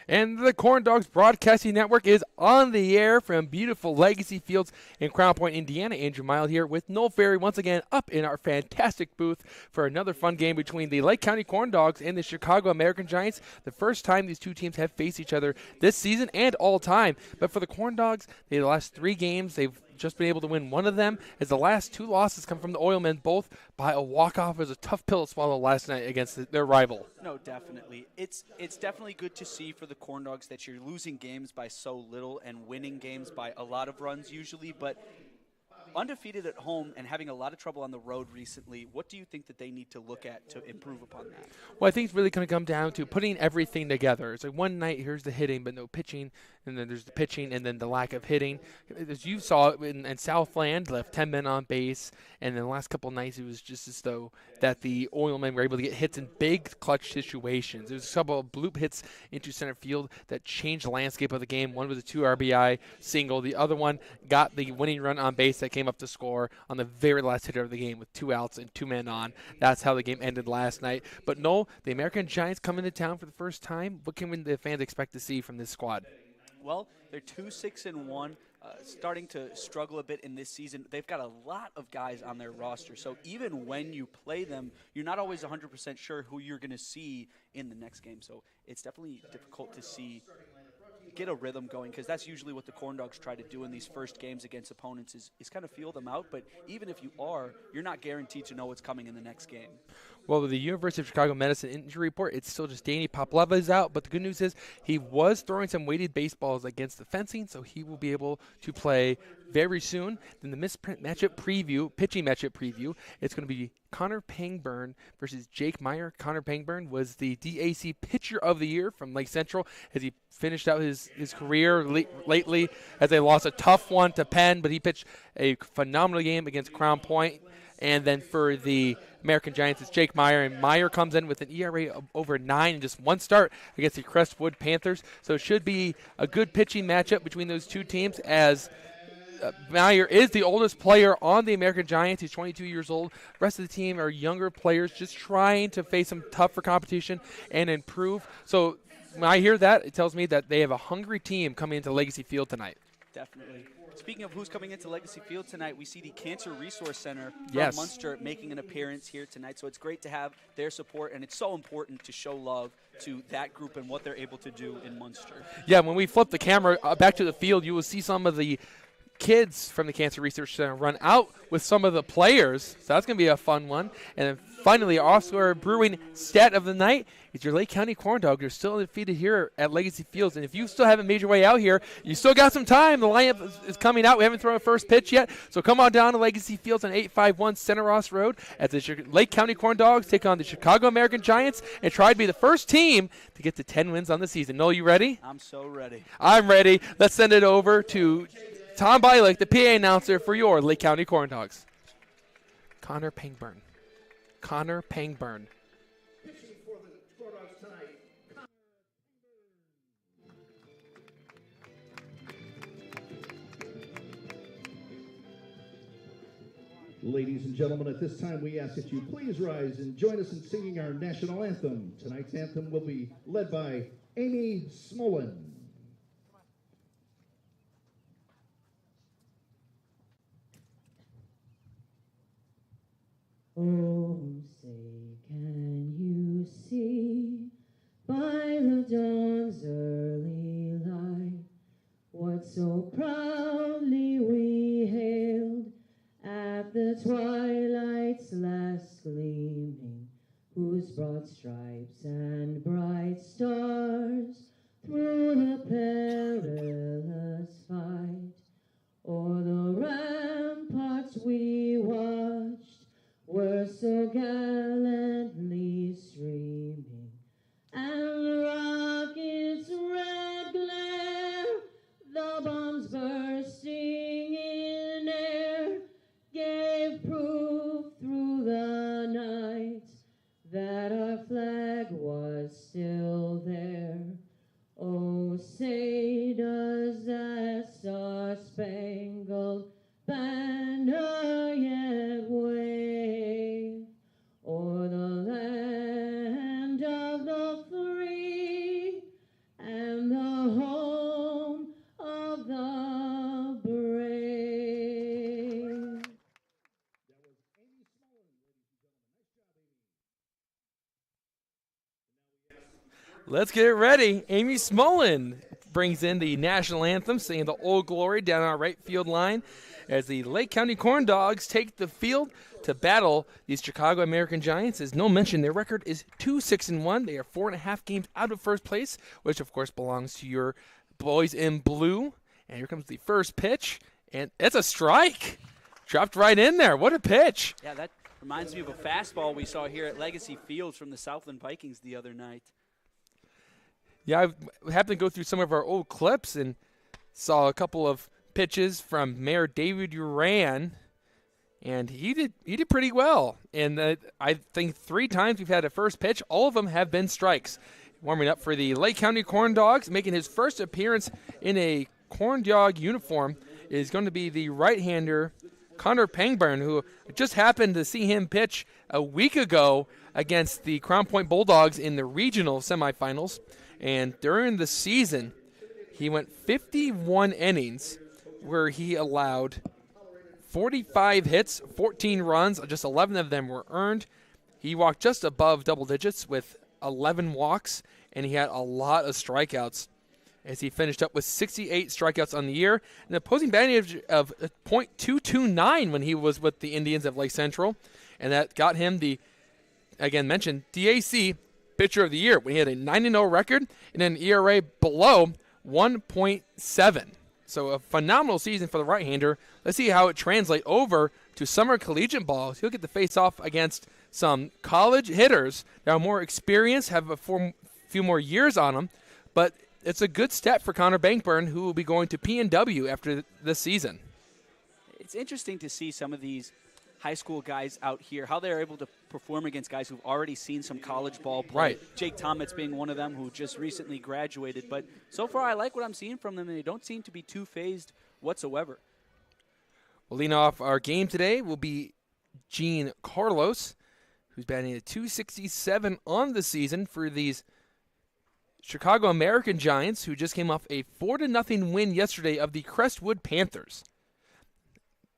And the Corndogs Broadcasting Network is on the air from beautiful Legacy Fields in Crown Point, Indiana. Andrew Mild here with Noel Ferry once again up in our fantastic booth for another fun game between the Lake County Corndogs and the Chicago American Giants. The first time these two teams have faced each other this season and all time. But for the Corndogs, the last 3 games, they've just been able to win one of them, as the last 2 losses come from the Oilmen, both by a walk-off. It was a tough pill to swallow last night against their rival. No, definitely. It's definitely good to see for the Corndogs that you're losing games by so little and winning games by a lot of runs usually, but undefeated at home and having a lot of trouble on the road recently, what do you think that they need to look at to improve upon that? Well, I think it's really going to come down to putting everything together. It's like one night, here's the hitting, but no pitching, and then there's the pitching, and then the lack of hitting. As you saw in Southland, left 10 men on base, and then the last couple of nights, it was just as though that the Oilmen were able to get hits in big clutch situations. There was a couple of bloop hits into center field that changed the landscape of the game. One was a 2 RBI single. The other one got the winning run on base that came up to score on the very last hitter of the game with 2 outs and 2 men on. That's how the game ended last night. But no, the American Giants come into town for the first time. What can the fans expect to see from this squad? Well, they're 2-6-1, starting to struggle a bit in this season. They've got a lot of guys on their roster, so even when you play them, you're not always 100% sure who you're going to see in the next game. So it's definitely difficult to get a rhythm going, because that's usually what the Corndogs try to do in these first games against opponents is kind of feel them out. But even if you are, you're not guaranteed to know what's coming in the next game. Well, with the University of Chicago Medicine injury report, it's still just Danny Poplava is out, but the good news is he was throwing some weighted baseballs against the fencing, so he will be able to play very soon. Then the pitching matchup preview, it's going to be Connor Pangburn versus Jake Meyer. Connor Pangburn was the DAC Pitcher of the Year from Lake Central as he finished out his career lately, as they lost a tough one to Penn, but he pitched a phenomenal game against Crown Point. And then for the American Giants, it's Jake Meyer, and Meyer comes in with an ERA of over 9 and just 1 start against the Crestwood Panthers. So it should be a good pitching matchup between those two teams, as Meyer is the oldest player on the American Giants. He's 22 years old. The rest of the team are younger players just trying to face some tougher competition and improve. So when I hear that, it tells me that they have a hungry team coming into Legacy Field tonight. Definitely. Speaking of who's coming into Legacy Field tonight, we see the Cancer Resource Center from Yes. Munster making an appearance here tonight. So it's great to have their support, and it's so important to show love to that group and what they're able to do in Munster. Yeah, when we flip the camera back to the field, you will see some of the kids from the Cancer Research Center run out with some of the players. So that's going to be a fun one. And then finally, our brewing stat of the night is your Lake County Corndog. You're still undefeated here at Legacy Fields. And if you still haven't made your way out here, you still got some time. The lineup is coming out. We haven't thrown a first pitch yet. So come on down to Legacy Fields on 851 Center Ross Road as the Lake County Corndogs take on the Chicago American Giants and try to be the first team to get to 10 wins on the season. Noel, you ready? I'm so ready. I'm ready. Let's send it over to Tom Bialik, the PA announcer for your Lake County Corndogs. Connor Pangburn. Connor Pangburn. Ladies and gentlemen, at this time we ask that you please rise and join us in singing our national anthem. Tonight's anthem will be led by Amy Smolin. Oh, say, can you see by the dawn's early light what so proudly we hailed at the twilight's last gleaming, whose broad stripes and bright stars through the perilous fight o'er the ramparts we watched were so gallantly streaming, and the rocket's red glare, the bombs bursting in air, gave proof through the night that our flag was still there. Oh, say does that star-spangled banner yet wave o'er the land of the free Let's get it ready. Amy Smolin brings in the national anthem, singing the Old Glory down our right field line as the Lake County Corndogs take the field to battle these Chicago American Giants. As Noel mentioned, their record is 2-6-1. They are 4.5 games out of first place, which of course belongs to your boys in blue. And here comes the first pitch, and it's a strike. Dropped right in there. What a pitch. Yeah, that reminds me of a fastball we saw here at Legacy Fields from the Southland Vikings the other night. Yeah, I happened to go through some of our old clips and saw a couple of pitches from Mayor David Uran, and he did pretty well. And I think 3 times we've had a first pitch. All of them have been strikes. Warming up for the Lake County Corndogs, making his first appearance in a Corndog uniform is going to be the right-hander Connor Pangburn, who just happened to see him pitch a week ago against the Crown Point Bulldogs in the regional semifinals. And during the season, he went 51 innings where he allowed 45 hits, 14 runs, just 11 of them were earned. He walked just above double digits with 11 walks, and he had a lot of strikeouts as he finished up with 68 strikeouts on the year. An opposing batting average of .229 when he was with the Indians of Lake Central, and that got him the, again mentioned, DAC Pitcher of the Year when he had a 9-0 record and an ERA below 1.7. So a phenomenal season for the right-hander. Let's see how it translates over to summer collegiate ball. He'll get to face off against some college hitters that are more experienced, have a few more years on them, but it's a good step for Connor Bankburn, who will be going to PNW after this season. It's interesting to see some of these high school guys out here, how they're able to perform against guys who've already seen some college ball play. Right. Jake Thomas being one of them who just recently graduated. But so far I like what I'm seeing from them, and they don't seem to be too phased whatsoever. Well, leading off our game today will be Gene Carlos, who's batting at .267 on the season for these Chicago American Giants, who just came off a 4-0 win yesterday of the Crestwood Panthers.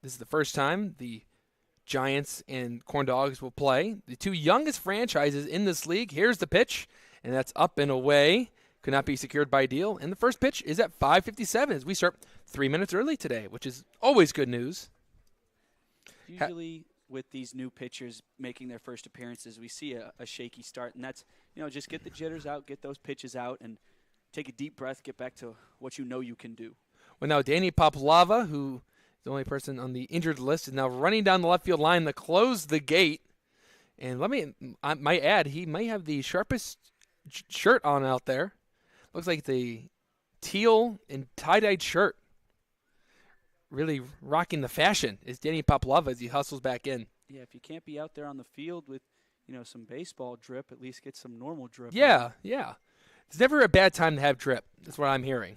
This is the first time the Giants and Corndogs will play. The 2 youngest franchises in this league. Here's the pitch, and that's up and away. Could not be secured by deal. And the first pitch is at 5:57 as we start 3 minutes early today, which is always good news. Usually with these new pitchers making their first appearances, we see a shaky start, and that's, just get the jitters out, get those pitches out, and take a deep breath, get back to what you know you can do. Well, now Danny Poplava, who the only person on the injured list, is now running down the left field line to close the gate. And I might add, he may have the sharpest shirt on out there. Looks like the teal and tie-dyed shirt. Really rocking the fashion is Danny Poplava as he hustles back in. Yeah, if you can't be out there on the field with, some baseball drip, at least get some normal drip. Yeah. It's never a bad time to have drip. That's what I'm hearing.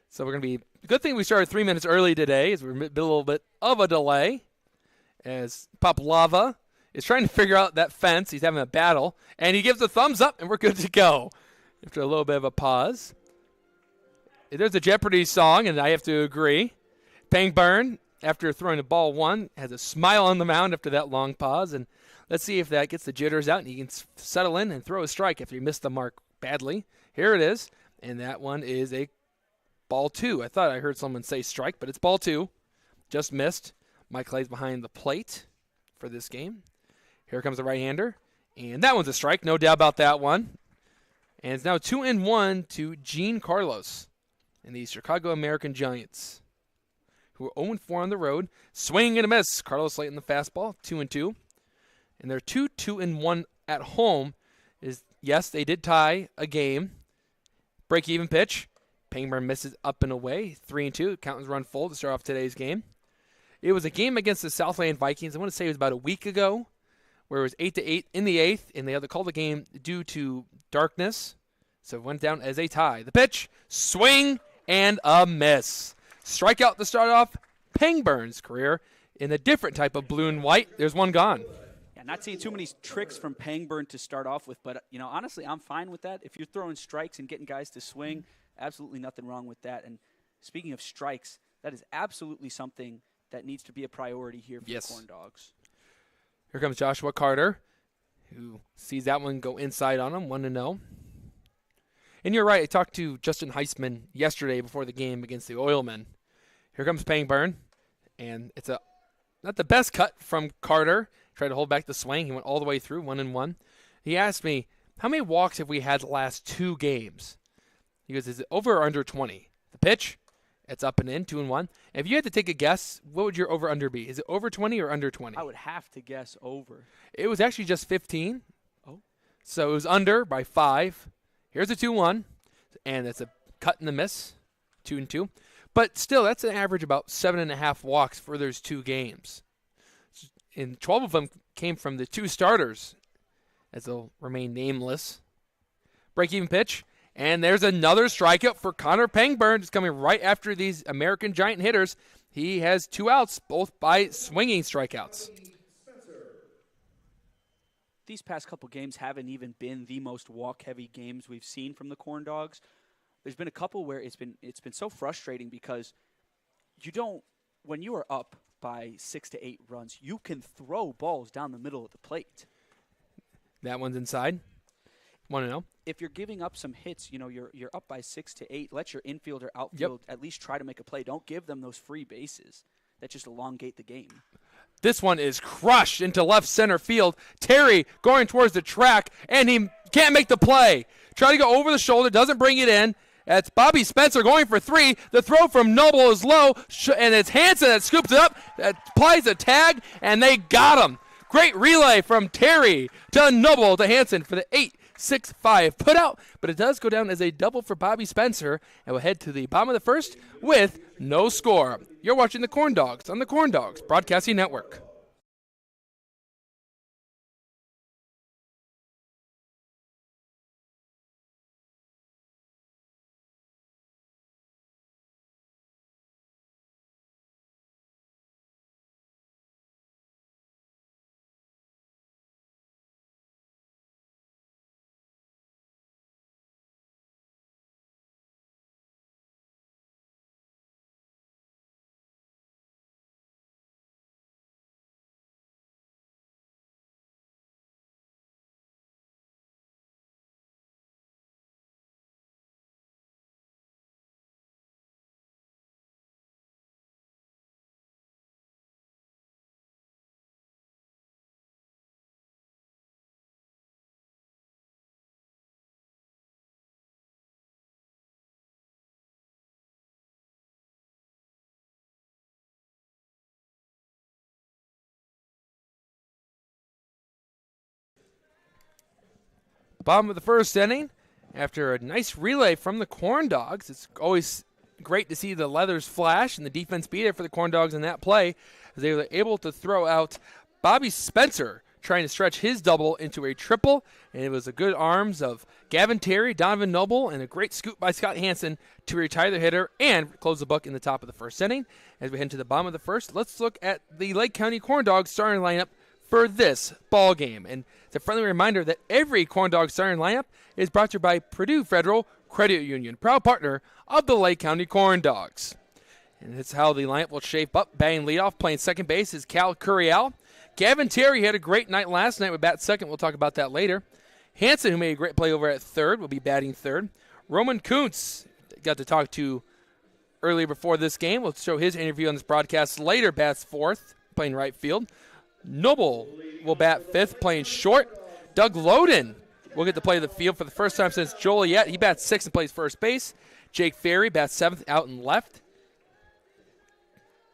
So we're going to be – good thing we started 3 minutes early today as we're a little bit of a delay as Poplava is trying to figure out that fence. He's having a battle, and he gives a thumbs up, and we're good to go after a little bit of a pause. There's a Jeopardy song, and I have to agree. Pangburn, after throwing the ball 1, has a smile on the mound after that long pause, and let's see if that gets the jitters out and he can settle in and throw a strike after he missed the mark badly. Here it is, and that one is a ball 2. I thought I heard someone say strike, but it's ball 2. Just missed. Mike Clay's behind the plate for this game. Here comes the right-hander, and that one's a strike, no doubt about that one. And it's now 2-1 to Gene Carlos and the Chicago American Giants, who are 0-4 on the road. Swing and a miss. Carlos late in the fastball, 2-2. And they're 2-1 at home. Yes, they did tie a game. Break-even pitch. Pangburn misses up and away, 3-2. Count was run full to start off today's game. It was a game against the Southland Vikings. I want to say it was about a week ago, where it was 8-8 in the 8th, and they had to call the game due to darkness. So it went down as a tie. The pitch, swing, and a miss. Strikeout to start off Pangburn's career in a different type of blue and white. There's one gone. Yeah, not seeing too many tricks from Pangburn to start off with, but, honestly, I'm fine with that. If you're throwing strikes and getting guys to swing, absolutely nothing wrong with that. And speaking of strikes, that is absolutely something that needs to be a priority here for the Corndogs. Here comes Joshua Carter, who sees that one go inside on him, 1-0. And you're right. I talked to Justin Heisman yesterday before the game against the Oilmen. Here comes Pangburn, and it's not the best cut from Carter. Tried to hold back the swing. He went all the way through, 1-1. He asked me, how many walks have we had the last 2 games? He goes, is it over or under 20? The pitch, it's up and in, 2-1. If you had to take a guess, what would your over-under be? Is it over 20 or under 20? I would have to guess over. It was actually just 15. Oh. So it was under by 5. Here's a 2-1, and it's a cut and a miss, 2-2. But still, that's an average about 7.5 walks for those 2 games. And 12 of them came from the 2 starters, as they'll remain nameless. Break-even pitch, and there's another strikeout for Connor Pangburn. It's coming right after these American Giant hitters. He has 2 outs, both by swinging strikeouts. These past couple games haven't even been the most walk-heavy games we've seen from the Corndogs. There's been a couple where it's been so frustrating because when you are up by 6 to 8 runs, you can throw balls down the middle of the plate. That one's inside. Want to know? If you're giving up some hits, you're up by 6 to 8. Let your infielder, outfield at least try to make a play. Don't give them those free bases that just elongate the game. This one is crushed into left center field. Terry going towards the track, and he can't make the play. Try to go over the shoulder, doesn't bring it in. That's Bobby Spencer going for 3. The throw from Noble is low, and it's Hanson that scoops it up, that applies a tag, and they got him. Great relay from Terry to Noble to Hanson for the 8-6-5 putout, but it does go down as a double for Bobby Spencer, and we'll head to the bottom of the first with no score. You're watching the Corndogs on the Corndogs Broadcasting Network. Bottom of the first inning, after a nice relay from the Corndogs. It's always great to see the Leathers flash and the defense be there for the Corndogs in that play, as they were able to throw out Bobby Spencer, trying to stretch his double into a triple, and it was a good arms of Gavin Terry, Donovan Noble, and a great scoop by Scott Hansen to retire the hitter and close the book in the top of the first inning. As we head to the bottom of the first, let's look at the Lake County Corndogs starting lineup for this ball game. And it's a friendly reminder that every Corndog starting lineup is brought to you by Purdue Federal Credit Union, proud partner of the Lake County Corndogs. And that's how the lineup will shape up. Batting leadoff, playing second base is Cal Curiel. Gavin Terry had a great night last night with bat second. We'll talk about that later. Hanson, who made a great play over at third, will be batting third. Roman Kuntz, got to talk to earlier before this game. We'll show his interview on this broadcast later. Bats fourth, playing right field. Noble will bat fifth, playing short. Doug Loden will get to play the field for the first time since Joliet. He bats sixth and plays first base. Jake Ferry bats seventh, out and left.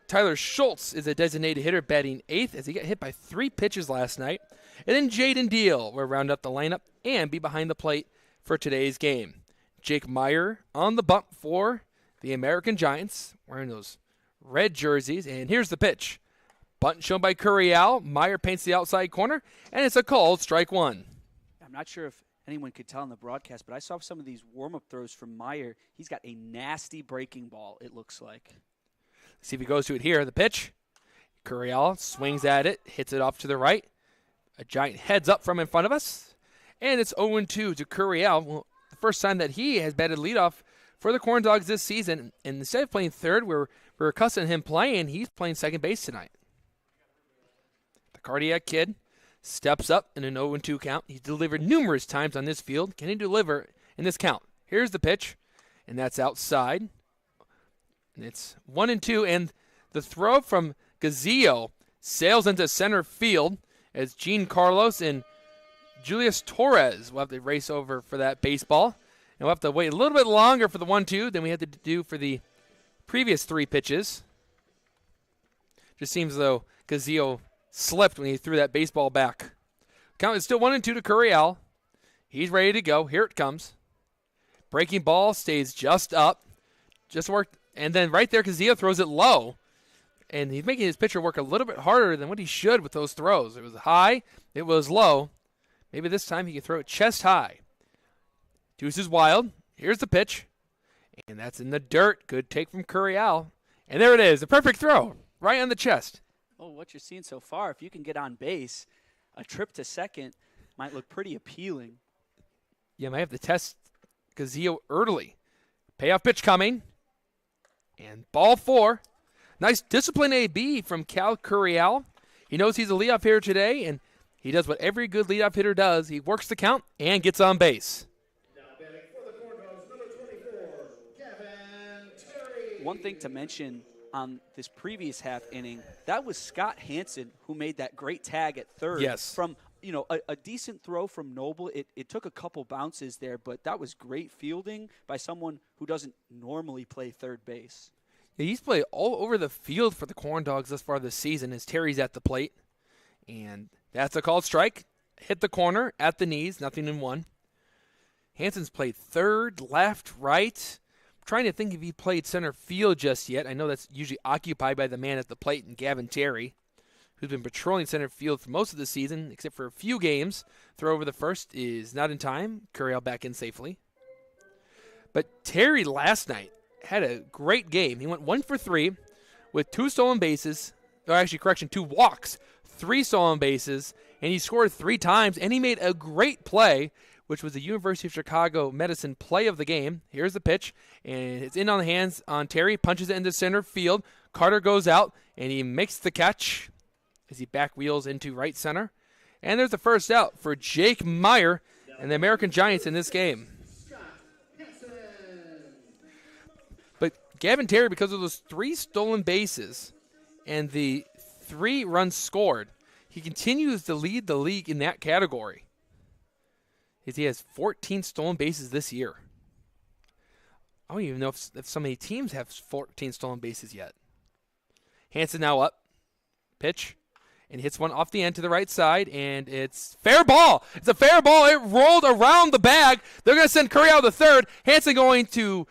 Tyler Schultz is a designated hitter, batting eighth as he got hit by 3 pitches last night. And then Jaden Deal will round up the lineup and be behind the plate for today's game. Jake Meyer on the bump for the American Giants, wearing those red jerseys. And here's the pitch. Bunt shown by Curiel. Meyer paints the outside corner, and it's a called strike one. I'm not sure if anyone could tell in the broadcast, but I saw some of these warm-up throws from Meyer. He's got a nasty breaking ball, it looks like. See if he goes to it here. The pitch. Curiel swings at it, hits it off to the right. A Giant heads up from in front of us. And it's 0-2 to Curiel. Well, the first time that he has batted leadoff for the Corndogs this season. And instead of playing third, where we're accustomed to him playing, he's playing second base tonight. The Cardiac Kid steps up in an 0-2 count. He's delivered numerous times on this field. Can he deliver in this count? Here's the pitch, and that's outside. And it's 1-2, and the throw from Gazillo sails into center field as Gene Carlos and Julius Torres will have to race over for that baseball. And we'll have to wait a little bit longer for the 1-2 than we had to do for the previous 3 pitches. Just seems as though Gazillo slipped when he threw that baseball back. Count is still 1-2 to Curiel. He's ready to go. Here it comes. Breaking ball stays just up. Just worked. And then right there, Gazillo throws it low. And he's making his pitcher work a little bit harder than what he should with those throws. It was high. It was low. Maybe this time he can throw it chest high. Deuce is wild. Here's the pitch. And that's in the dirt. Good take from Curiel. And there it is. The perfect throw. Right on the chest. Oh, what you're seeing so far, if you can get on base, a trip to second might look pretty appealing. Yeah, might have to test Gazillo early. Payoff pitch coming. And ball 4. Nice disciplined AB from Cal Curiel. He knows he's a leadoff hitter today, and he does what every good leadoff hitter does. He works the count and gets on base. Now batting for the Corndogs, number 24, Gavin Terry. One thing to mention on this previous half inning, that was Scott Hansen who made that great tag at third. Yes. From a decent throw from Noble. It took a couple bounces there, but that was great fielding by someone who doesn't normally play third base. Yeah, he's played all over the field for the Corndogs thus far this season as Terry's at the plate. And that's a called strike. Hit the corner at the knees, 0-1. Hansen's played third, left, right. I'm trying to think if he played center field just yet. I know that's usually occupied by the man at the plate, and Gavin Terry, who's been patrolling center field for most of the season, except for a few games. Throw over the first is not in time. Curiel back in safely. But Terry last night had a great game. He went 1 for 3 with 2 stolen bases, or actually, correction, 2 walks, 3 stolen bases, and he scored 3 times, and he made a great play, which was the University of Chicago Medicine play of the game. Here's the pitch, and it's in on the hands on Terry, punches it into center field. Carter goes out, and he makes the catch as he back wheels into right center. And there's the first out for Jake Meyer and the American Giants in this game. But Gavin Terry, because of those 3 stolen bases and the 3 runs scored, he continues to lead the league in that category. He has 14 stolen bases this year. I don't even know if so many teams have 14 stolen bases yet. Hansen now up. Pitch. And hits one off the end to the right side, and it's fair ball. It's a fair ball. It rolled around the bag. They're going to send Curry out to third. Hansen going to,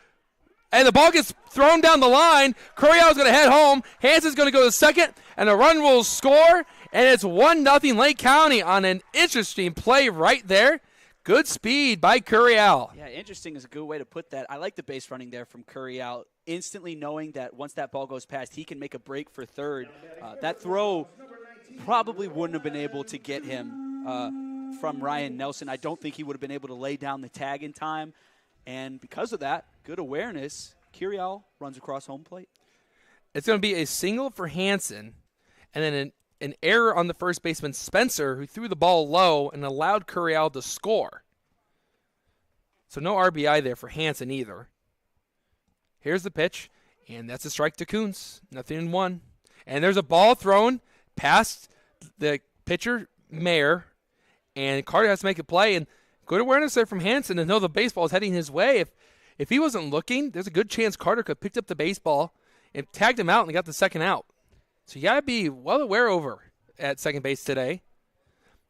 and the ball gets thrown down the line. Curry out is going to head home. Hansen's going to go to second, and a run will score, and it's 1-0 Lake County on an interesting play right there. Good speed by Curiel. Yeah, interesting is a good way to put that. I like the base running there from Curiel, instantly knowing that once that ball goes past, he can make a break for third. That throw probably wouldn't have been able to get him from Ryan Nelson. I don't think he would have been able to lay down the tag in time. And because of that, good awareness, Curiel runs across home plate. It's going to be a single for Hansen, and then an error on the first baseman, Spencer, who threw the ball low and allowed Curiel to score. So no RBI there for Hansen either. Here's the pitch, and that's a strike to Kuntz. 0-1. And there's a ball thrown past the pitcher, Mayer, and Carter has to make a play. And good awareness there from Hansen to know the baseball is heading his way. If he wasn't looking, there's a good chance Carter could have picked up the baseball and tagged him out and got the second out. So you got to be well aware over at second base today,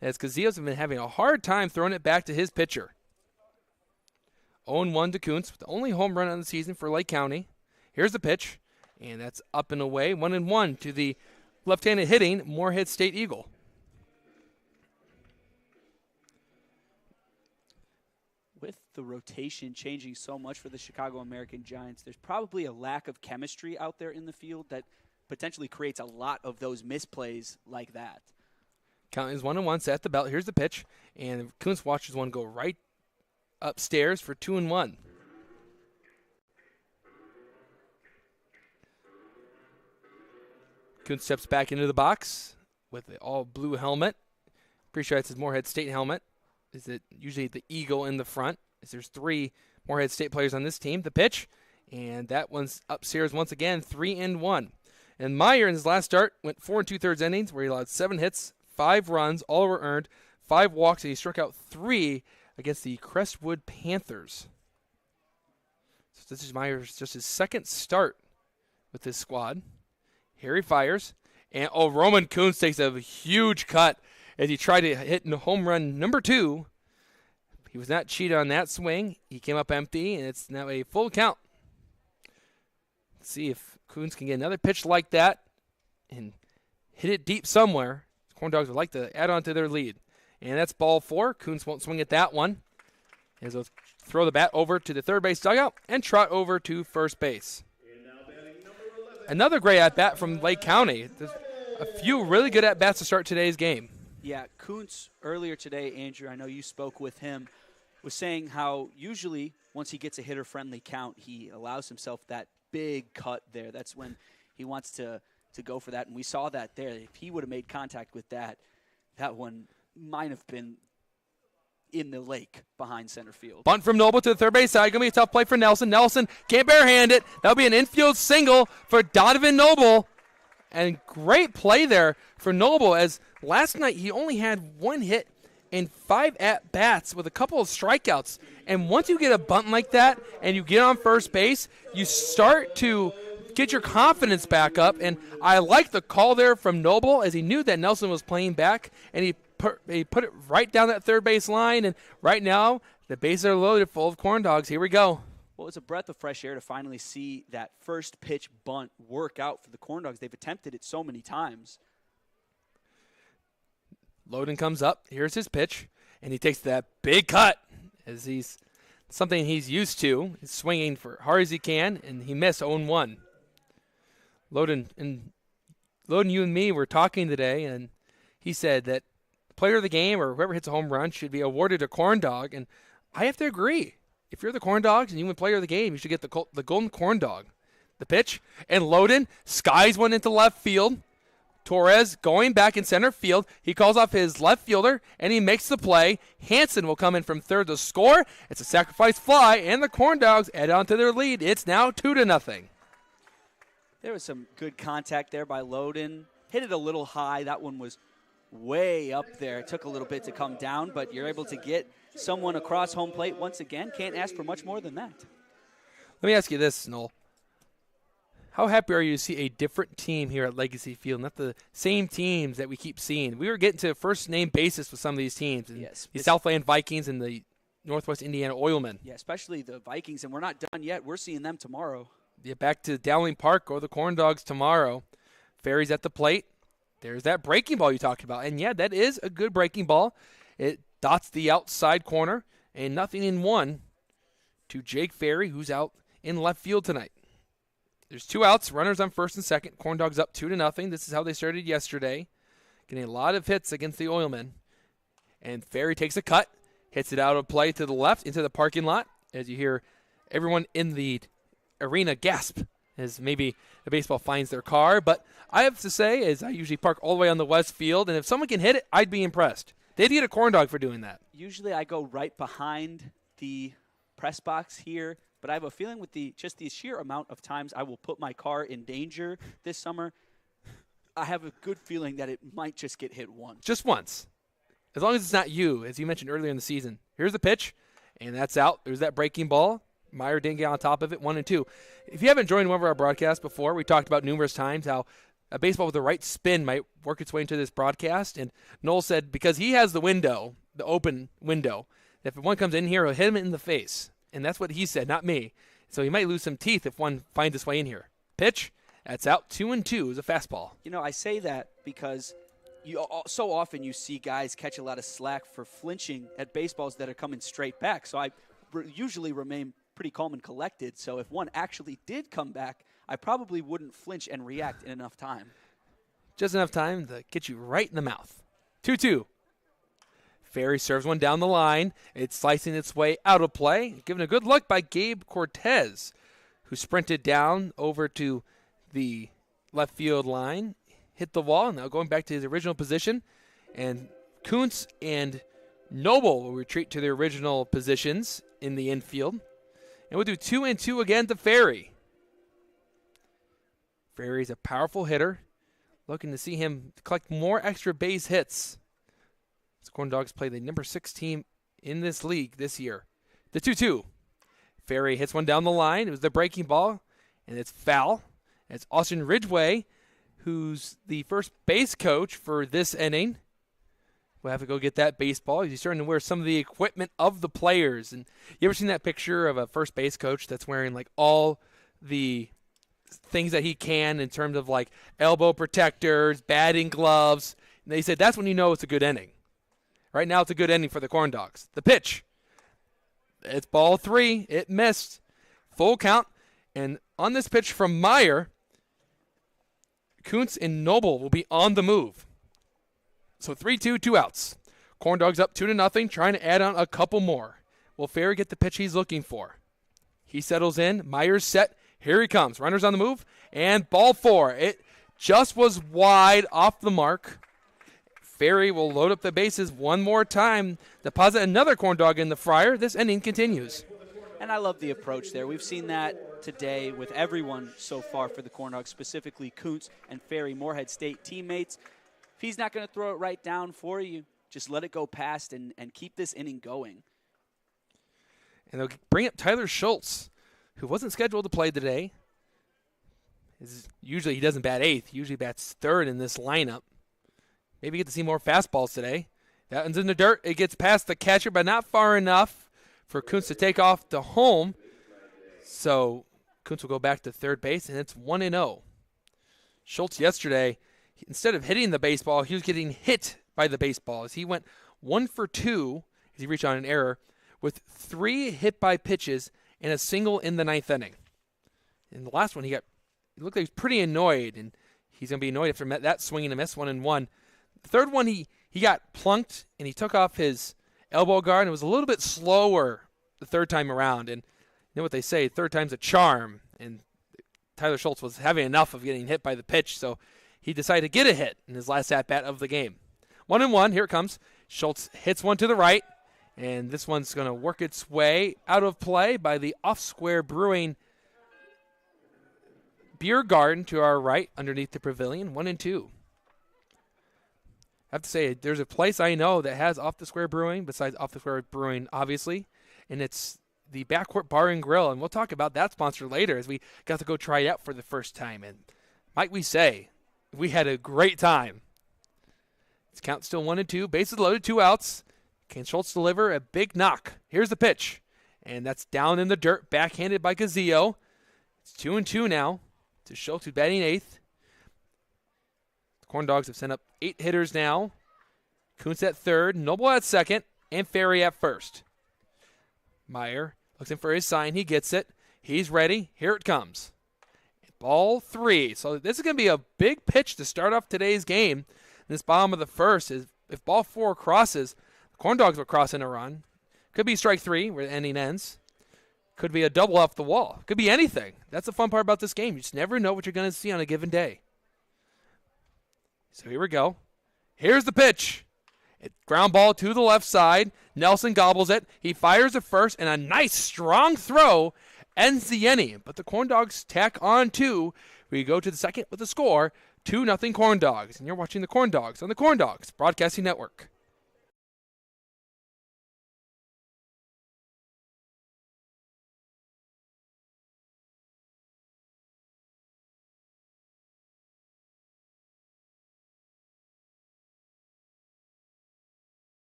as Gazillo's been having a hard time throwing it back to his pitcher. 0-1 to Kuntz, with the only home run on the season for Lake County. Here's the pitch, and that's up and away. 1-1 to the left-handed hitting Moorhead State Eagle. With the rotation changing so much for the Chicago American Giants, there's probably a lack of chemistry out there in the field that potentially creates a lot of those misplays like that. Count is 1-1, set the belt. Here's the pitch, and Kuntz watches one go right upstairs for 2-1. Kuntz steps back into the box with the all-blue helmet. Pretty sure it's his Moorhead State helmet. Is it usually the eagle in the front as there's 3 Moorhead State players on this team. The pitch, and that one's upstairs once again, 3-1. And Meyer in his last start went 4 2/3 innings, where he allowed 7 hits, 5 runs, all were earned, 5 walks, and he struck out 3 against the Crestwood Panthers. So this is Meyer's just his second start with this squad. Here he fires, and Roman Kuntz takes a huge cut as he tried to hit home run number 2. He was not cheated on that swing. He came up empty, and it's now a full count. Let's see if Kuntz can get another pitch like that and hit it deep somewhere. Corndogs would like to add on to their lead. And that's ball 4. Kuntz won't swing at that one, as he'll throw the bat over to the third base dugout and trot over to first base. Another great at-bat from Lake County. There's a few really good at-bats to start today's game. Yeah, Kuntz earlier today, Andrew, I know you spoke with him, was saying how usually once he gets a hitter-friendly count, he allows himself that big cut there. That's when he wants to go for that, and we saw that there. If he would have made contact with that, that one might have been in the lake behind center field. Bunt from Noble to the third base side. Going to be a tough play for Nelson. Nelson can't barehand it. That'll be an infield single for Donovan Noble. And great play there for Noble, as last night he only had 1 hit and 5 at-bats with a couple of strikeouts. And once you get a bunt like that and you get on first base, you start to get your confidence back up. And I like the call there from Noble, as he knew that Nelson was playing back, and he put it right down that third base line. And right now, the bases are loaded full of Corndogs. Here we go. Well, it's a breath of fresh air to finally see that first pitch bunt work out for the Corndogs. They've attempted it so many times. Loden comes up. Here's his pitch, and he takes that big cut, as he's something he's used to. He's swinging for hard as he can, and he missed 0-1. Loden, you and me were talking today, and he said that player of the game or whoever hits a home run should be awarded a corn dog, and I have to agree. If you're the Corndogs and you win player of the game, you should get the golden corn dog. The pitch, and Loden skies one into left field. Torres going back in center field. He calls off his left fielder, and he makes the play. Hansen will come in from third to score. It's a sacrifice fly, and the Corndogs add on to their lead. It's now 2-0. There was some good contact there by Loden. Hit it a little high. That one was way up there. It took a little bit to come down, but you're able to get someone across home plate once again. Can't ask for much more than that. Let me ask you this, Noel. How happy are you to see a different team here at Legacy Field, not the same teams that we keep seeing? We were getting to a first-name basis with some of these teams, Yes, the Southland Vikings and the Northwest Indiana Oilmen. Yeah, especially the Vikings, and we're not done yet. We're seeing them tomorrow. Yeah, back to Dowling Park or the Corndogs tomorrow. Ferry's at the plate. There's that breaking ball you talked about. And, yeah, that is a good breaking ball. It dots the outside corner, and 0-1 to Jake Ferry, who's out in left field tonight. There's 2 outs, runners on first and second. Corndogs up 2-0. This is how they started yesterday. Getting a lot of hits against the Oilmen. And Ferry takes a cut, hits it out of play to the left into the parking lot, as you hear everyone in the arena gasp as maybe the baseball finds their car. But I have to say, as I usually park all the way on the west field, and if someone can hit it, I'd be impressed. They'd get a corn dog for doing that. Usually I go right behind the press box here, but I have a feeling with the sheer amount of times I will put my car in danger this summer, I have a good feeling that it might just get hit once. Just once. As long as it's not you, as you mentioned earlier in the season. Here's the pitch, and that's out. There's that breaking ball. Meyer didn't get on top of it, 1-2. If you haven't joined one of our broadcasts before, we talked about numerous times how a baseball with the right spin might work its way into this broadcast. And Noel said because he has the window, the open window, that if one comes in here, he'll hit him in the face. And that's what he said, not me. So he might lose some teeth if one finds its way in here. Pitch, that's out. 2-2 is a fastball. You know, I say that because so often you see guys catch a lot of slack for flinching at baseballs that are coming straight back. So I usually remain pretty calm and collected. So if one actually did come back, I probably wouldn't flinch and react in enough time. Just enough time to get you right in the mouth. 2-2. Ferry serves one down the line. It's slicing its way out of play. Given a good look by Gabe Cortez, who sprinted down over to the left field line, hit the wall, now going back to his original position. And Kuntz and Noble will retreat to their original positions in the infield. And we'll do 2-2 again to Ferry. Ferry's a powerful hitter. Looking to see him collect more extra base hits. The Corndogs play the number 6 team in this league this year. The 2-2. Ferry hits one down the line. It was the breaking ball, and it's foul. It's Austin Ridgway, who's the first base coach for this inning. We'll have to go get that baseball. He's starting to wear some of the equipment of the players. And you ever seen that picture of a first base coach that's wearing like all the things that he can in terms of like elbow protectors, batting gloves? And they said that's when you know it's a good inning. Right now it's a good inning for the Corndogs. The pitch. It's ball 3. It missed. Full count. And on this pitch from Meyer, Kuntz and Noble will be on the move. So 3-2, 2 outs. Corndogs up 2-0, trying to add on a couple more. Will Ferry get the pitch he's looking for? He settles in. Meyer's set. Here he comes. Runners on the move. And ball 4. It just was wide off the mark. Ferry will load up the bases one more time. Deposit another Corndog in the fryer. This inning continues. And I love the approach there. We've seen that today with everyone so far for the Corndogs, specifically Kuntz and Ferry, Morehead State teammates. If he's not going to throw it right down for you, just let it go past and keep this inning going. And they'll bring up Tyler Schultz, who wasn't scheduled to play today. Usually he doesn't bat 8th. He usually bats 3rd in this lineup. Maybe get to see more fastballs today. That one's in the dirt. It gets past the catcher, but not far enough for Kuntz to take off to home. So Kuntz will go back to third base, and it's 1-0. Schultz yesterday, instead of hitting the baseball, he was getting hit by the baseball as he went 1 for 2 as he reached on an error with 3 hit by pitches and a single in the 9th inning. In the last one, it looked like he was pretty annoyed, and he's going to be annoyed after that swing and a miss, 1-1. The third one, he got plunked, and he took off his elbow guard, and it was a little bit slower the third time around. And you know what they say, third time's a charm. And Tyler Schultz was having enough of getting hit by the pitch, so he decided to get a hit in his last at-bat of the game. 1-1, here it comes. Schultz hits one to the right, and this one's going to work its way out of play by the Off-Square Brewing beer garden to our right underneath the pavilion. 1-2. I have to say, there's a place I know that has Off the Square Brewing, besides Off the Square Brewing, obviously, and it's the Backcourt Bar and Grill, and we'll talk about that sponsor later as we got to go try it out for the first time. And might we say, we had a great time. It's count still 1-2, bases loaded, 2 outs. Can Schultz deliver a big knock? Here's the pitch, and that's down in the dirt, backhanded by Gazillo. It's 2-2 now to Schultz, who's batting 8th. Corndogs have sent up 8 hitters now. Kuntz at 3rd, Noble at 2nd, and Ferry at 1st. Meyer looks in for his sign. He gets it. He's ready. Here it comes. Ball 3. So this is going to be a big pitch to start off today's game. This bottom of the first is if ball 4 crosses, the Corndogs will cross in a run. Could be strike 3 where the inning ends. Could be a double off the wall. Could be anything. That's the fun part about this game. You just never know what you're going to see on a given day. So here we go. Here's the pitch. Ground ball to the left side. Nelson gobbles it. He fires at first, and a nice strong throw ends the inning. But the Corndogs tack on 2. We go to the second with the score, 2-0 Corndogs. And you're watching the Corndogs on the Corndogs Broadcasting Network.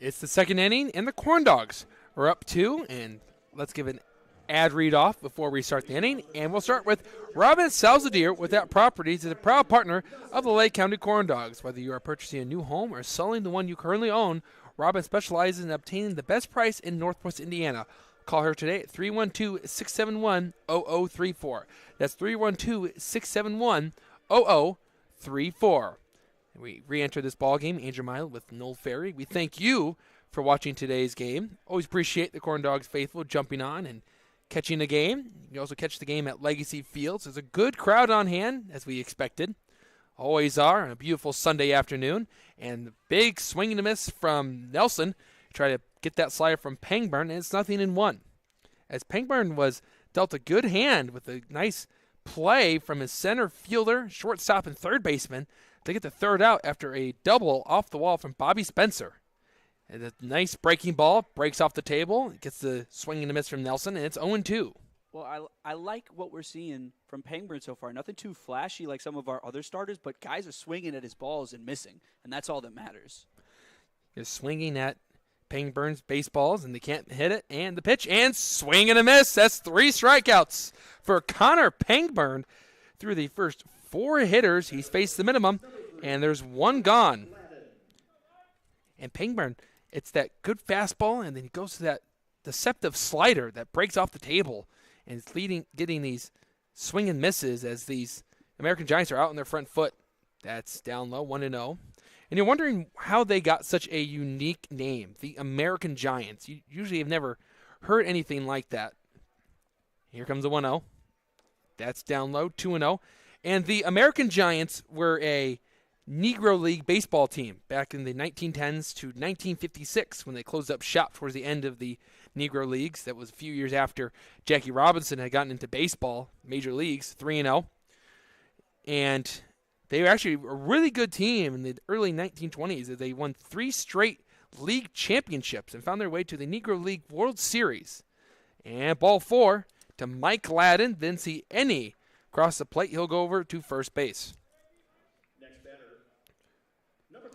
It's the second inning, and the Corndogs are up 2, and let's give an ad read off before we start the inning, and we'll start with Robin Salzadier Without Properties is a proud partner of the Lake County Corndogs. Whether you are purchasing a new home or selling the one you currently own, Robin specializes in obtaining the best price in Northwest Indiana. Call her today at 312-671-0034. That's 312-671-0034. We re-enter this ball game, Angel Mile with Noel Ferry. We thank you for watching today's game. Always appreciate the Corndogs faithful jumping on and catching the game. You also catch the game at Legacy Fields. There's a good crowd on hand, as we expected. Always are, on a beautiful Sunday afternoon. And the big swing and a miss from Nelson. Try to get that slider from Pangburn, and it's 0-1. As Pangburn was dealt a good hand with a nice play from his center fielder, shortstop, and third baseman to get the third out after a double off the wall from Bobby Spencer. And a nice breaking ball breaks off the table, gets the swing and a miss from Nelson, and it's 0-2. Well, I like what we're seeing from Pangburn so far. Nothing too flashy like some of our other starters, but guys are swinging at his balls and missing, and that's all that matters. They're swinging at Pangburn's baseballs, and they can't hit it, and the pitch, and swing and a miss. That's 3 strikeouts for Connor Pangburn. Through the first 4 hitters, he's faced the minimum, and there's 1 gone. And Pangburn, it's that good fastball, and then he goes to that deceptive slider that breaks off the table, and it's getting these swing and misses as these American Giants are out on their front foot. That's down low, 1-0. And you're wondering how they got such a unique name, the American Giants. You usually have never heard anything like that. Here comes a 1-0. That's down low, 2-0. And the American Giants were a Negro League baseball team back in the 1910s to 1956 when they closed up shop towards the end of the Negro Leagues. That was a few years after Jackie Robinson had gotten into baseball, major leagues, 3-0. And they were actually a really good team in the early 1920s. They won 3 straight league championships and found their way to the Negro League World Series. And ball 4 to Mike Gladden. Then see any cross the plate. He'll go over to first base. Next batter, number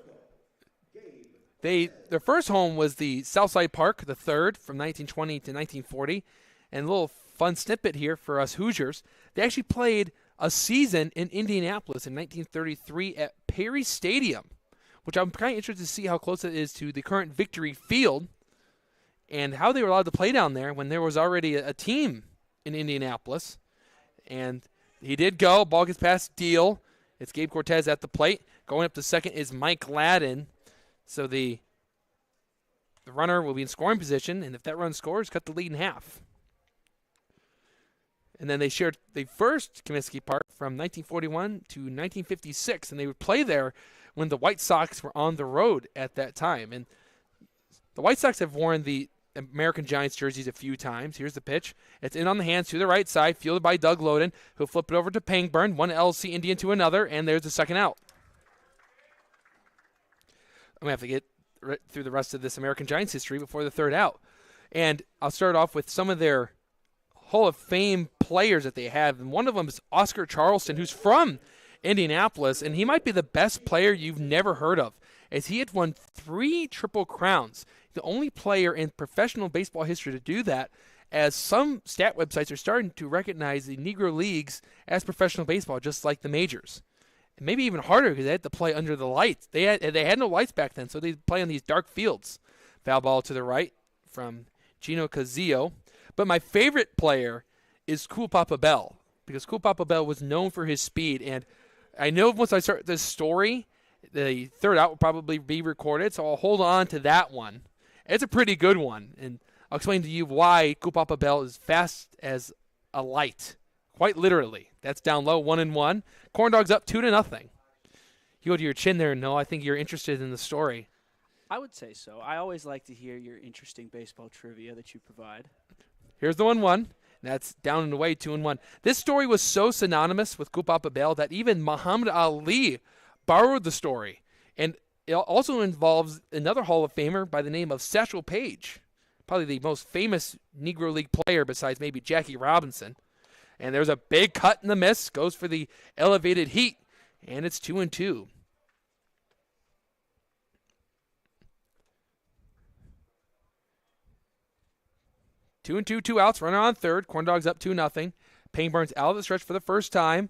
12, Their first home was the Southside Park, the third, from 1920 to 1940. And a little fun snippet here for us Hoosiers. They actually played a season in Indianapolis in 1933 at Perry Stadium, which I'm kind of interested to see how close it is to the current Victory Field and how they were allowed to play down there when there was already a team in Indianapolis. And he did go. Ball gets past Deal. It's Gabe Cortez at the plate. Going up to second is Mike Gladden. So the runner will be in scoring position, and if that run scores, cut the lead in half. And then they shared the first Comiskey Park from 1941 to 1956, and they would play there when the White Sox were on the road at that time. And the White Sox have worn the American Giants jerseys a few times. Here's the pitch. It's in on the hands to the right side, fielded by Doug Loden, who'll flip it over to Pangburn, one LC Indian to another, and there's the second out. I'm going to have to get through the rest of this American Giants history before the third out. And I'll start off with some of their Hall of Fame players that they have, and one of them is Oscar Charleston, who's from Indianapolis, and he might be the best player you've never heard of, as he had won 3 Triple Crowns, the only player in professional baseball history to do that, as some stat websites are starting to recognize the Negro Leagues as professional baseball, just like the majors. And maybe even harder because they had to play under the lights. They had no lights back then, so they'd play on these dark fields. Foul ball to the right from Gino Cazillo. But my favorite player is Cool Papa Bell, because Cool Papa Bell was known for his speed. And I know once I start this story, the third out will probably be recorded, so I'll hold on to that one. It's a pretty good one, and I'll explain to you why Cool Papa Bell is fast as a light, quite literally. That's down low, 1-1. Corndogs up 2-0. You go to your chin there, Noah. I think you're interested in the story. I would say so. I always like to hear your interesting baseball trivia that you provide. Here's the 1-1. That's down and away, 2-1. This story was so synonymous with Cool Papa Bell that even Muhammad Ali borrowed the story. And it also involves another Hall of Famer by the name of Satchel Paige, probably the most famous Negro League player besides maybe Jackie Robinson. And there's a big cut in the miss, goes for the elevated heat, and it's 2-2. 2-2, 2 outs, runner on third. Corndogs up 2-0. Pangburn's out of the stretch for the first time.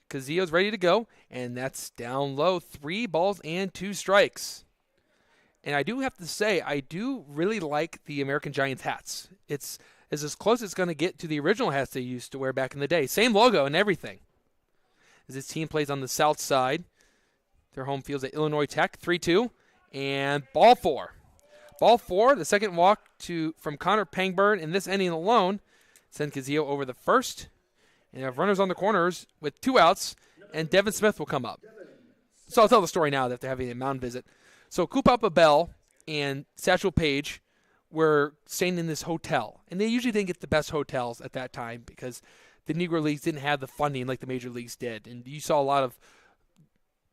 Cazillo's ready to go, and that's down low. 3 balls and 2 strikes. And I do have to say, I do really like the American Giants hats. It's as close as it's going to get to the original hats they used to wear back in the day. Same logo and everything. As this team plays on the south side, their home field's at Illinois Tech, 3-2, and ball 4. Ball 4, the second walk from Connor Pangburn in this inning alone send Cazillo over the first. And you have runners on the corners with 2 outs, and Devin Smith will come up. So I'll tell the story now that they're having a mound visit. So Kupapa Bell and Satchel Paige were staying in this hotel. And they usually didn't get the best hotels at that time because the Negro Leagues didn't have the funding like the major leagues did. And you saw a lot of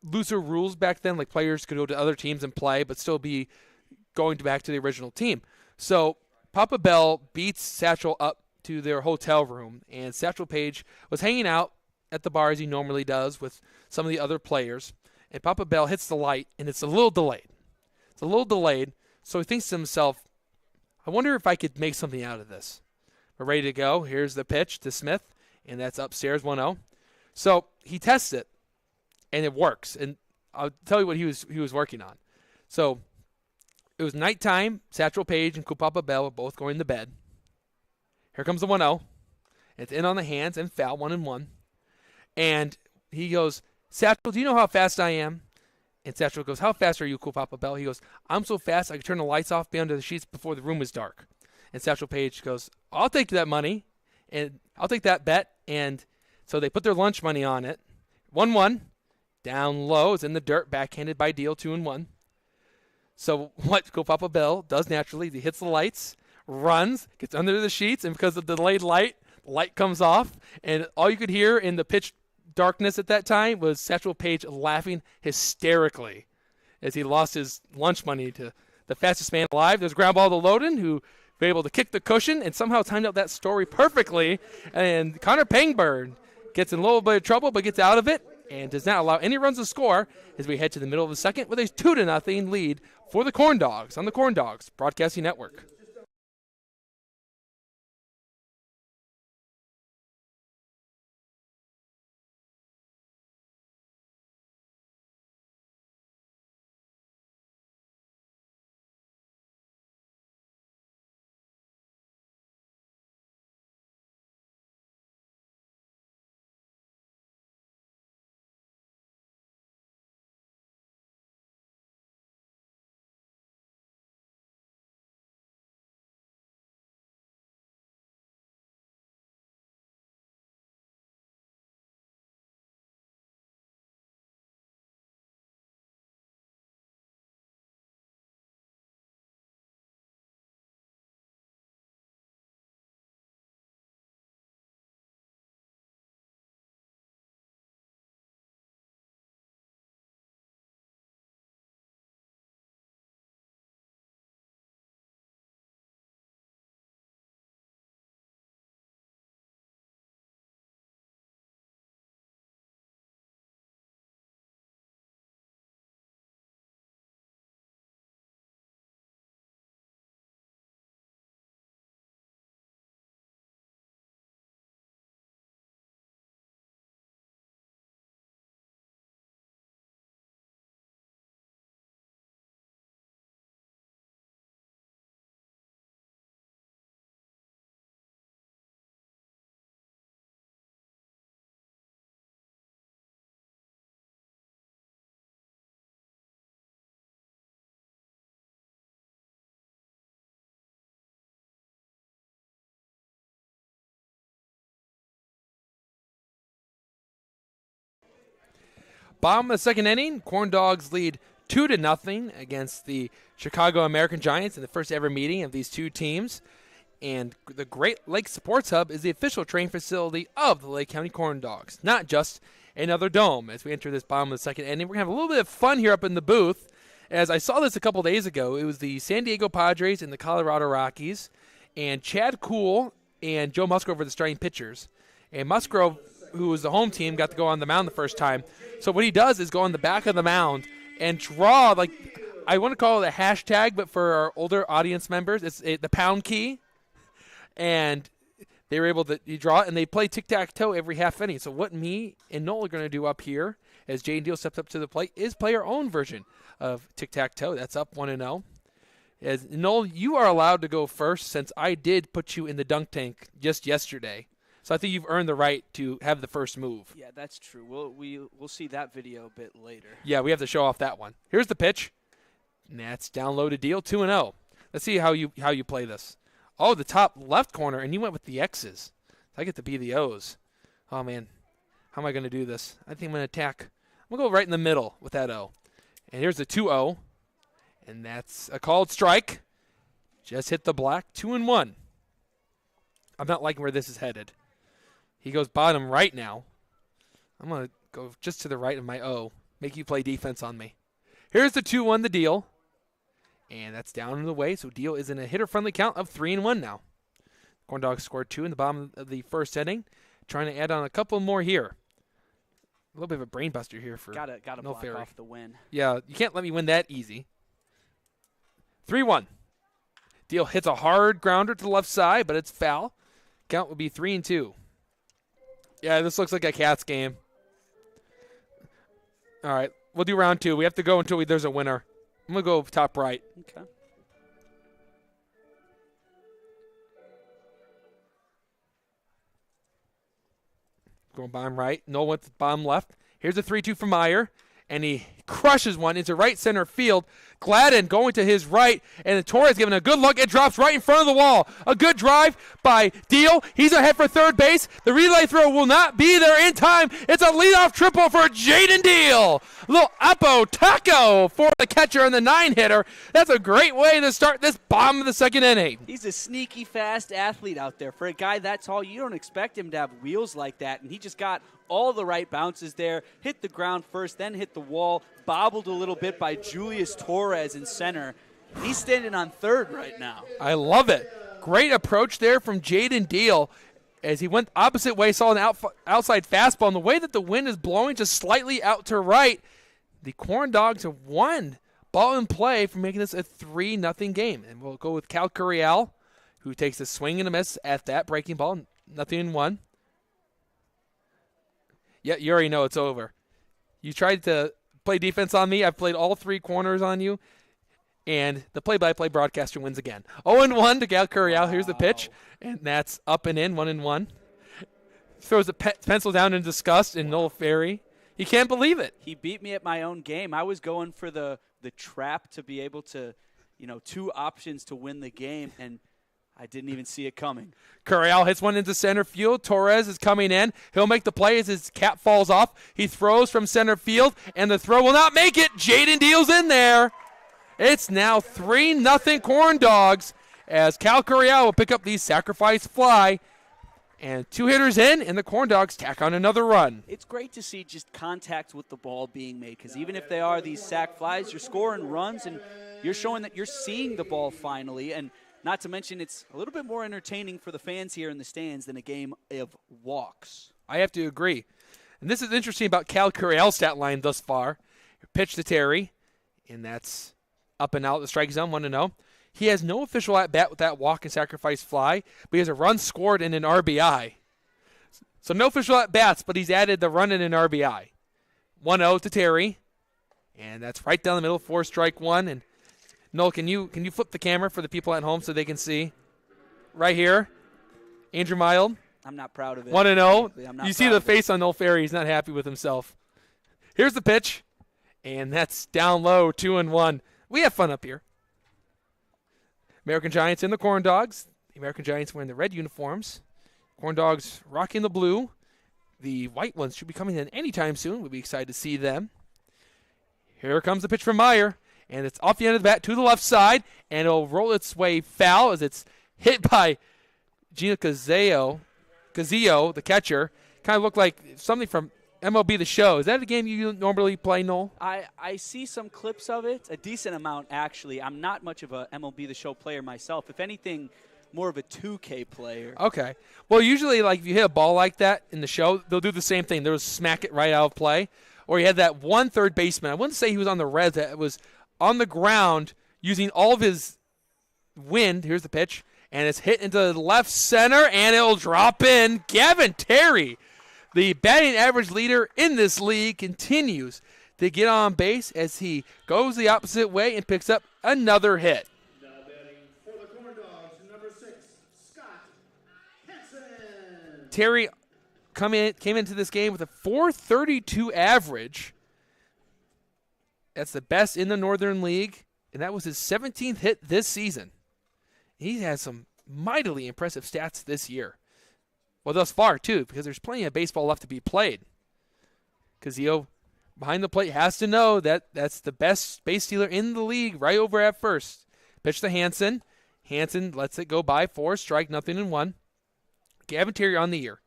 looser rules back then, like players could go to other teams and play but still be going back to the original team. So Papa Bell beats Satchel up to their hotel room, and Satchel Paige was hanging out at the bar as he normally does with some of the other players, and Papa Bell hits the light, and it's a little delayed. So he thinks to himself, I wonder if I could make something out of this. We're ready to go. Here's the pitch to Smith, and that's upstairs 1-0. So he tests it, and it works, and I'll tell you what he was working on. So it was nighttime. Satchel Paige and Kupapa Bell were both going to bed. Here comes the 1-0. It's in on the hands and foul, 1-1. And he goes, Satchel, do you know how fast I am? And Satchel goes, how fast are you, Kupapa Bell? He goes, I'm so fast I could turn the lights off, be under the sheets before the room is dark. And Satchel Paige goes, I'll take that money, and I'll take that bet. And so they put their lunch money on it. 1-1. Down low. It's in the dirt, backhanded by Deal, 2-1. So what Kupapa Bell does naturally, he hits the lights, runs, gets under the sheets, and because of the delayed light, the light comes off, and all you could hear in the pitch darkness at that time was Satchel Paige laughing hysterically as he lost his lunch money to the fastest man alive. There's ground ball to Loden, who was able to kick the cushion and somehow timed out that story perfectly, and Connor Pangburn gets in a little bit of trouble but gets out of it and does not allow any runs to score as we head to the middle of the second with a 2-0 lead for the Corndogs on the Corndogs Broadcasting Network. Bottom of the second inning, Corndogs lead 2-0 against the Chicago American Giants in the first ever meeting of these two teams. And the Great Lakes Sports Hub is the official training facility of the Lake County Corndogs, not just another dome. As we enter this bottom of the second inning, we're going to have a little bit of fun here up in the booth. As I saw this a couple days ago, it was the San Diego Padres and the Colorado Rockies, and Chad Kuhl and Joe Musgrove were the starting pitchers. And Musgrove, who was the home team, got to go on the mound the first time. So what he does is go on the back of the mound and draw, like, I want to call it a hashtag, but for our older audience members, it's the pound key. And they were able to draw it, and they play tic-tac-toe every half inning. So what me and Noel are going to do up here, as Jay and Deal steps up to the plate, is play our own version of tic-tac-toe. That's up 1-0. As Noel, you are allowed to go first since I did put you in the dunk tank just yesterday. So I think you've earned the right to have the first move. Yeah, that's true. We'll see that video a bit later. Yeah, we have to show off that one. Here's the pitch. And that's down low to Deal, 2-0. Let's see how you play this. Oh, the top left corner, and you went with the X's. I get to be the O's. Oh, man. How am I going to do this? I think I'm going to attack. I'm going to go right in the middle with that O. And here's the 2-0. And that's a called strike. Just hit the black, 2-1. I'm not liking where this is headed. He goes bottom right now. I'm going to go just to the right of my O. Make you play defense on me. Here's the 2-1, the Deal. And that's down in the way, so Deal is in a hitter-friendly count of 3-1 now. Corndogs scored 2 in the bottom of the first inning. Trying to add on a couple more here. A little bit of a brain buster here for Gotta No block Ferry. off the win. Yeah, you can't let me win that easy. 3-1. Deal hits a hard grounder to the left side, but it's foul. Count would be 3-2. Yeah, this looks like a Cats game. All right, we'll do round 2. We have to go until there's a winner. I'm going to go top right. Okay. Going bottom right. Noel went to bottom left. Here's a 3-2 from Meyer. And he crushes one into right center field. Gladden going to his right, and Torres giving a good look. It drops right in front of the wall. A good drive by Deal. He's ahead for third base. The relay throw will not be there in time. It's a leadoff triple for Jaden Deal. A little Apo Taco for the catcher and the 9-hitter. That's a great way to start this bottom of the second inning. He's a sneaky, fast athlete out there. For a guy that tall, you don't expect him to have wheels like that, and he just got all the right bounces there, hit the ground first, then hit the wall, bobbled a little bit by Julius Torres in center. He's standing on third right now. I love it. Great approach there from Jaden Deal as he went opposite way, saw an outside fastball. And the way that the wind is blowing just slightly out to right, the Corndogs have won ball in play for making this a 3-0 game. And we'll go with Cal Curiel, who takes a swing and a miss at that breaking ball, 0-1. Yeah, you already know it's over. You tried to play defense on me. I've played all 3 corners on you. And the play-by-play broadcaster wins again. 0-1 to Cal Curiel. Here's the pitch. And that's up and in, 1-1. Throws the pencil down in disgust in Noel Ferry. He can't believe it. He beat me at my own game. I was going for the trap to be able to, 2 options to win the game, and I didn't even see it coming. Curiel hits one into center field. Torres is coming in. He'll make the play as his cap falls off. He throws from center field, and the throw will not make it. Jaden Deal's in there. It's now 3-0 Corndogs as Cal Curiel will pick up the sacrifice fly. And 2 hitters in, and the Corndogs tack on another run. It's great to see just contact with the ball being made, because even if they are these sac flies, you're scoring runs, and you're showing that you're seeing the ball finally. And not to mention, it's a little bit more entertaining for the fans here in the stands than a game of walks. I have to agree. And this is interesting about Cal Curiel's stat line thus far. Pitch to Terry, and that's up and out the strike zone, 1-0. He has no official at-bat with that walk and sacrifice fly, but he has a run scored and an RBI. So no official at-bats, but he's added the run and an RBI. 1-0 to Terry, and that's right down the middle, 4-strike-1. And Noel, can you flip the camera for the people at home so they can see? Right here, Andrew Mild. I'm not proud of it. 1-0. You see the face on Noel Ferry. He's not happy with himself. Here's the pitch, and that's down low, 2-1. We have fun up here. American Giants and the Corndogs. The American Giants wearing the red uniforms. Corndogs rocking the blue. The white ones should be coming in anytime soon. We'll be excited to see them. Here comes the pitch from Meyer. And it's off the end of the bat to the left side. And it'll roll its way foul as it's hit by Gino Cazillo, the catcher. Kind of looked like something from MLB The Show. Is that a game you normally play, Noel? I see some clips of it, a decent amount actually. I'm not much of a MLB The Show player myself. If anything, more of a 2K player. Okay. Well, usually, like if you hit a ball like that in the show, they'll do the same thing. They'll smack it right out of play. Or you had that one third baseman. I wouldn't say he was on the Reds. That was on the ground using all of his wind. Here's the pitch. and it's hit into the left center, and it'll drop in. Gavin Terry, the batting average leader in this league, continues to get on base as he goes the opposite way and picks up another hit. Now batting for the Corndogs, number 6, Scott Hansen. Terry came into this game with a .432 average. That's the best in the Northern League, and that was his 17th hit this season. He has some mightily impressive stats this year. Well, thus far, too, because there's plenty of baseball left to be played. Kazio, behind the plate, has to know that that's the best base stealer in the league right over at first. Pitch to Hansen. Hansen lets it go by 4, strike, nothing in 1. Gavin Terry on the year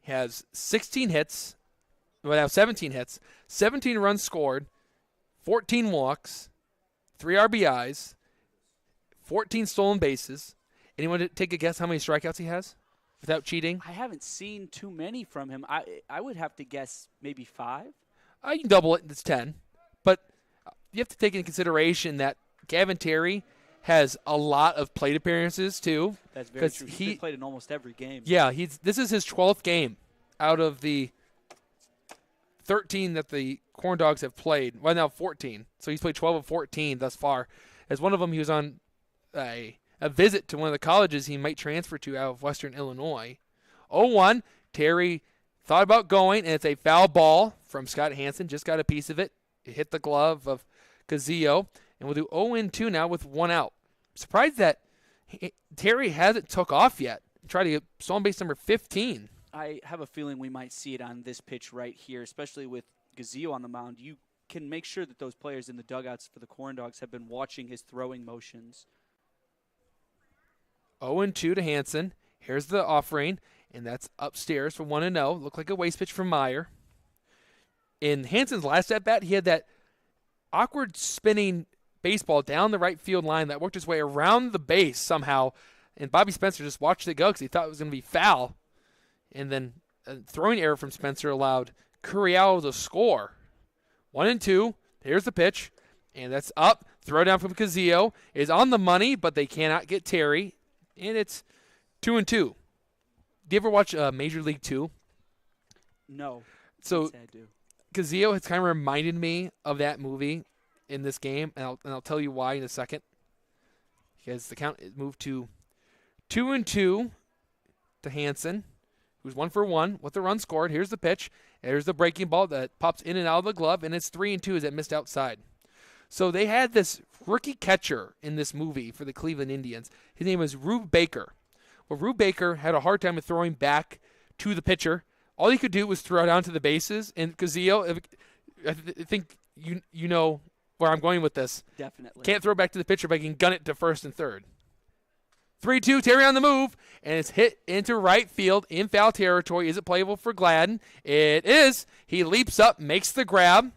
has 16 hits, well, now 17 hits, 17 runs scored, 14 walks, 3 RBIs, 14 stolen bases. Anyone take a guess how many strikeouts he has without cheating? I haven't seen too many from him. I would have to guess maybe 5. You can double it, it's 10. But you have to take into consideration that Gavin Terry has a lot of plate appearances, too. That's very true. He's been played in almost every game. Yeah, this is his 12th game out of the 13 that the Corndogs have played. Well, now 14. So he's played 12 of 14 thus far. As one of them, he was on a visit to one of the colleges he might transfer to out of Western Illinois. 0-1, Terry thought about going, and it's a foul ball from Scott Hansen. Just got a piece of it. It hit the glove of Kazio. And we'll do 0-2 now with 1 out. Surprised that Terry hasn't took off yet. Try to get stolen base number 15. I have a feeling we might see it on this pitch right here, especially with Gazio on the mound. You can make sure that those players in the dugouts for the Corndogs have been watching his throwing motions. 0-2 to Hansen. Here's the offering, and that's upstairs for 1-0. Looked like a waste pitch from Meyer. In Hansen's last at-bat, he had that awkward spinning baseball down the right field line that worked its way around the base somehow, and Bobby Spencer just watched it go because he thought it was going to be foul. And then a throwing error from Spencer allowed Curiel to score. 1-2. Here's the pitch, and that's up. Throw down from Kazio is on the money, but they cannot get Terry, and it's 2-2. Do you ever watch Major League 2? No. So I'd say I do. Kazio has kind of reminded me of that movie in this game, and I'll tell you why in a second. Because the count moved to 2-2 to Hansen, who's 1 for 1 with the run scored. Here's the pitch. There's the breaking ball that pops in and out of the glove, and it's 3-2 as it missed outside. So they had this rookie catcher in this movie for the Cleveland Indians. His name was Rube Baker. Well, Rube Baker had a hard time with throwing back to the pitcher. All he could do was throw down to the bases, and Kazio, I think you know where I'm going with this. Definitely. Can't throw back to the pitcher, but he can gun it to first and third. 3-2, Terry on the move, and it's hit into right field in foul territory. Is it playable for Gladden? It is. He leaps up, makes the grab,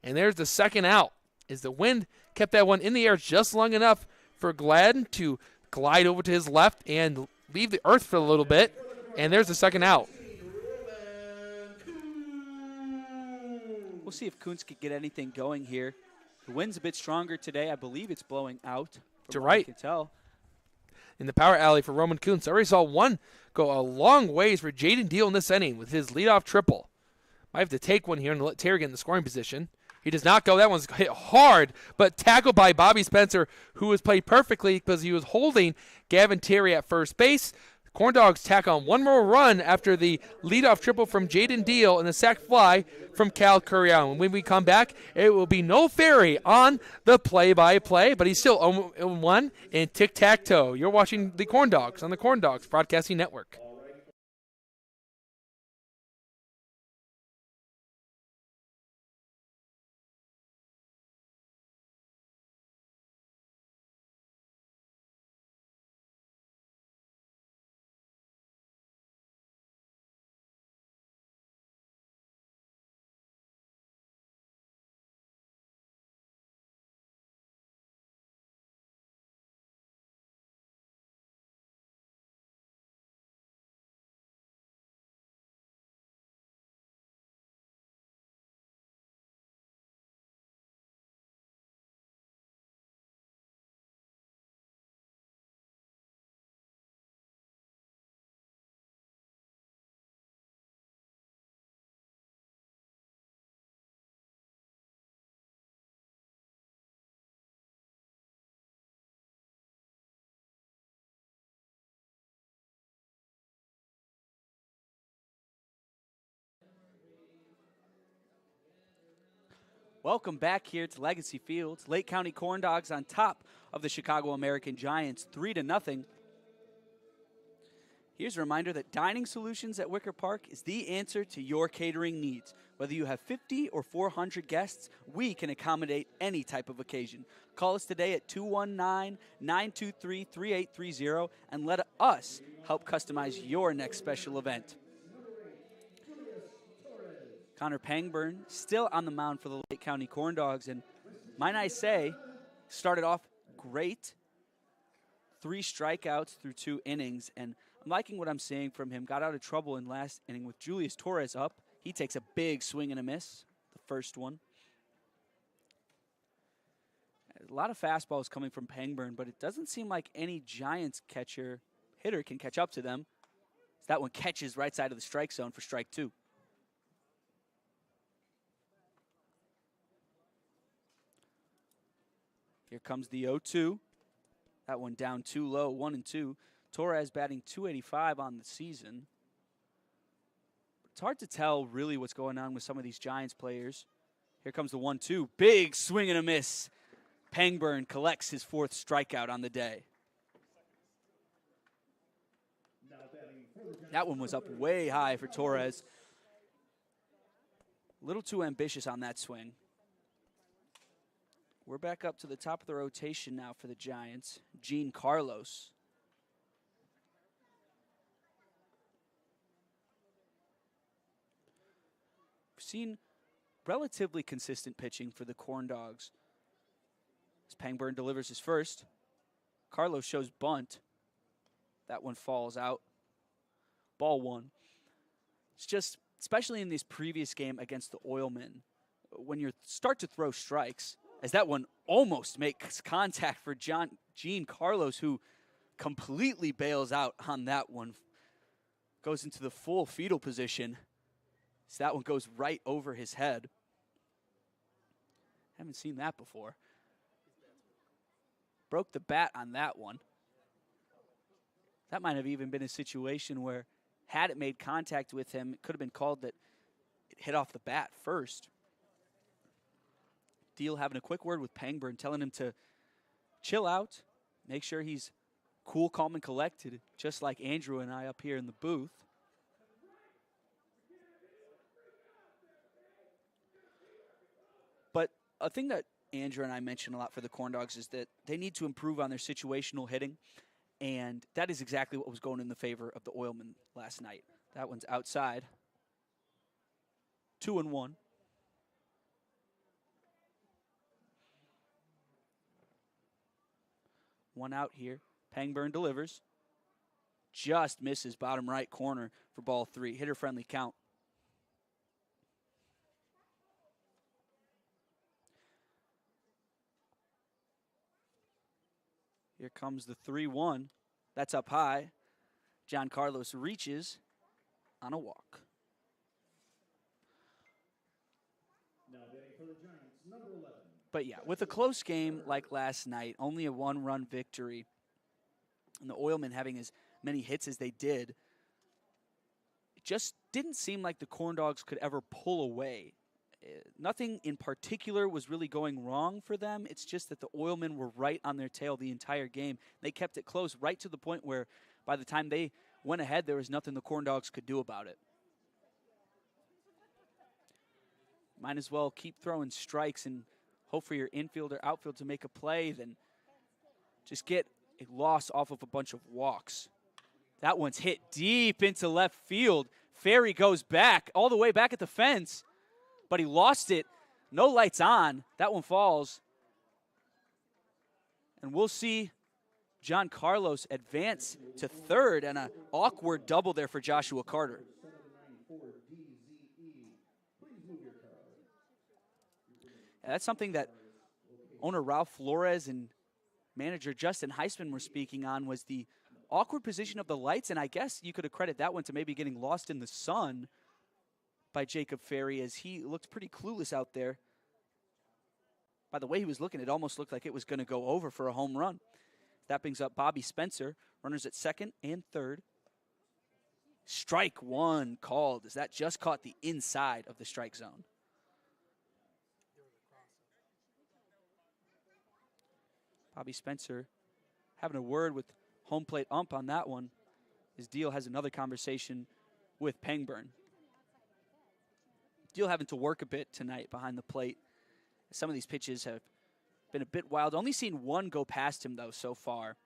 and there's the second out. As the wind kept that one in the air just long enough for Gladden to glide over to his left and leave the earth for a little bit, and there's the second out. We'll see if Kuntz could get anything going here. The wind's a bit stronger today. I believe it's blowing out. To From what I right. can tell. In the power alley for Roman Kuntz. I already saw one go a long ways for Jaden Deal in this inning with his leadoff triple. Might have to take one here and let Terry get in the scoring position. He does not go. That one's hit hard, but tackled by Bobby Spencer, who has played perfectly because he was holding Gavin Terry at first base. Corndogs tack on one more run after the leadoff triple from Jaden Deal and the sac fly from Cal Curiel. And when we come back, it will be no Ferry on the play-by-play, but he's still 0-1 in tic-tac-toe. You're watching the Corndogs on the Corndogs Broadcasting Network. Welcome back here to Legacy Fields. Lake County Corndogs on top of the Chicago American Giants, 3-0. Here's a reminder that Dining Solutions at Wicker Park is the answer to your catering needs. Whether you have 50 or 400 guests, we can accommodate any type of occasion. Call us today at 219-923-3830 and let us help customize your next special event. Connor Pangburn still on the mound for the Lake County Corndogs, and might I say, started off great. 3 strikeouts through 2 innings, and I'm liking what I'm seeing from him. Got out of trouble in last inning with Julius Torres up. He takes a big swing and a miss, the first one. A lot of fastballs coming from Pangburn, but it doesn't seem like any Giants hitter can catch up to them. That one catches right side of the strike zone for strike 2. Here comes the 0-2. That one down too low, 1-2. Torres batting .285 on the season. It's hard to tell really what's going on with some of these Giants players. Here comes the 1-2. Big swing and a miss. Pangburn collects his 4th strikeout on the day. That one was up way high for Torres. A little too ambitious on that swing. We're back up to the top of the rotation now for the Giants. Gene Carlos. We've seen relatively consistent pitching for the Corndogs. As Pangburn delivers his first, Carlos shows bunt. That one falls out. Ball 1. It's just, especially in this previous game against the Oilmen, when you start to throw strikes, as that one almost makes contact for Gene Carlos, who completely bails out on that one. Goes into the full fetal position. So that one goes right over his head. Haven't seen that before. Broke the bat on that one. That might have even been a situation where, had it made contact with him, it could have been called that it hit off the bat first. Deal having a quick word with Pangburn, telling him to chill out, make sure he's cool, calm, and collected, just like Andrew and I up here in the booth. But a thing that Andrew and I mention a lot for the Corndogs is that they need to improve on their situational hitting, and that is exactly what was going in the favor of the Oilmen last night. That one's outside. 2-1. One out here. Pangburn delivers. Just misses bottom right corner for ball 3. Hitter-friendly count. Here comes the 3-1. That's up high. John Carlos reaches on a walk. Now batting for the Giants, number 11. But yeah, with a close game like last night, only a 1-run victory, and the Oilmen having as many hits as they did, it just didn't seem like the Corndogs could ever pull away. Nothing in particular was really going wrong for them. It's just that the Oilmen were right on their tail the entire game. They kept it close right to the point where by the time they went ahead, there was nothing the Corndogs could do about it. Might as well keep throwing strikes and hope for your infield or outfield to make a play than just get a loss off of a bunch of walks. That one's hit deep into left field. Ferry goes back, all the way back at the fence, but he lost it. No lights on. That one falls. And we'll see John Carlos advance to third, and an awkward double there for Joshua Carter. And that's something that owner Ralph Flores and manager Justin Heisman were speaking on, was the awkward position of the lights, and I guess you could accredit that one to maybe getting lost in the sun by Jacob Ferry, as he looked pretty clueless out there. By the way he was looking, it almost looked like it was going to go over for a home run. That brings up Bobby Spencer, runners at second and third. Strike 1 called, as that just caught the inside of the strike zone. Bobby Spencer having a word with home plate ump on that one. As Deal has another conversation with Pangburn. Deal having to work a bit tonight behind the plate. Some of these pitches have been a bit wild. Only seen one go past him, though, so far.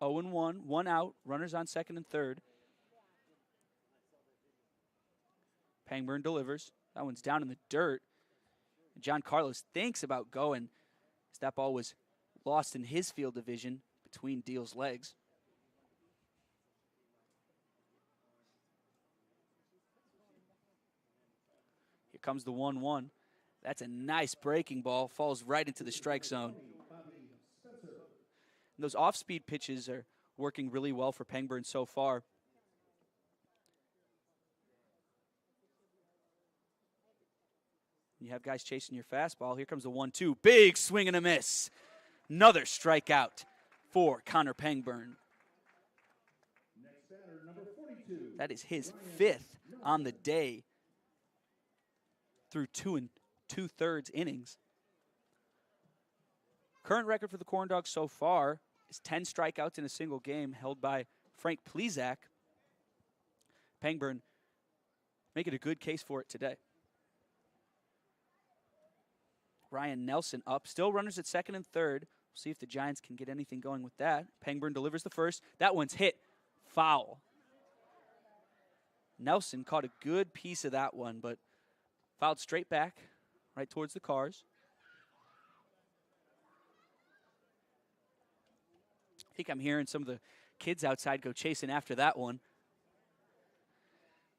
Oh and 1, one out, runners on second and third. Pangburn delivers. That one's down in the dirt. John Carlos thinks about going as that ball was lost in his field division between Deal's legs. Here comes the 1-1. That's a nice breaking ball. Falls right into the strike zone. And those off-speed pitches are working really well for Pangburn so far. You have guys chasing your fastball. Here comes the 1-2. Big swing and a miss. Another strikeout for Connor Pangburn. Next batter, number 42. That is his 5th on the day through 2 2/3 innings. Current record for the Corndogs so far is 10 strikeouts in a single game, held by Frank Plezak. Pangburn making a good case for it today. Ryan Nelson up. Still runners at second and third. We'll see if the Giants can get anything going with that. Pangburn delivers the first. That one's hit foul. Nelson caught a good piece of that one, but fouled straight back, right towards the cars. I think I'm hearing some of the kids outside go chasing after that one.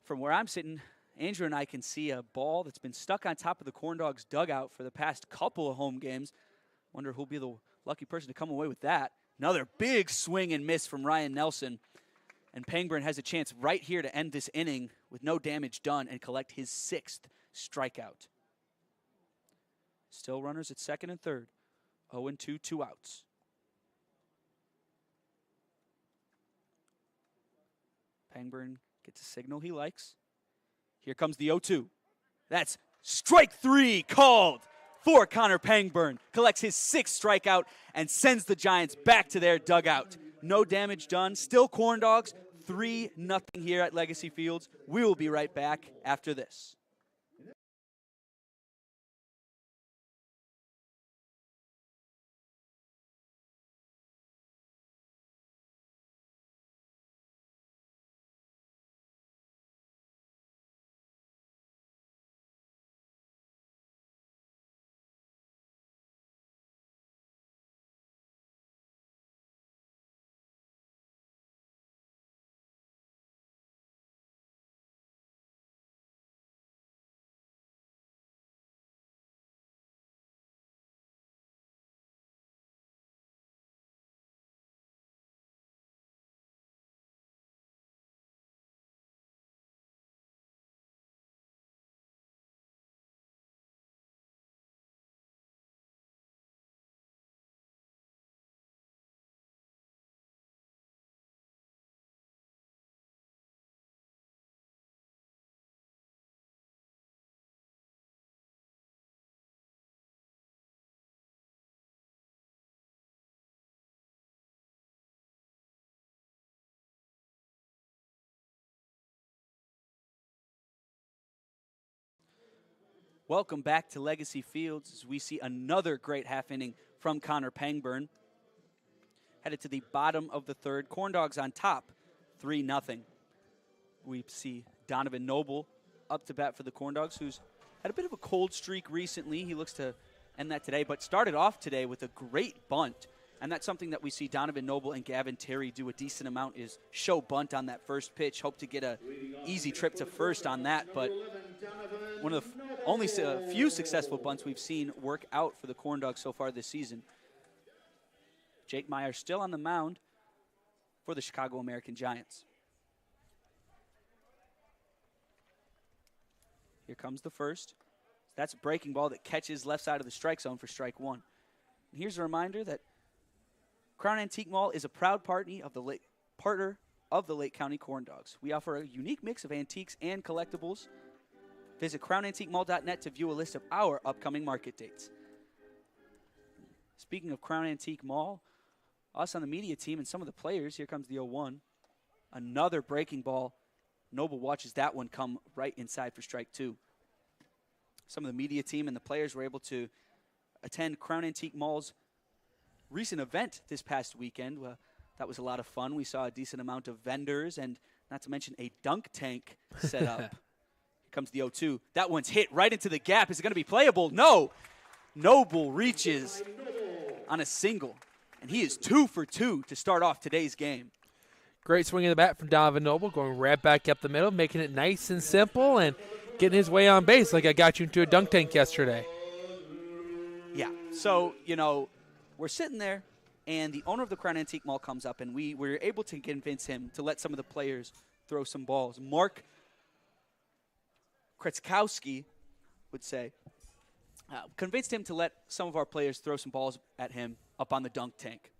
From where I'm sitting, Andrew and I can see a ball that's been stuck on top of the Corndogs dugout for the past couple of home games. Wonder who'll be the lucky person to come away with that. Another big swing and miss from Ryan Nelson. And Pangburn has a chance right here to end this inning with no damage done and collect his 6th strikeout. Still runners at second and third. 0-2, 2 outs. Pangburn gets a signal he likes. Here comes the 0-2. That's strike 3 called for Connor Pangburn. Collects his 6th strikeout and sends the Giants back to their dugout. No damage done. Still Corndogs, 3-0 here at Legacy Fields. We will be right back after this. Welcome back to Legacy Fields as we see another great half inning from Connor Pangburn. Headed to the bottom of the third. Corndogs on top, 3-0. We see Donovan Noble up to bat for the Corndogs, who's had a bit of a cold streak recently. He looks to end that today, but started off today with a great bunt. And that's something that we see Donovan Noble and Gavin Terry do a decent amount is show bunt on that first pitch. Hope to get a easy trip to first on that, but one of the only few successful bunts we've seen work out for the Corndogs so far this season. Jake Meyer still on the mound for the Chicago American Giants. Here comes the first. That's a breaking ball that catches left side of the strike zone for strike 1. And here's a reminder that Crown Antique Mall is a proud partner of of the Lake County Corndogs. We offer a unique mix of antiques and collectibles. Visit crownantiquemall.net to view a list of our upcoming market dates. Speaking of Crown Antique Mall, us on the media team and some of the players, here comes the 0-1. Another breaking ball. Noble watches that one come right inside for strike 2. Some of the media team and the players were able to attend Crown Antique Mall's recent event this past weekend. That was a lot of fun. We saw a decent amount of vendors and not to mention a dunk tank set up. Here comes the 0-2. That one's hit right into the gap. Is it going to be playable? No. Noble reaches on a single, and he is 2 for 2 to start off today's game. Great swing of the bat from Donovan Noble, going right back up the middle, making it nice and simple and getting his way on base like I got you into a dunk tank yesterday. Yeah, so, we're sitting there, and the owner of the Crown Antique Mall comes up, and we were able to convince him to let some of the players throw some balls. Mark Kretzkowski would say, convinced him to let some of our players throw some balls at him up on the dunk tank.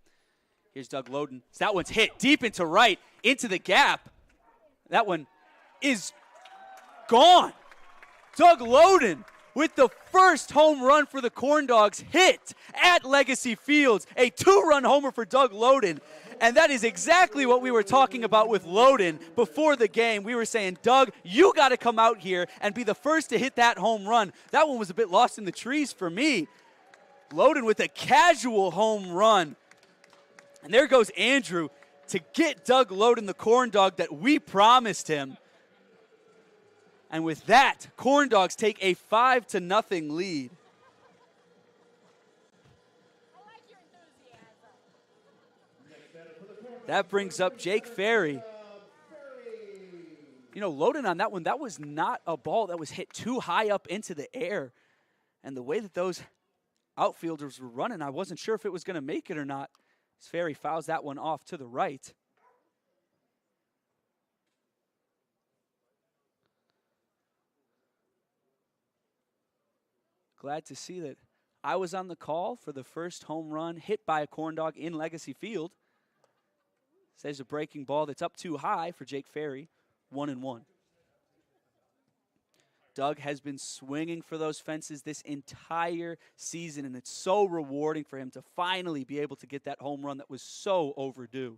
Here's Doug Loden. That one's hit deep into right, into the gap. That one is gone. Doug Loden with the first home run for the Corndogs, hit at Legacy Fields. A 2-run homer for Doug Loden. And that is exactly what we were talking about with Loden before the game. We were saying, Doug, you got to come out here and be the first to hit that home run. That one was a bit lost in the trees for me. Loden with a casual home run. And there goes Andrew to get Doug Loden the Corndog that we promised him. And with that, Corndogs take a 5-0 lead. That brings up Jake Ferry. Loden on that one, that was not a ball that was hit too high up into the air. And the way that those outfielders were running, I wasn't sure if it was going to make it or not. As Ferry fouls that one off to the right. Glad to see that I was on the call for the first home run hit by a Corndog in Legacy Field. Says a breaking ball that's up too high for Jake Ferry, 1-1. Doug has been swinging for those fences this entire season, and it's so rewarding for him to finally be able to get that home run that was so overdue.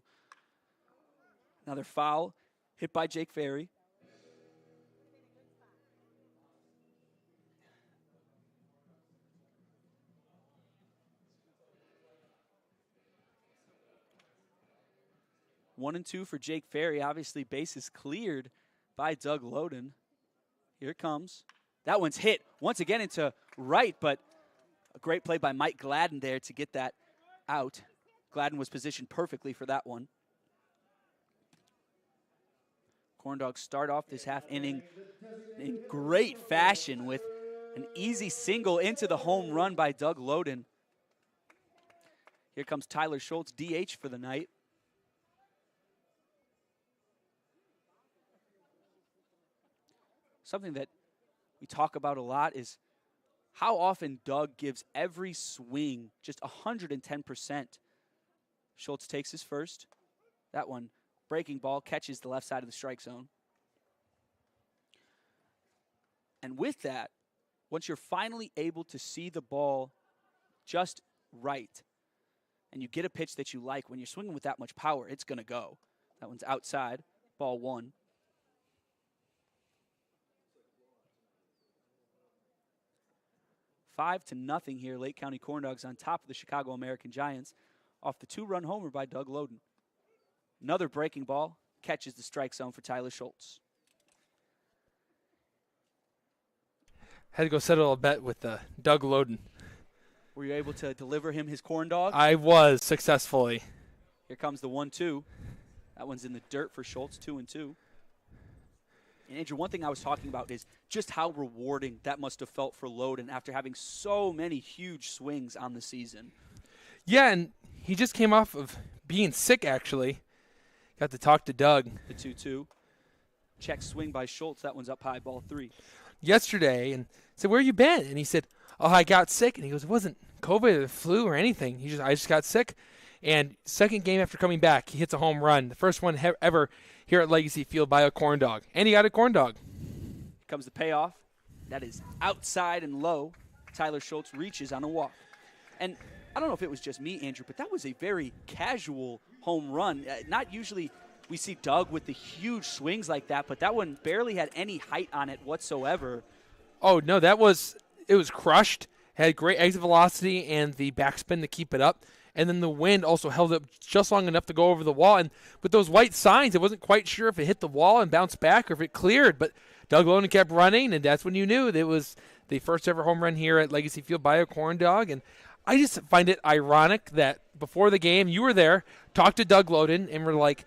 Another foul hit by Jake Ferry. One and two for Jake Ferry. Obviously, bases cleared by Doug Loden. Here it comes. That one's hit once again into right, but a great play by Mike Gladden there to get that out. Gladden was positioned perfectly for that one. Corndogs start off this half inning in great fashion with an easy single into the home run by Doug Loden. Here comes Tyler Schultz, DH for the night. Something that we talk about a lot is how often Doug gives every swing just 110%. Schultz takes his first. That one, breaking ball, catches the left side of the strike zone. And with that, once you're finally able to see the ball just right, and you get a pitch that you like, when you're swinging with that much power, it's going to go. That one's outside, ball 1. Five to nothing here. Lake County Corndogs on top of the Chicago American Giants off the 2-run homer by Doug Loden. Another breaking ball catches the strike zone for Tyler Schultz. Had to go settle a bet with Doug Loden. Were you able to deliver him his corn dog? I was, successfully. Here comes the 1-2. That one's in the dirt for Schultz, 2-2. And Andrew, one thing I was talking about is just how rewarding that must have felt for Loden after having so many huge swings on the season. Yeah, and he just came off of being sick, actually. Got to talk to Doug. The 2-2. Check swing by Schultz. That one's up high, ball 3. Yesterday, and said, "Where you been?" And he said, "Oh, I got sick." And he goes, "It wasn't COVID or the flu or anything. I just got sick." And second game after coming back, he hits a home run. The first one ever here at Legacy Field by a corn dog. And he got a corn dog. Here comes the payoff. That is outside and low. Tyler Schultz reaches on a walk. And I don't know if it was just me, Andrew, but that was a very casual home run. Not usually we see Doug with the huge swings like that, but that one barely had any height on it whatsoever. Oh, no, it was crushed, had great exit velocity and the backspin to keep it up. And then the wind also held it up just long enough to go over the wall. And with those white signs, it wasn't quite sure if it hit the wall and bounced back or if it cleared. But Doug Loden kept running, and that's when you knew that it was the first ever home run here at Legacy Field by a corn dog. And I just find it ironic that before the game, you were there, talked to Doug Loden, and were like,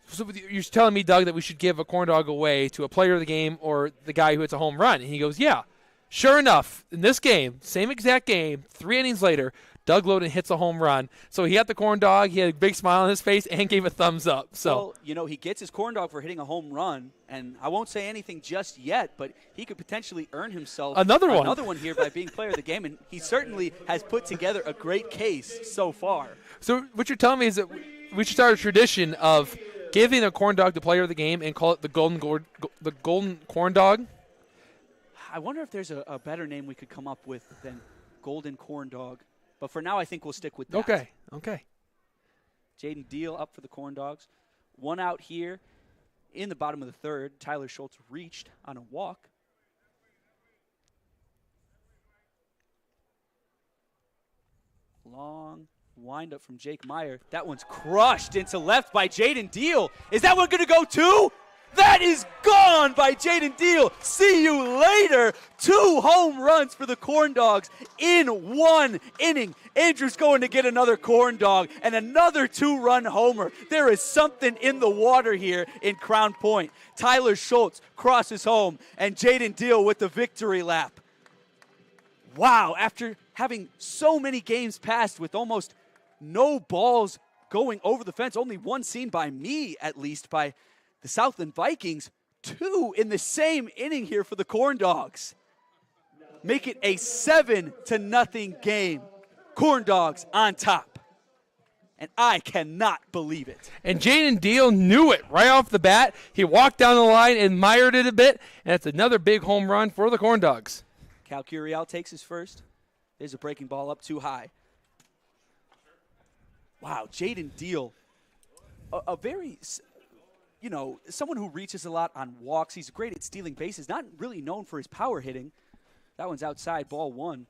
so you're telling me, Doug, that we should give a corn dog away to a player of the game or the guy who hits a home run? And he goes, yeah. Sure enough, in this game, same exact game, 3 innings later, Doug Loden hits a home run. So he got the corn dog, he had a big smile on his face, and gave a thumbs up. So, well, he gets his corn dog for hitting a home run, and I won't say anything just yet, but he could potentially earn himself another one here by being player of the game, and he certainly has put together a great case so far. So what you're telling me is that we should start a tradition of giving a corn dog to player of the game and call it the golden corn dog? I wonder if there's a better name we could come up with than golden corn dog. But for now, I think we'll stick with that. Okay. Jaden Deal up for the Corn Dogs. 1 out here in the bottom of the third. Tyler Schultz reached on a walk. Long windup from Jake Meyer. That one's crushed into left by Jaden Deal. Is that one going to go too? That is gone by Jaden Deal. See you later. 2 home runs for the Corn Dogs in 1 inning. Andrew's going to get another corn dog and another 2-run homer. There is something in the water here in Crown Point. Tyler Schultz crosses home, and Jaden Deal with the victory lap. Wow, after having so many games passed with almost no balls going over the fence, only one seen by me at least by the Southland Vikings, 2 in the same inning here for the Corn Dogs. Make it a 7-0 game. Corn Dogs on top. And I cannot believe it. And Jaden Deal knew it right off the bat. He walked down the line, admired it a bit, and it's another big home run for the Corn Dogs. Cal Curiel takes his first. There's a breaking ball up too high. Wow, Jaden Deal, a very... someone who reaches a lot on walks. He's great at stealing bases, not really known for his power hitting. That one's outside, ball 1.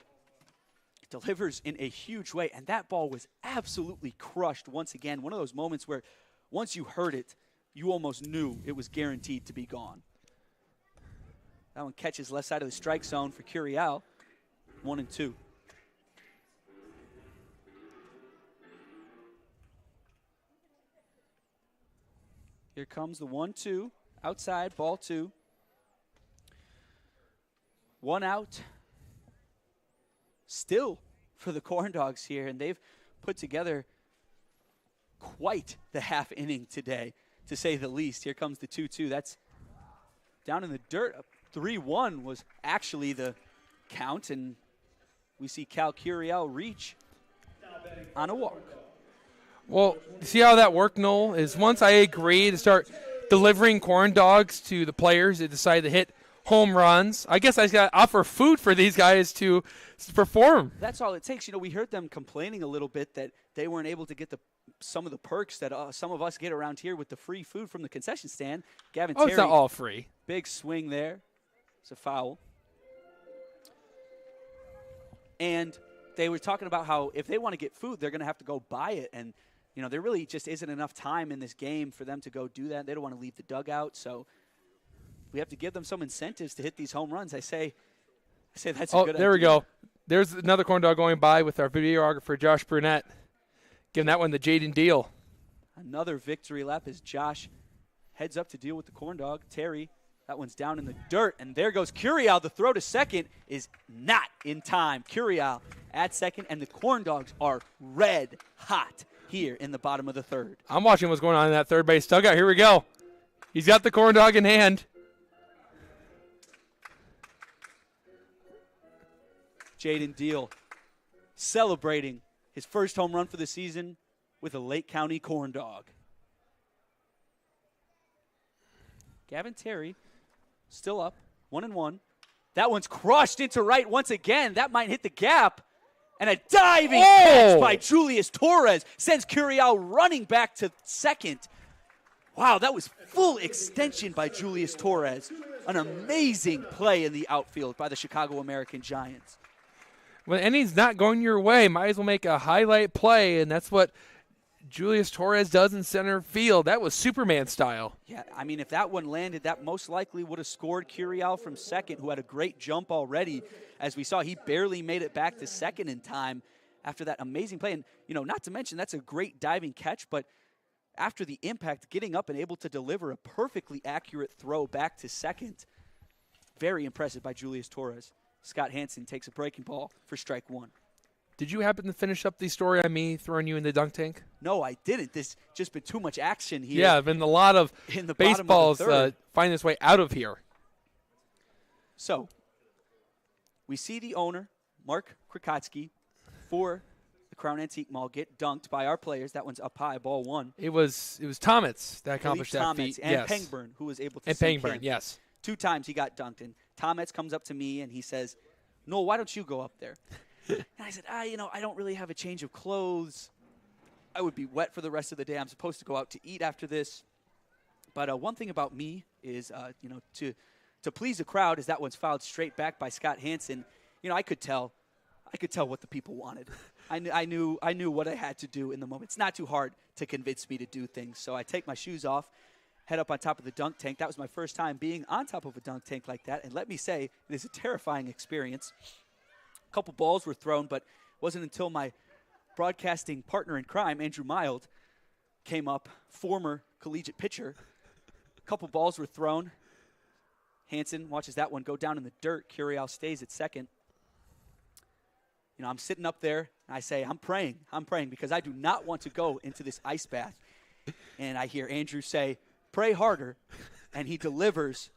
Delivers in a huge way, and that ball was absolutely crushed once again. One of those moments where once you heard it, you almost knew it was guaranteed to be gone. That one catches left side of the strike zone for Curiel, 1-2. Here comes the 1-2, outside, ball 2. 1 out. Still for the Corn Dogs here, and they've put together quite the half inning today, to say the least. Here comes the 2-2. That's down in the dirt. 3-1 was actually the count, and we see Cal Curiel reach on a walk. Well, see how that worked, Noel, is once I agreed to start delivering corn dogs to the players that decide to hit home runs, I guess I got to offer food for these guys to perform. That's all it takes. We heard them complaining a little bit that they weren't able to get some of the perks that some of us get around here with the free food from the concession stand. Gavin Terry, it's not all free. Big swing there. It's a foul. And they were talking about how if they want to get food, they're going to have to go buy it. And, there really just isn't enough time in this game for them to go do that. They don't want to leave the dugout. So we have to give them some incentives to hit these home runs. I say that's a good idea. There we go. There's another corn dog going by with our videographer, Josh Brunette. Giving that one the Jaden Deal. Another victory lap as Josh heads up to deal with the corn dog. Terry, that one's down in the dirt. And there goes Curiel. The throw to second is not in time. Curiel at second, and the Corn Dogs are red hot here in the bottom of the third. I'm watching what's going on in that third base dugout. Here we go. He's got the corn dog in hand. Jaden Deal celebrating his first home run for the season with a Lake County corn dog. Gavin Terry still up, 1-1. That one's crushed into right once again. That might hit the gap. And a diving catch by Julius Torres sends Curiel running back to second. Wow, that was full extension by Julius Torres. An amazing play in the outfield by the Chicago American Giants. When anything's not going your way, might as well make a highlight play, and that's what Julius Torres does in center field. That was Superman style. Yeah, I mean, if that one landed, that most likely would have scored Curiel from second, who had a great jump already. As we saw, he barely made it back to second in time after that amazing play. And, not to mention, that's a great diving catch, but after the impact, getting up and able to deliver a perfectly accurate throw back to second. Very impressive by Julius Torres. Scott Hansen takes a breaking ball for strike one. Did you happen to finish up the story on me throwing you in the dunk tank? No, I didn't. There's just been too much action here. Yeah, been a lot of in the baseballs find this way out of here. So, we see the owner, Mark Krikotsky, for the Crown Antique Mall get dunked by our players. That one's up high, ball one. It was Tomets that accomplished that feat. And yes. Pengburn, who was able to And sink Pengburn, in. yes. 2 times he got dunked. And Tomets comes up to me and he says, "Noel, why don't you go up there?" And I said, I don't really have a change of clothes. I would be wet for the rest of the day. I'm supposed to go out to eat after this. But one thing about me is, to please the crowd, is that one's fouled straight back by Scott Hansen. I could tell what the people wanted. I knew what I had to do in the moment. It's not too hard to convince me to do things. So I take my shoes off, head up on top of the dunk tank. That was my first time being on top of a dunk tank like that. And let me say, it is a terrifying experience. A couple balls were thrown, but it wasn't until my broadcasting partner in crime, Andrew Mild, came up, former collegiate pitcher. A couple balls were thrown. Hansen watches that one go down in the dirt. Curiel stays at second. I'm sitting up there, and I say, I'm praying because I do not want to go into this ice bath. And I hear Andrew say, "Pray harder," and he delivers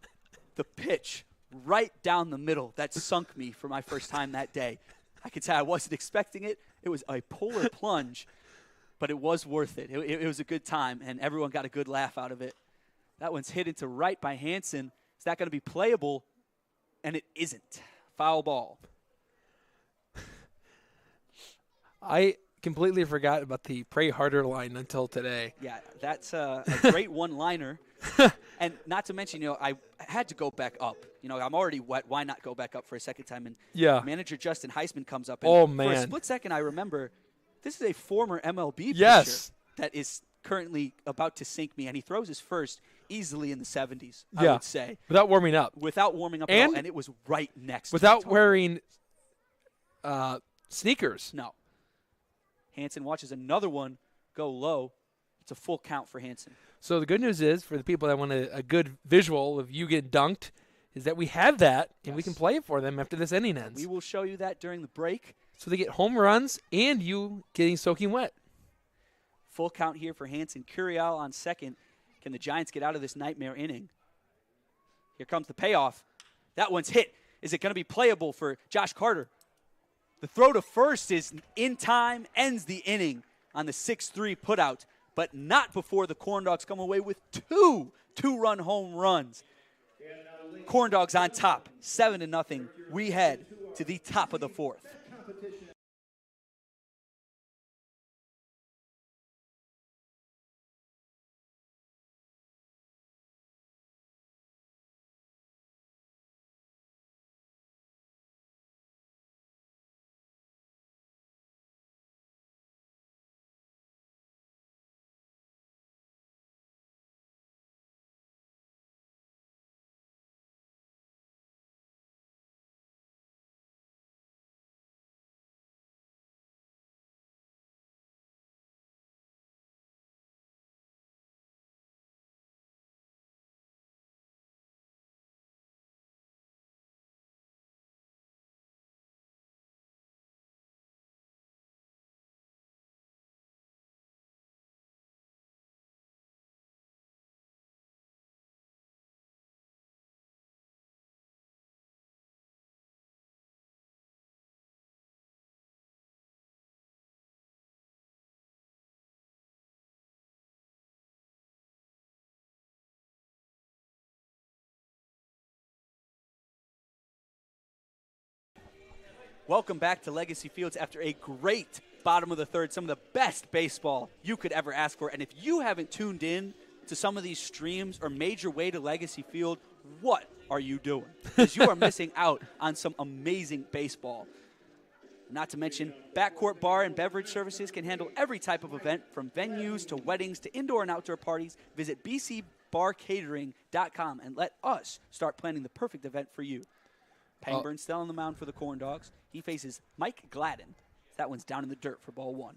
the pitch right down the middle. That sunk me for my first time that day. I could say I wasn't expecting it. It was a polar plunge, but it was worth it. It was a good time, and everyone got a good laugh out of it. That one's hit into right by Hansen. Is that going to be playable? And it isn't. Foul ball. I completely forgot about the pray harder line until today. Yeah, that's a great one-liner. And not to mention, I had to go back up. I'm already wet. Why not go back up for a second time? And manager Justin Heisman comes up. And for a split second, I remember this is a former MLB pitcher that is currently about to sink me. And he throws his first easily in the 70s, I would say. Without warming up. Without warming up at all. And it was right next to without wearing sneakers. No. Hansen watches another one go low. It's a full count for Hansen. So the good news is, for the people that want a good visual of you getting dunked, is that we have that, and we can play it for them after this inning ends. We will show you that during the break. So they get home runs and you getting soaking wet. Full count here for Hansen. Curiel on second. Can the Giants get out of this nightmare inning? Here comes the payoff. That one's hit. Is it going to be playable for Josh Carter? The throw to first is in time, ends the inning on the 6-3 putout, but not before the Corndogs come away with two-run home runs. Corndogs on top, 7-0. We head to the top of the fourth. Welcome back to Legacy Fields after a great bottom of the third, some of the best baseball you could ever ask for. And if you haven't tuned in to some of these streams or made your way to Legacy Field, what are you doing? Because you are missing out on some amazing baseball. Not to mention, Backcourt Bar and Beverage Services can handle every type of event from venues to weddings to indoor and outdoor parties. Visit bcbarcatering.com and let us start planning the perfect event for you. Pangburn still on the mound for the Corndogs. He faces Mike Gladden. That one's down in the dirt for ball one.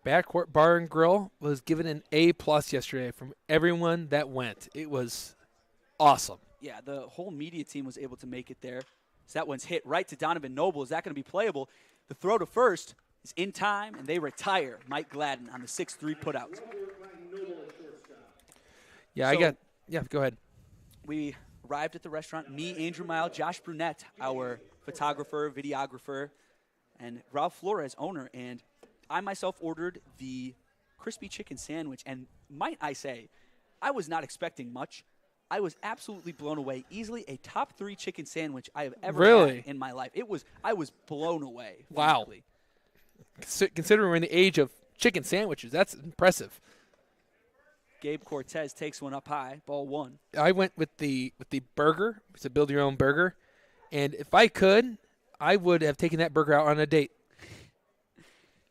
Backcourt Bar and Grill was given an A+ yesterday from everyone that went. It was awesome. Yeah, the whole media team was able to make it there. So that one's hit right to Donovan Noble. Is that going to be playable? The throw to first is in time, and they retire Mike Gladden on the 6-3 putout. Yeah, So- go ahead. We arrived at the restaurant, me, Andrew Mile, Josh Brunette, our photographer, videographer, and Ralph Flores, owner. And I myself ordered the crispy chicken sandwich. And might I say, I was not expecting much. I was absolutely blown away. Easily a top 3 chicken sandwich I have ever had in my life. I was blown away. Wow. frankly. Considering we're in the age of chicken sandwiches, that's impressive. Gabe Cortez takes one up high, ball one. I went with the burger. It's a build your own burger, and if I could, I would have taken that burger out on a date.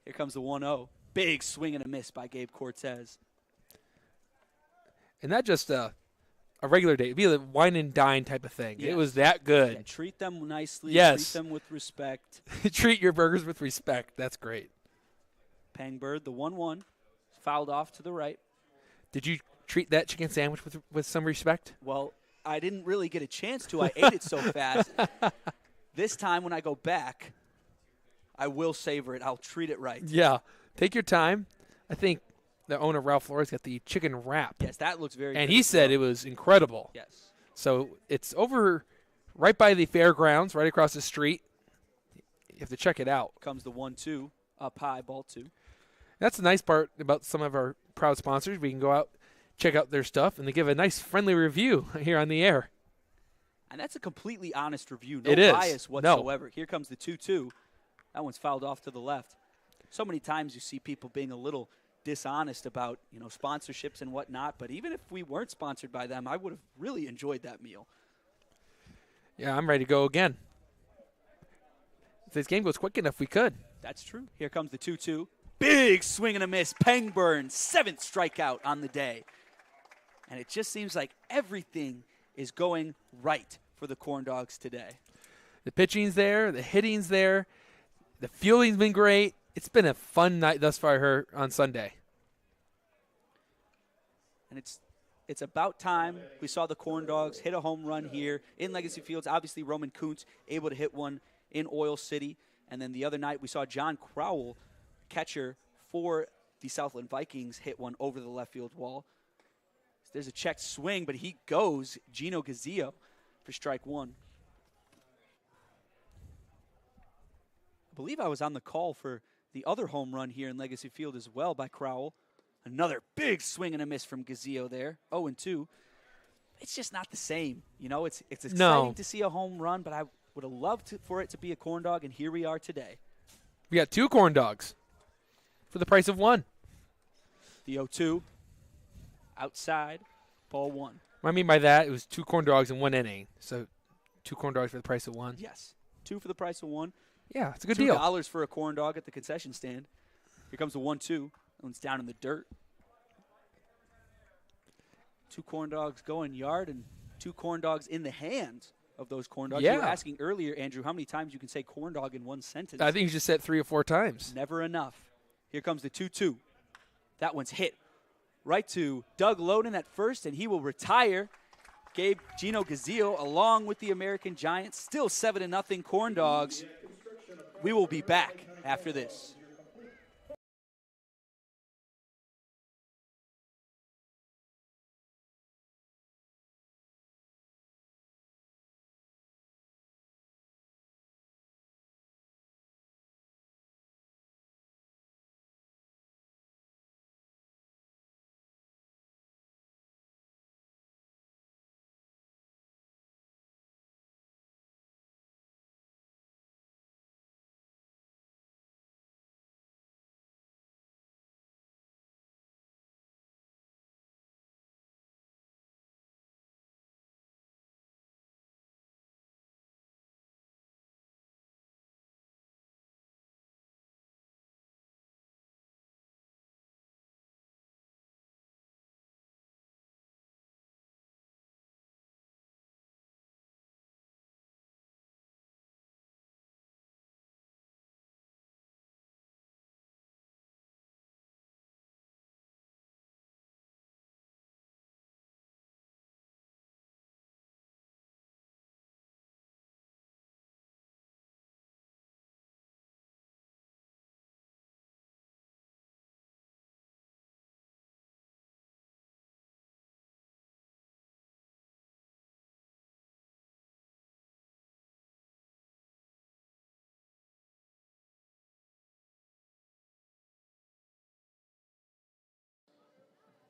Here comes the 1-0. Big swing and a miss by Gabe Cortez. And not just a regular date. It'd be a wine and dine type of thing. Yes. It was that good. Yeah, treat them nicely. Yes. Treat them with respect. Treat your burgers with respect. That's great. Pangbird, the 1-1, fouled off to the right. Did you treat that chicken sandwich with some respect? Well, I didn't really get a chance to. I ate it so fast. This time when I go back, I will savor it. I'll treat it right. Yeah. Take your time. I think the owner, Ralph Flores, got the chicken wrap. Yes, that looks very good. And he said it was incredible. Yes. So it's over right by the fairgrounds, right across the street. You have to check it out. Comes the 1-2, up high, ball 2. That's the nice part about some of our proud sponsors. We can go out, check out their stuff, and they give a nice friendly review here on the air. And that's a completely honest review. No It is. bias No. whatsoever. Here comes the 2-2. That one's fouled off to the left. So many times you see people being a little dishonest about, sponsorships and whatnot. But even if we weren't sponsored by them, I would have really enjoyed that meal. Yeah, I'm ready to go again. If this game goes quick enough, we could. That's true. Here comes the 2-2. Big swing and a miss. Pangburn, 7th strikeout on the day. And it just seems like everything is going right for the Corndogs today. The pitching's there. The hitting's there. The fielding's been great. It's been a fun night thus far here on Sunday. And it's about time we saw the Corndogs hit a home run here in Legacy Fields. Obviously, Roman Kuntz able to hit one in Oil City. And then the other night we saw John Crowell, catcher for the Southland Vikings, hit one over the left field wall. There's a checked swing, but he goes Gino Gazzio for strike one. I believe I was on the call for the other home run here in Legacy Field as well by Crowell. Another big swing and a miss from Gazzio there, 0-2. It's just not the same. It's exciting to see a home run, but I would have loved for it to be a corn dog, and here we are today. We got 2 corn dogs for the price of 1. The 0-2, outside, ball 1. What I mean by that, it was 2 corn dogs in 1 inning. So 2 corn dogs for the price of 1. Yes, 2 for the price of 1. Yeah, it's a good deal. $2 for a corn dog at the concession stand. Here comes the 1-2. That one's down in the dirt. 2 corn dogs going yard and 2 corn dogs in the hands of those corn dogs. Yeah. You were asking earlier, Andrew, how many times you can say corn dog in one sentence. I think you just said 3 or 4 times. Never enough. Here comes the 2-2. That one's hit right to Doug Loden at first, and he will retire. Gino Gazzio along with the American Giants. Still 7-0 corn dogs. We will be back after this.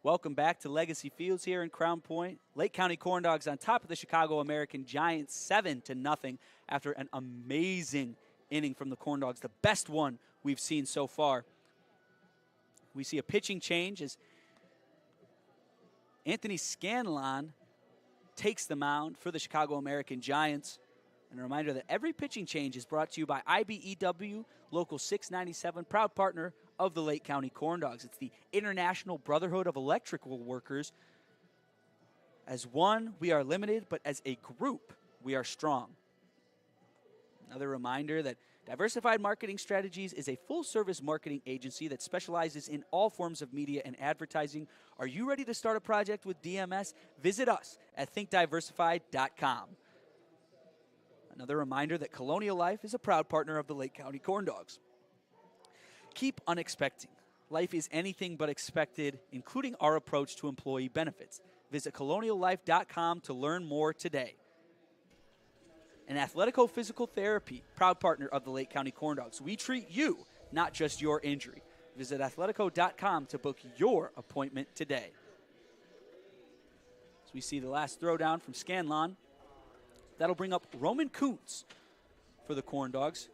Welcome back to Legacy Fields here in Crown Point. Lake County Corndogs on top of the Chicago American Giants 7-0 after an amazing inning from the Corndogs, the best one we've seen so far. We see a pitching change as Anthony Scanlon takes the mound for the Chicago American Giants. And a reminder that every pitching change is brought to you by IBEW Local 697, proud partner of the Lake County Corndogs. It's the International Brotherhood of Electrical Workers. As one, we are limited, but as a group, we are strong. Another reminder that Diversified Marketing Strategies is a full-service marketing agency that specializes in all forms of media and advertising. Are you ready to start a project with DMS? Visit us at thinkdiversified.com. Another reminder that Colonial Life is a proud partner of the Lake County Corndogs. Keep unexpecting. Life is anything but expected, including our approach to employee benefits. Visit coloniallife.com to learn more today. And Athletico Physical Therapy, proud partner of the Lake County Corndogs. We treat you, not just your injury. Visit athletico.com to book your appointment today. As we see the last throwdown from Scanlon, that'll bring up Roman Kuntz for the Corndogs.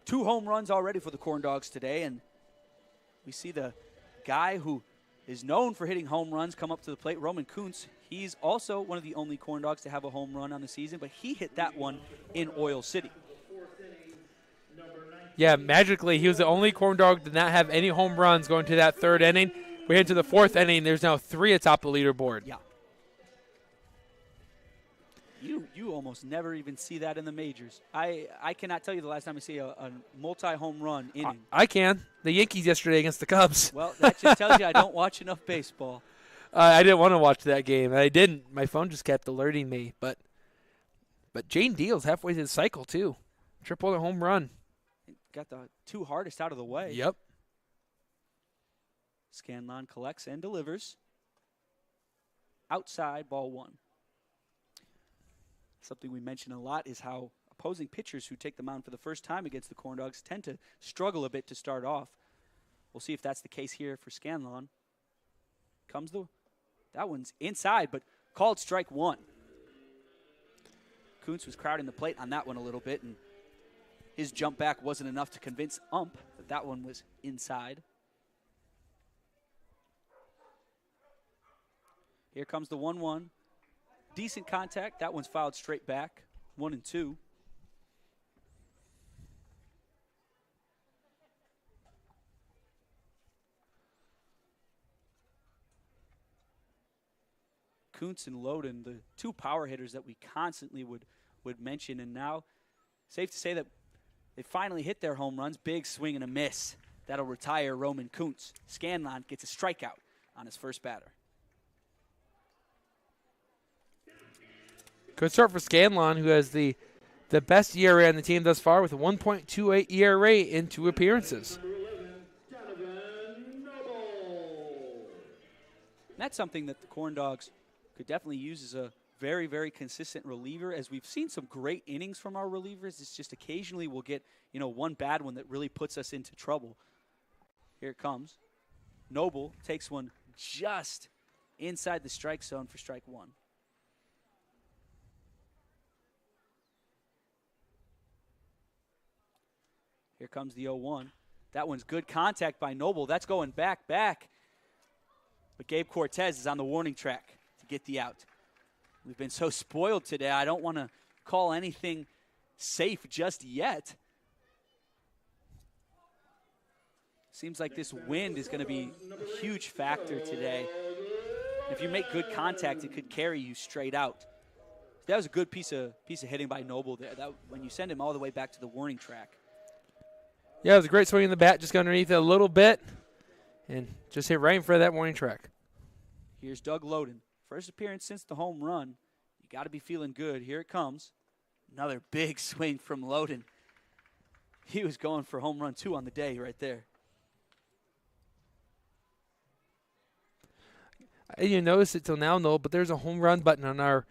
2 home runs already for the Corndogs today, and we see the guy who is known for hitting home runs come up to the plate, Roman Kuntz. He's also one of the only Corndogs to have a home run on the season, but he hit that one in Oil City. Yeah, magically, he was the only Corndog to not have any home runs going to that 3rd inning. We head to the 4th inning. There's now 3 atop the leaderboard. Yeah. You almost never even see that in the majors. I cannot tell you the last time I see a multi-home run inning. I can. The Yankees yesterday against the Cubs. Well, that just tells you I don't watch enough baseball. I didn't want to watch that game. I didn't. My phone just kept alerting me. But Jane Deal's halfway through the cycle, too. Triple and home run. Got the 2 hardest out of the way. Yep. Scanlon collects and delivers. Outside, ball 1. Something we mention a lot is how opposing pitchers who take the mound for the first time against the Corndogs tend to struggle a bit to start off. We'll see if that's the case here for Scanlon. That one's inside, but called strike 1. Kuntz was crowding the plate on that one a little bit, and his jump back wasn't enough to convince ump that that one was inside. Here comes the 1-1. Decent contact. That one's fouled straight back. 1-2. Kuntz and Loden, the 2 power hitters that we constantly would mention, and now safe to say that they finally hit their home runs. Big swing and a miss. That'll retire Roman Kuntz. Scanlon gets a strikeout on his first batter. Good start for Scanlon, who has the best ERA on the team thus far with a 1.28 ERA in 2 appearances. And that's something that the Corndogs could definitely use as a very, very consistent reliever. As we've seen some great innings from our relievers, it's just occasionally we'll get, one bad one that really puts us into trouble. Here it comes. Noble takes one just inside the strike zone for strike 1. Here comes the 0-1. That one's good contact by Noble. That's going back. But Gabe Cortez is on the warning track to get the out. We've been so spoiled today, I don't want to call anything safe just yet. Seems like this wind is going to be a huge factor today. If you make good contact, it could carry you straight out. That was a good piece of hitting by Noble there. That when you send him all the way back to the warning track. Yeah, it was a great swing in the bat. Just got underneath it a little bit and just hit right in front of that warning track. Here's Doug Loden. First appearance since the home run. You got to be feeling good. Here it comes. Another big swing from Loden. He was going for home run 2 on the day right there. I didn't notice it till now, Noel, but there's a home run button on our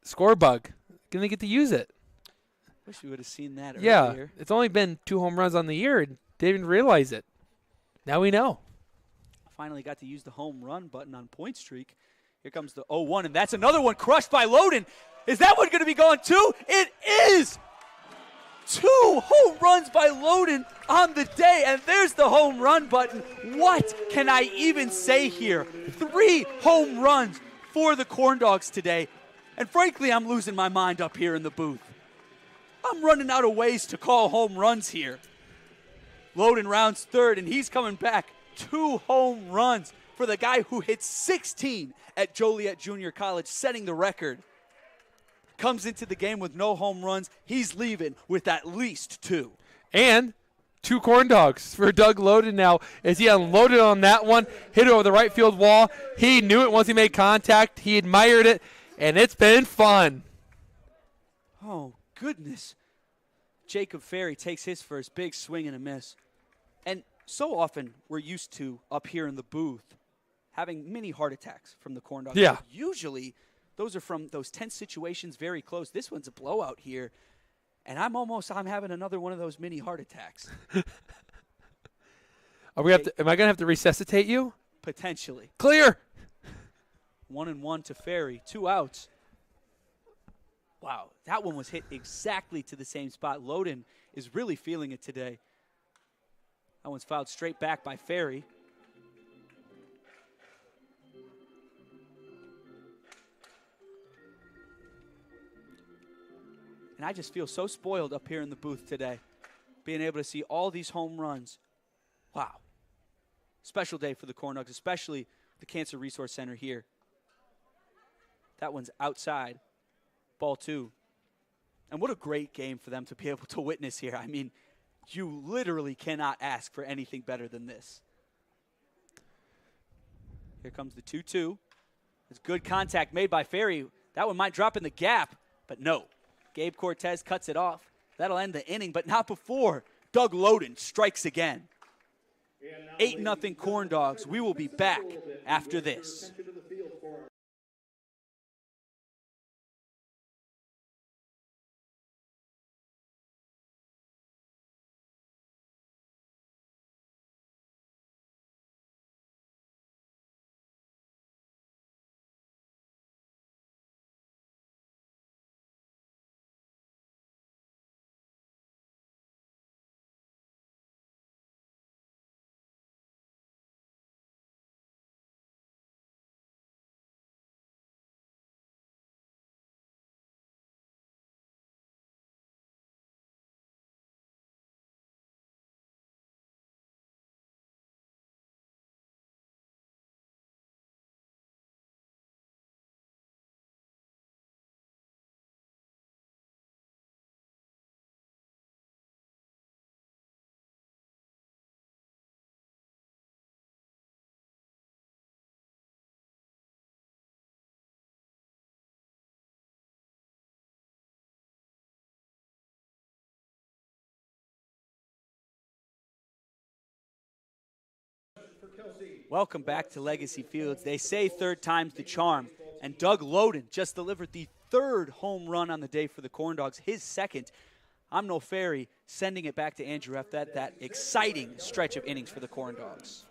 score bug. Gonna get to use it. Wish we would have seen that yeah, earlier. It's only been 2 home runs on the year and didn't even realize it. Now we know. finally got to use the home run button on Point Streak. Here comes the 0-1, and that's another one crushed by Loden. Is that one going to be going too? It is! 2 home runs by Loden on the day, and there's the home run button. What can I even say here? 3 home runs for the Corndogs today, and frankly, I'm losing my mind up here in the booth. I'm running out of ways to call home runs here. Loden rounds third, and he's coming back. 2 home runs for the guy who hit 16 at Joliet Junior College, setting the record. Comes into the game with no home runs. He's leaving with at least 2. And 2 corn dogs for Doug Loden now as he unloaded on that one, hit it over the right field wall. He knew it once he made contact. He admired it, and it's been fun. Oh, goodness. Jacob Ferry takes his first big swing and a miss. And so often we're used to, up here in the booth, having mini heart attacks from the Corn Dogs. Yeah. Usually those are from those tense situations very close. This one's a blowout here. And I'm having another one of those mini heart attacks. Am I going to have to resuscitate you? Potentially. Clear. 1-1 to Ferry. 2 outs. Wow, that one was hit exactly to the same spot. Loden is really feeling it today. That one's fouled straight back by Ferry. And I just feel so spoiled up here in the booth today, being able to see all these home runs. Wow. Special day for the Corndogs, especially the Cancer Resource Center here. That one's outside. Ball 2. And what a great game for them to be able to witness here. I mean, you literally cannot ask for anything better than this. Here comes the 2-2. It's good contact made by Ferry. That one might drop in the gap, but no. Gabe Cortez cuts it off. That'll end the inning, but not before Doug Loden strikes again. 8-0 Corn Dogs. We will be back after this. Welcome back to Legacy Fields. They say third time's the charm, and Doug Loden just delivered the 3rd home run on the day for the Corn Dogs, his 2nd. I'm No Ferry sending it back to Andrew after that exciting stretch of innings for the Corn Dogs.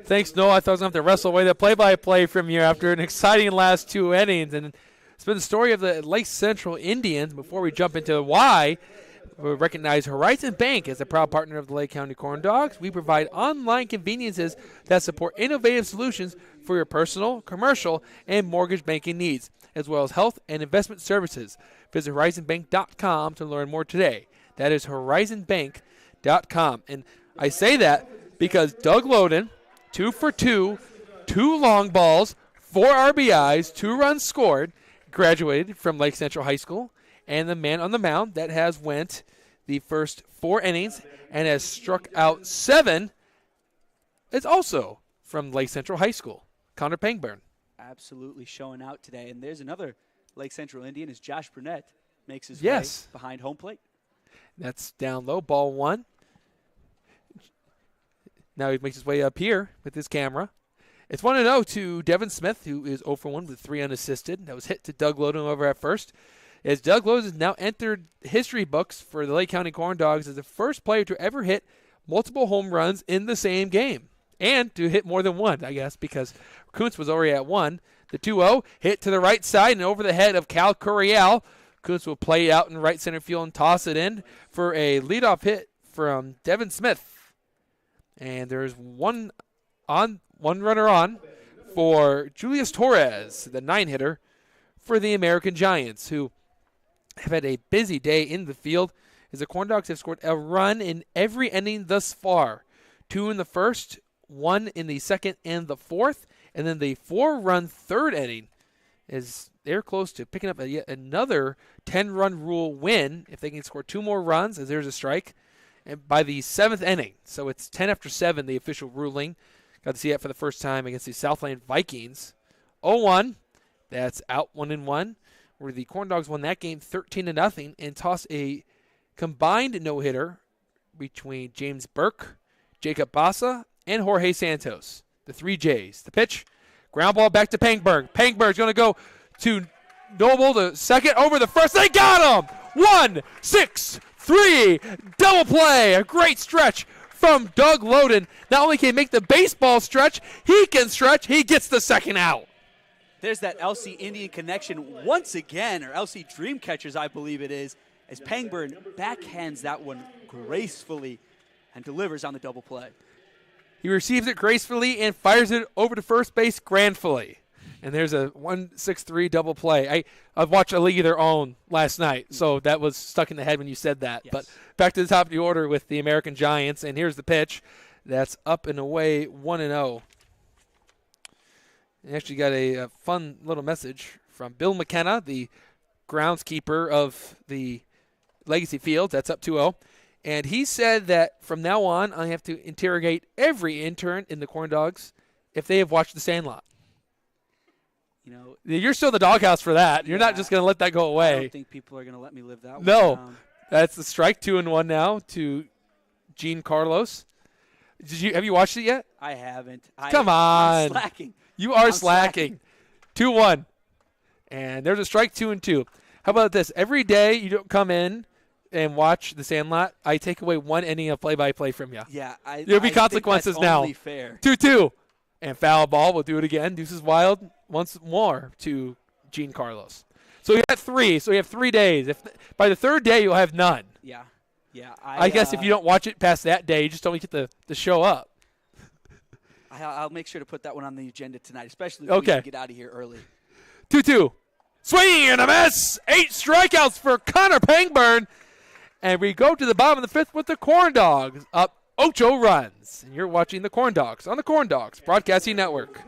Thanks, Noah. I thought I was going to have to wrestle away the play-by-play from you after an exciting last 2 innings. And it's been the story of the Lake Central Indians. Before we jump into why, we recognize Horizon Bank as a proud partner of the Lake County Corn Dogs. We provide online conveniences that support innovative solutions for your personal, commercial, and mortgage banking needs, as well as health and investment services. Visit horizonbank.com to learn more today. That is horizonbank.com. And I say that because Doug Loden, 2 for 2, 2 long balls, 4 RBIs, 2 runs scored, graduated from Lake Central High School. And the man on the mound that has went the first 4 innings and has struck out 7 is also from Lake Central High School, Connor Pangburn. Absolutely showing out today. And there's another Lake Central Indian as Josh Burnett makes his way behind home plate. That's down low, ball 1. Now he makes his way up here with his camera. It's 1-0 to Devin Smith, who is 0 for 1 with 3 unassisted. That was hit to Doug Loden over at first. As Doug Loden has now entered history books for the Lake County Corn Dogs as the first player to ever hit multiple home runs in the same game. and to hit more than one, I guess, because Kuntz was already at 1. The 2-0 hit to the right side and over the head of Cal Curiel. Kuntz will play it out in right center field and toss it in for a leadoff hit from Devin Smith. And there's one runner on for Julius Torres, the 9-hitter for the American Giants, who have had a busy day in the field as the Corndogs have scored a run in every inning thus far. 2 in the first, 1 in the second and the fourth, and then the 4-run third inning is they're close to picking up yet another 10-run rule win if they can score 2 more runs, as there's a strike, and by the 7th inning. So it's 10 after 7, the official ruling. Got to see that for the first time against the Southland Vikings. 0-1, that's out 1-1, where the Corndogs won that game 13-0 and tossed a combined no-hitter between James Burke, Jacob Bassa, and Jorge Santos, the 3 J's. The pitch, ground ball back to Pangberg. Pangberg's going to go to Noble, the second, over the first. They got him! 1-6-3, double play. A great stretch from Doug Loden. Not only can he make the baseball stretch, he can stretch. He gets the second out. There's that LC Indian connection once again, or LC Dreamcatchers, I believe it is, as Pangburn backhands that one gracefully and delivers on the double play. He receives it gracefully and fires it over to first base grandfully. And there's a 1-6-3 double play. I've watched a league of their own last night, so that was stuck in the head when you said that. Yes. But back to the top of the order with the American Giants, and here's the pitch. That's up and away, 1-0. And actually got a fun little message from Bill McKenna, the groundskeeper of the Legacy Field. That's up 2-0. And he said that from now on, I have to interrogate every intern in the Corndogs if they have watched The Sandlot. You know, you're still in the doghouse for that. You're not just going to let that go away. I don't think people are going to let me live that one No. down. That's the strike, 2-1 now to Gene Carlos. Have you watched it yet? I haven't. Come on. I'm slacking. You are I'm slacking. 2-1. And there's a strike, 2-2. How about this? Every day you don't come in and watch The Sandlot, I take away 1 inning of play-by-play from you. Yeah, There'll be I consequences think that's now. only fair. 2-2. And foul ball. We'll do it again. Deuces Wild once more to Gene Carlos. So you got 3. So you have 3 days. By the 3rd day, you'll have none. Yeah. I guess if you don't watch it past that day, you just don't get the show up. I'll make sure to put that one on the agenda tonight, especially if Okay. we get out of here early. 2-2. Swing and a miss. 8 strikeouts for Connor Pangburn. And we go to the bottom of the 5th with the Corndogs up 8 runs. And you're watching the Corndogs on the Corndogs Broadcasting Network.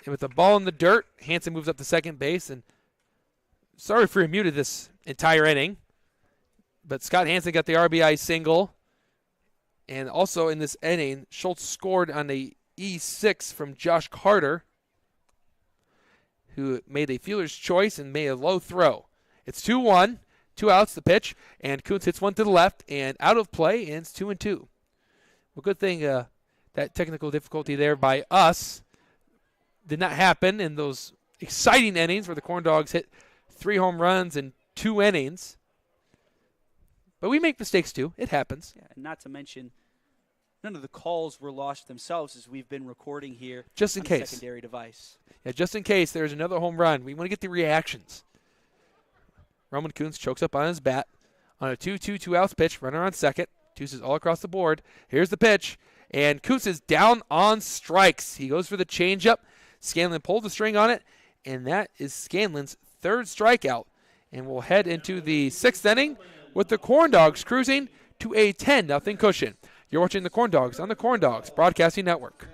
And with the ball in the dirt, Hansen moves up to second base. And sorry for you muted this entire inning. But Scott Hansen got the RBI single. And also in this inning, Schultz scored on the E6 from Josh Carter, who made a fielder's choice and made a low throw. It's 2-1, 2 outs, the pitch, and Kuntz hits one to the left and out of play, and it's 2-2. Well, good thing that technical difficulty there by us did not happen in those exciting innings where the Corndogs hit 3 home runs in 2 innings. But we make mistakes too. It happens. Yeah, and not to mention, none of the calls were lost themselves as we've been recording here just in on case. the secondary device. Yeah, just in case there's another home run. We want to get the reactions. Roman Kuntz chokes up on his bat on a 2-2, 2 outs pitch. Runner on second. Deuces all across the board. Here's the pitch. And Kuntz is down on strikes. He goes for the changeup. Scanlon pulled the string on it. And that is Scanlon's 3rd strikeout. And we'll head into the 6th inning with the Corndogs cruising to a 10-0 cushion. You're watching the Corndogs on the Corndogs Broadcasting Network.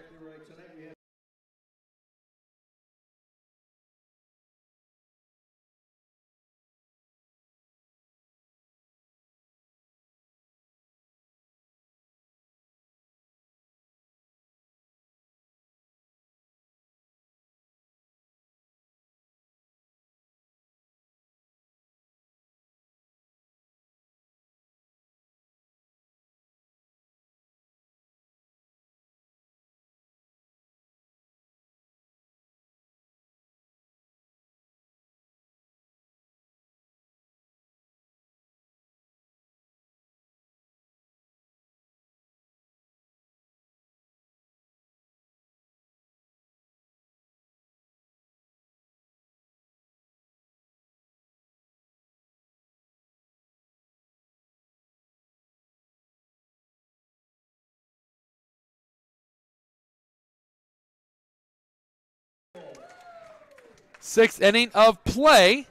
Sixth inning of play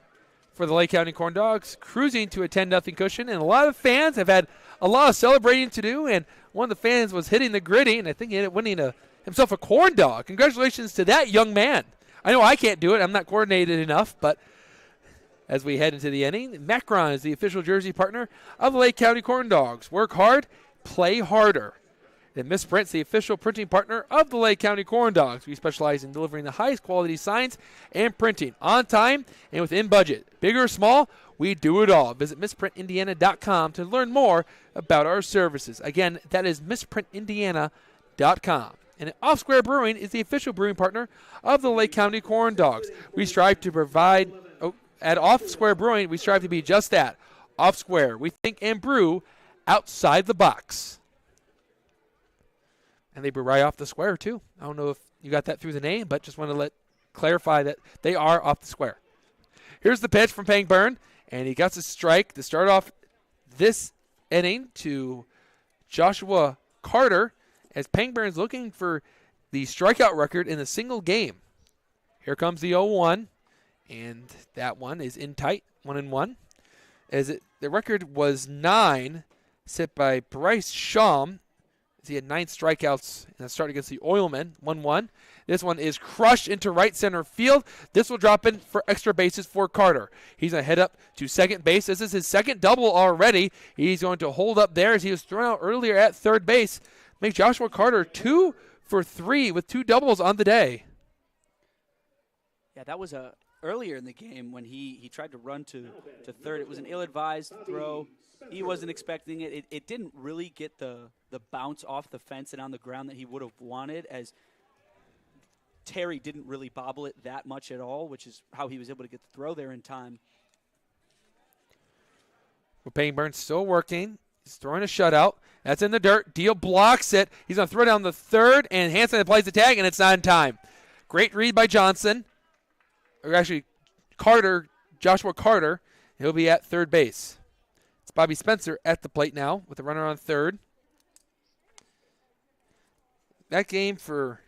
for the Lake County Corndogs, cruising to a 10-0 cushion. And a lot of fans have had a lot of celebrating to do. And one of the fans was hitting the gritty, and I think he ended up winning himself a corn dog. Congratulations to that young man. I know I can't do it. I'm not coordinated enough, but as we head into the inning, Macron is the official jersey partner of the Lake County Corndogs. Work hard, play harder. And Misprint's the official printing partner of the Lake County Corndogs. We specialize in delivering the highest quality signs and printing on time and within budget. Big or small, we do it all. Visit misprintindiana.com to learn more about our services. Again, that is misprintindiana.com. And Off Square Brewing is the official brewing partner of the Lake County Corndogs. We strive to provide, at Off Square Brewing, we strive to be just that, off square. We think and brew outside the box. And they brew right off the square, too. I don't know if you got that through the name, but just want to clarify that they are off the square. Here's the pitch from Pangburn, and he got a strike to start off this inning to Joshua Carter, as Pangburn's looking for the strikeout record in a single game. Here comes the 0-1, and that one is in tight, 1-1. The record was 9, set by Bryce Shawm. He had 9 strikeouts in the start against the Oilmen, 1-1. This one is crushed into right center field. This will drop in for extra bases for Carter. He's going to head up to second base. This is his second double already. He's going to hold up there as he was thrown out earlier at third base. Make Joshua Carter 2 for 3 with 2 doubles on the day. Yeah, that was earlier in the game when he tried to run to third. It was an ill-advised throw. He wasn't expecting it. It didn't really get the bounce off the fence and on the ground that he would have wanted, as Terry didn't really bobble it that much at all, which is how he was able to get the throw there in time. Well, Payne still working. He's throwing a shutout. That's in the dirt. Deal blocks it. He's going to throw down the third, and Hansen applies the tag, and it's not in time. Great read by Johnson. Or actually, Joshua Carter. He'll be at third base. It's Bobby Spencer at the plate now with a runner on third. That game for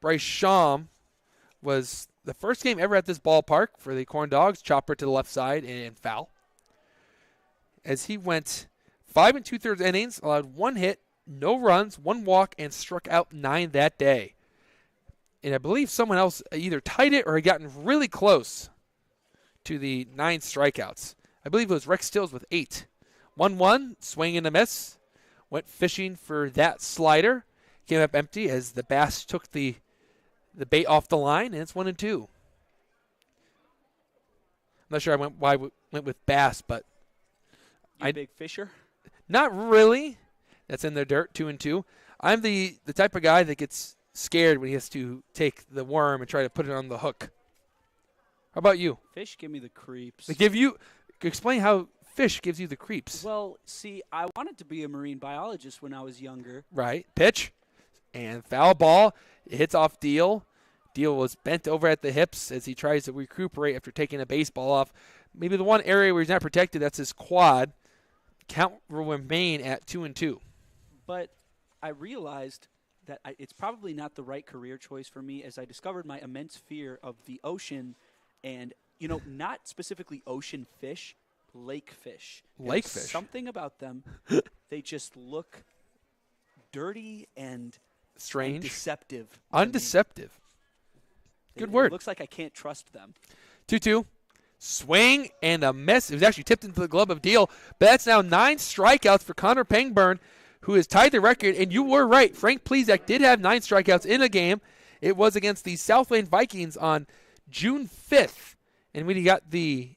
Bryce Shawm was the first game ever at this ballpark for the Corndogs. Chopper to the left side and foul. As he went 5 2/3 innings, allowed 1 hit, no runs, 1 walk, and struck out 9 that day. And I believe someone else either tied it or had gotten really close to the 9 strikeouts. I believe it was Rex Stills with 8. 1-1, swing and a miss. Went fishing for that slider. Came up empty as the bass took the bait off the line, and it's 1-2. I'm not sure why I went with bass, but You a big fisher? not really. That's in the dirt, 2-2. I'm the type of guy that gets scared when he has to take the worm and try to put it on the hook. How about you? Fish give me the creeps. Explain how fish gives you the creeps. Well, see, I wanted to be a marine biologist when I was younger. Right. Pitch and foul ball. It hits off Deal. Deal was bent over at the hips as he tries to recuperate after taking a baseball off. Maybe the one area where he's not protected, that's his quad. Count will remain at 2-2. But I realized that it's probably not the right career choice for me as I discovered my immense fear of the ocean and, not specifically ocean fish, lake fish. Lake There's fish? Something about them, they just look dirty and Strange. deceptive. to me. Undeceptive. Good It word. looks like I can't trust them. 2-2. Swing and a miss. It was actually tipped into the glove of Deal. But that's now 9 strikeouts for Connor Pangburn, who has tied the record. And you were right. Frank Plezak did have 9 strikeouts in a game. It was against the South Lane Vikings on June 5th. And when he got the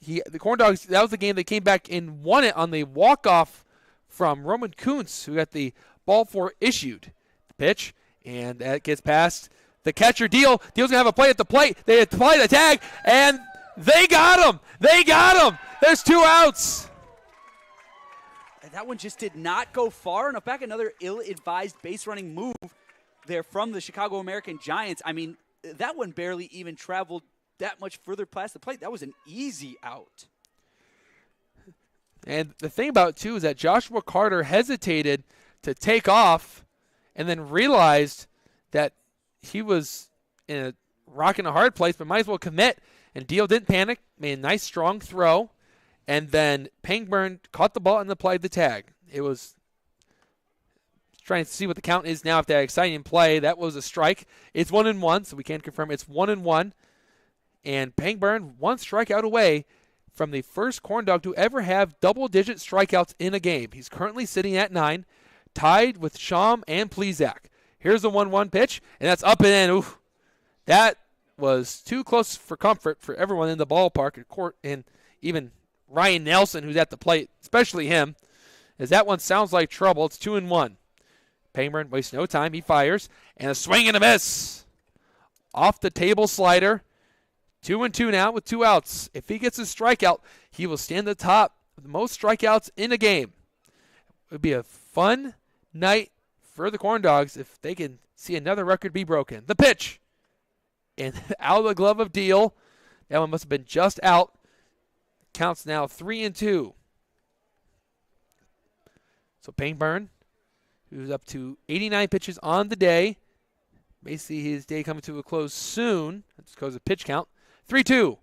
Corndogs, that was the game they came back and won it on the walk-off from Roman Kuntz, who got the ball four issued. The pitch, and that gets past the catcher. Deal's going to have a play at the plate. They apply the tag, and they got him. They got him. There's 2 outs. And that one just did not go far enough back. Another ill-advised base-running move there from the Chicago American Giants. I mean, that one barely even traveled that much further past the plate. That was an easy out. And the thing about it, too, is that Joshua Carter hesitated to take off and then realized that he was in a rock and a hard place, but might as well commit. And Deal didn't panic, made a nice, strong throw, and then Pangburn caught the ball and applied the tag. It was trying to see what the count is now after that exciting play. That was a strike. It's 1-1, so we can't confirm. It's 1-1. And Pangburn 1 strikeout away from the first Corndog to ever have double-digit strikeouts in a game. He's currently sitting at 9, tied with Sham and Plezak. Here's the 1-1 pitch, and that's up and in. Oof. That was too close for comfort for everyone in the ballpark at court, and even Ryan Nelson, who's at the plate, especially him, as that one sounds like trouble. It's 2-1. Pangburn wastes no time. He fires, and a swing and a miss. Off the table slider. 2-2 now with 2 outs. If he gets a strikeout, he will stand atop the most strikeouts in a game. It would be a fun night for the Corndogs if they can see another record be broken. The pitch. And out of the glove of Deal. That one must have been just out. Counts now 3-2. So Pangburn, who's up to 89 pitches on the day. May see his day coming to a close soon. That's because of pitch count. 3-2.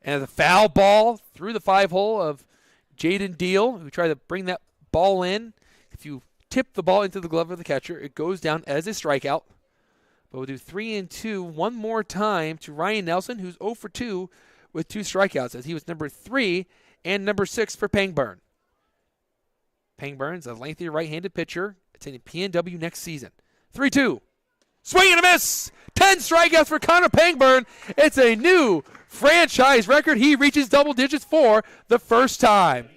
And the foul ball through the 5-hole of Jaden Deal, who tried to bring that ball in. If you tip the ball into the glove of the catcher, it goes down as a strikeout. But we'll do 3-2 one more time to Ryan Nelson, who's 0 for 2 with 2 strikeouts, as he was number 3 and number 6 for Pangburn. Pangburn's a lengthy right-handed pitcher. It's in PNW next season. 3-2. Swing and a miss. 10 strikeouts for Connor Pangburn. It's a new franchise record. He reaches double digits for the first time.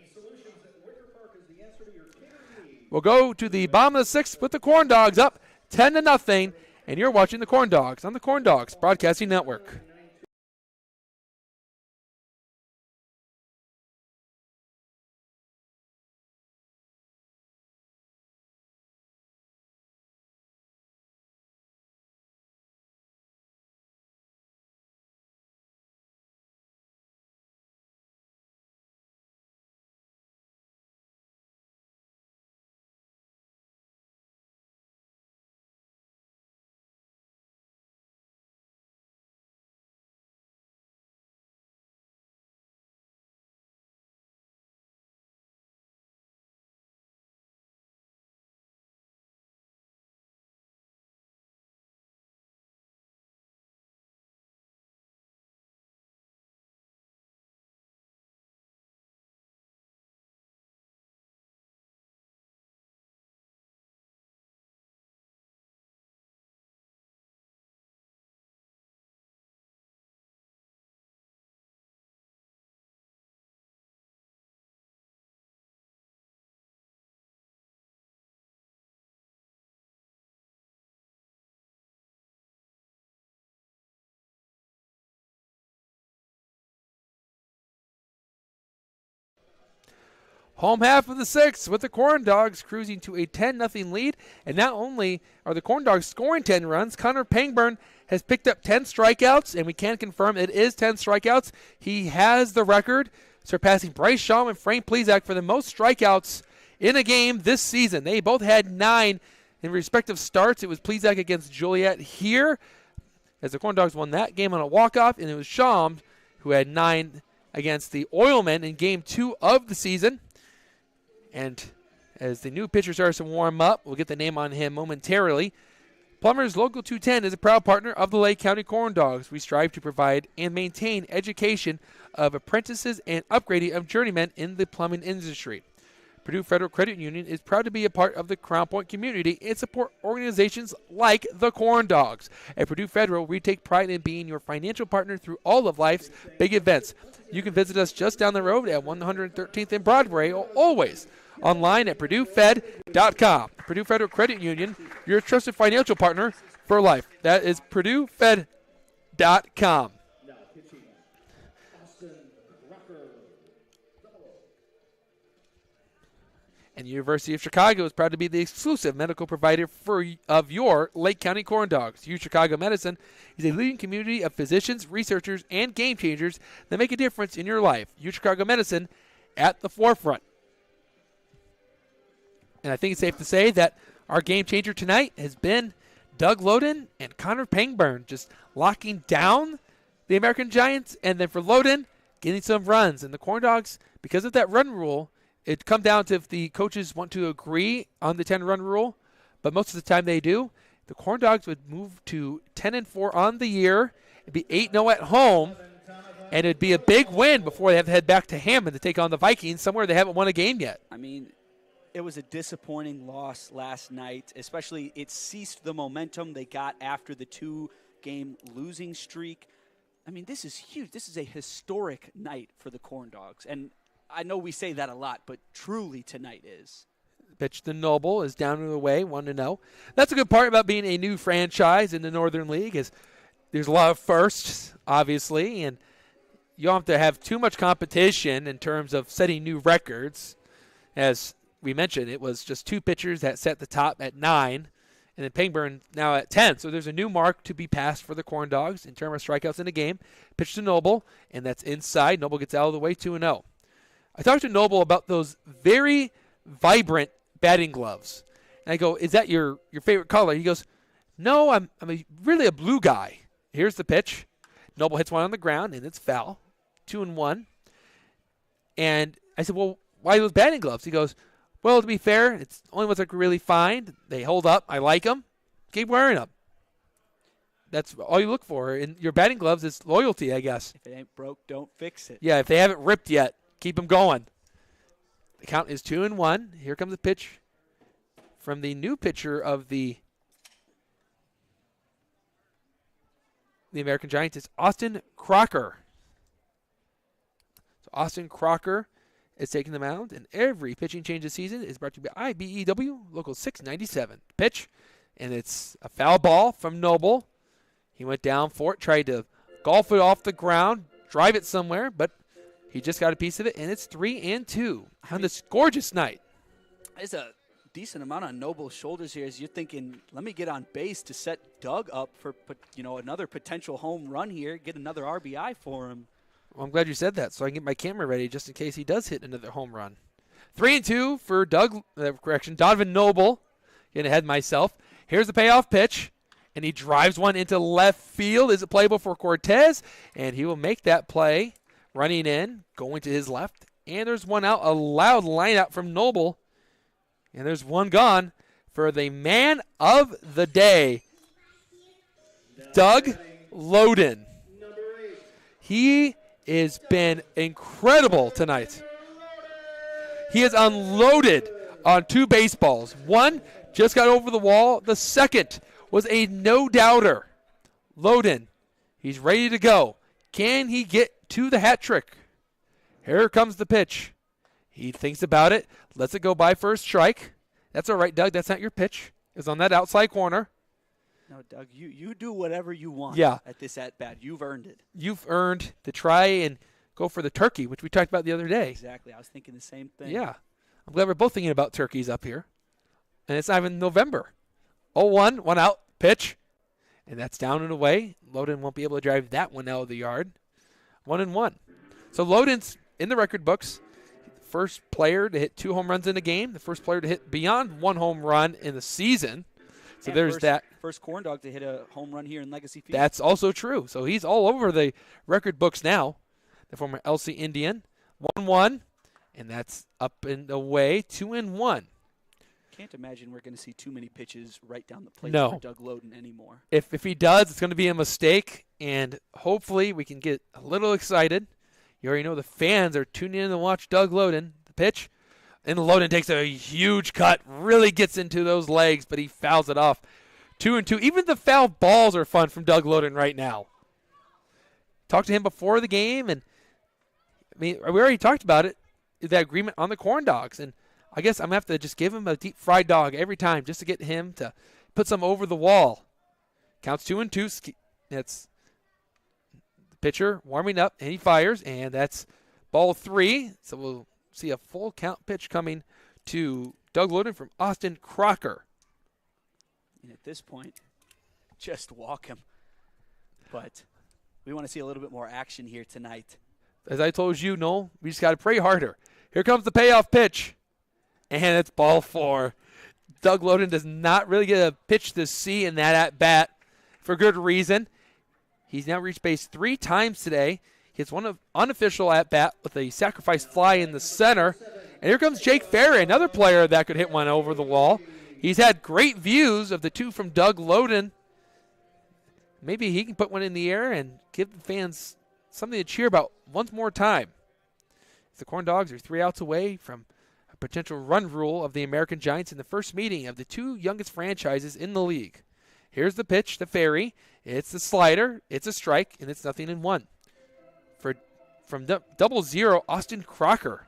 We'll go to the bottom of the 6th with the Corndogs up 10-0. And you're watching the Corndogs on the Corndogs Broadcasting Network. Home half of the sixth with the Corndogs cruising to a 10-0 lead. And not only are the Corndogs scoring 10 runs, Connor Pangburn has picked up 10 strikeouts, and we can confirm it is 10 strikeouts. He has the record, surpassing Bryce Shaw and Frank Plezak for the most strikeouts in a game this season. They both had 9 in respective starts. It was Plezak against Joliet here, as the Corndogs won that game on a walk-off, and it was Shaw who had 9 against the Oilmen in Game 2 of the season. And as the new pitcher starts to warm up, we'll get the name on him momentarily. Plumbers Local 210 is a proud partner of the Lake County Corndogs. We strive to provide and maintain education of apprentices and upgrading of journeymen in the plumbing industry. Purdue Federal Credit Union is proud to be a part of the Crown Point community and support organizations like the Corndogs. At Purdue Federal, we take pride in being your financial partner through all of life's big events. You can visit us just down the road at 113th and Broadway, or always online at PurdueFed.com. Purdue Federal Credit Union, your trusted financial partner for life. That is PurdueFed.com. And the University of Chicago is proud to be the exclusive medical provider of your Lake County Corndogs. U Chicago Medicine is a leading community of physicians, researchers, and game changers that make a difference in your life. U Chicago Medicine at the forefront. And I think it's safe to say that our game changer tonight has been Doug Loden and Connor Pangburn just locking down the American Giants, and then for Loden, getting some runs. And the Corndogs, because of that run rule, it come down to if the coaches want to agree on the 10-run rule, but most of the time they do. The Corndogs would move to 10-4 on the year. It'd be 8-0 at home, and it'd be a big win before they have to head back to Hammond to take on the Vikings, somewhere they haven't won a game yet. I mean, it was a disappointing loss last night, especially it ceased the momentum they got after the 2-game losing streak. I mean, this is huge. This is a historic night for the Corndogs, and I know we say that a lot, but truly tonight is. Pitch to Noble is down and away, 1-0. That's a good part about being a new franchise in the Northern League, is there's a lot of firsts, obviously, and you don't have to have too much competition in terms of setting new records. As we mentioned, it was just 2 pitchers that set the top at 9, and then Pangburn now at 10. So there's a new mark to be passed for the Corndogs in terms of strikeouts in a game. Pitch to Noble, and that's inside. Noble gets out of the way, 2-0. I talked to Noble about those very vibrant batting gloves. And I go, is that your favorite color? He goes, no, I'm really a blue guy. Here's the pitch. Noble hits one on the ground, and it's foul. 2-1. And I said, well, why those batting gloves? He goes, well, to be fair, it's the only ones I can really find. They hold up. I like them. Keep wearing them. That's all you look for in your batting gloves is loyalty, I guess. If it ain't broke, don't fix it. Yeah, if they haven't ripped yet, keep them going. The count is 2-1. Here comes the pitch from the new pitcher of the American Giants. It's Austin Crocker. So Austin Crocker is taking the mound, and every pitching change this season is brought to you by IBEW Local 697. Pitch, and it's a foul ball from Noble. He went down for it, tried to golf it off the ground, drive it somewhere, but he just got a piece of it, and it's 3-2 on this gorgeous night. There's a decent amount on Noble's shoulders here as you're thinking, let me get on base to set Doug up for another potential home run here, get another RBI for him. Well, I'm glad you said that, so I can get my camera ready just in case he does hit another home run. 3-2 for Donovan Noble. Getting ahead of myself. Here's the payoff pitch, and he drives one into left field. Is it playable for Cortez? And he will make that play. Running in, going to his left, and there's one out, a loud line out from Noble, and there's one gone for the man of the day, Doug Loden. He has been incredible tonight. He has unloaded on 2 baseballs. One just got over the wall. The second was a no-doubter. Loden, he's ready to go. Can he get to the hat trick? Here comes the pitch. He thinks about it, lets it go by for a strike. That's all right, Doug. That's not your pitch. It's on that outside corner. No, Doug, you do whatever you want at this at-bat. You've earned it. You've earned to try and go for the turkey, which we talked about the other day. Exactly. I was thinking the same thing. Yeah. I'm glad we're both thinking about turkeys up here. And it's not even November. 0-1, one out, pitch. And that's down and away. Loden won't be able to drive that one out of the yard. 1-1. So Loden's in the record books. First player to hit 2 home runs in a game. The first player to hit beyond 1 home run in the season. So and there's that. First Corndog to hit a home run here in Legacy Field. That's also true. So he's all over the record books now. The former LC Indian. 1-1. And that's up and away. 2-1. Can't imagine we're going to see too many pitches right down the plate No. for Doug Loden anymore. If he does, it's going to be a mistake. And hopefully we can get a little excited. You already know the fans are tuning in to watch Doug Loden. The pitch. And Loden takes a huge cut. Really gets into those legs, but he fouls it off. 2-2. Even the foul balls are fun from Doug Loden right now. Talked to him before the game, and I mean, we already talked about it, that agreement on the Corndogs. And I guess I'm going to have to just give him a deep fried dog every time just to get him to put some over the wall. Counts 2-2. That's the pitcher warming up, and he fires, and that's ball 3. So we'll see a full count pitch coming to Doug Loden from Austin Crocker. And at this point, just walk him. But we want to see a little bit more action here tonight. As I told you, Noel, we just got to pray harder. Here comes the payoff pitch. And it's ball 4. Doug Loden does not really get a pitch to see in that at-bat for good reason. He's now reached base 3 times today. He has one unofficial at-bat with a sacrifice fly in the center. And here comes Jake Ferry, another player that could hit one over the wall. He's had great views of the 2 from Doug Loden. Maybe he can put one in the air and give the fans something to cheer about once more time. The Corndogs are 3 outs away from a potential run rule of the American Giants in the first meeting of the 2 youngest franchises in the league. Here's the pitch, the Ferry. It's the slider. It's a strike, and it's 0-1. From 0-0, Austin Crocker.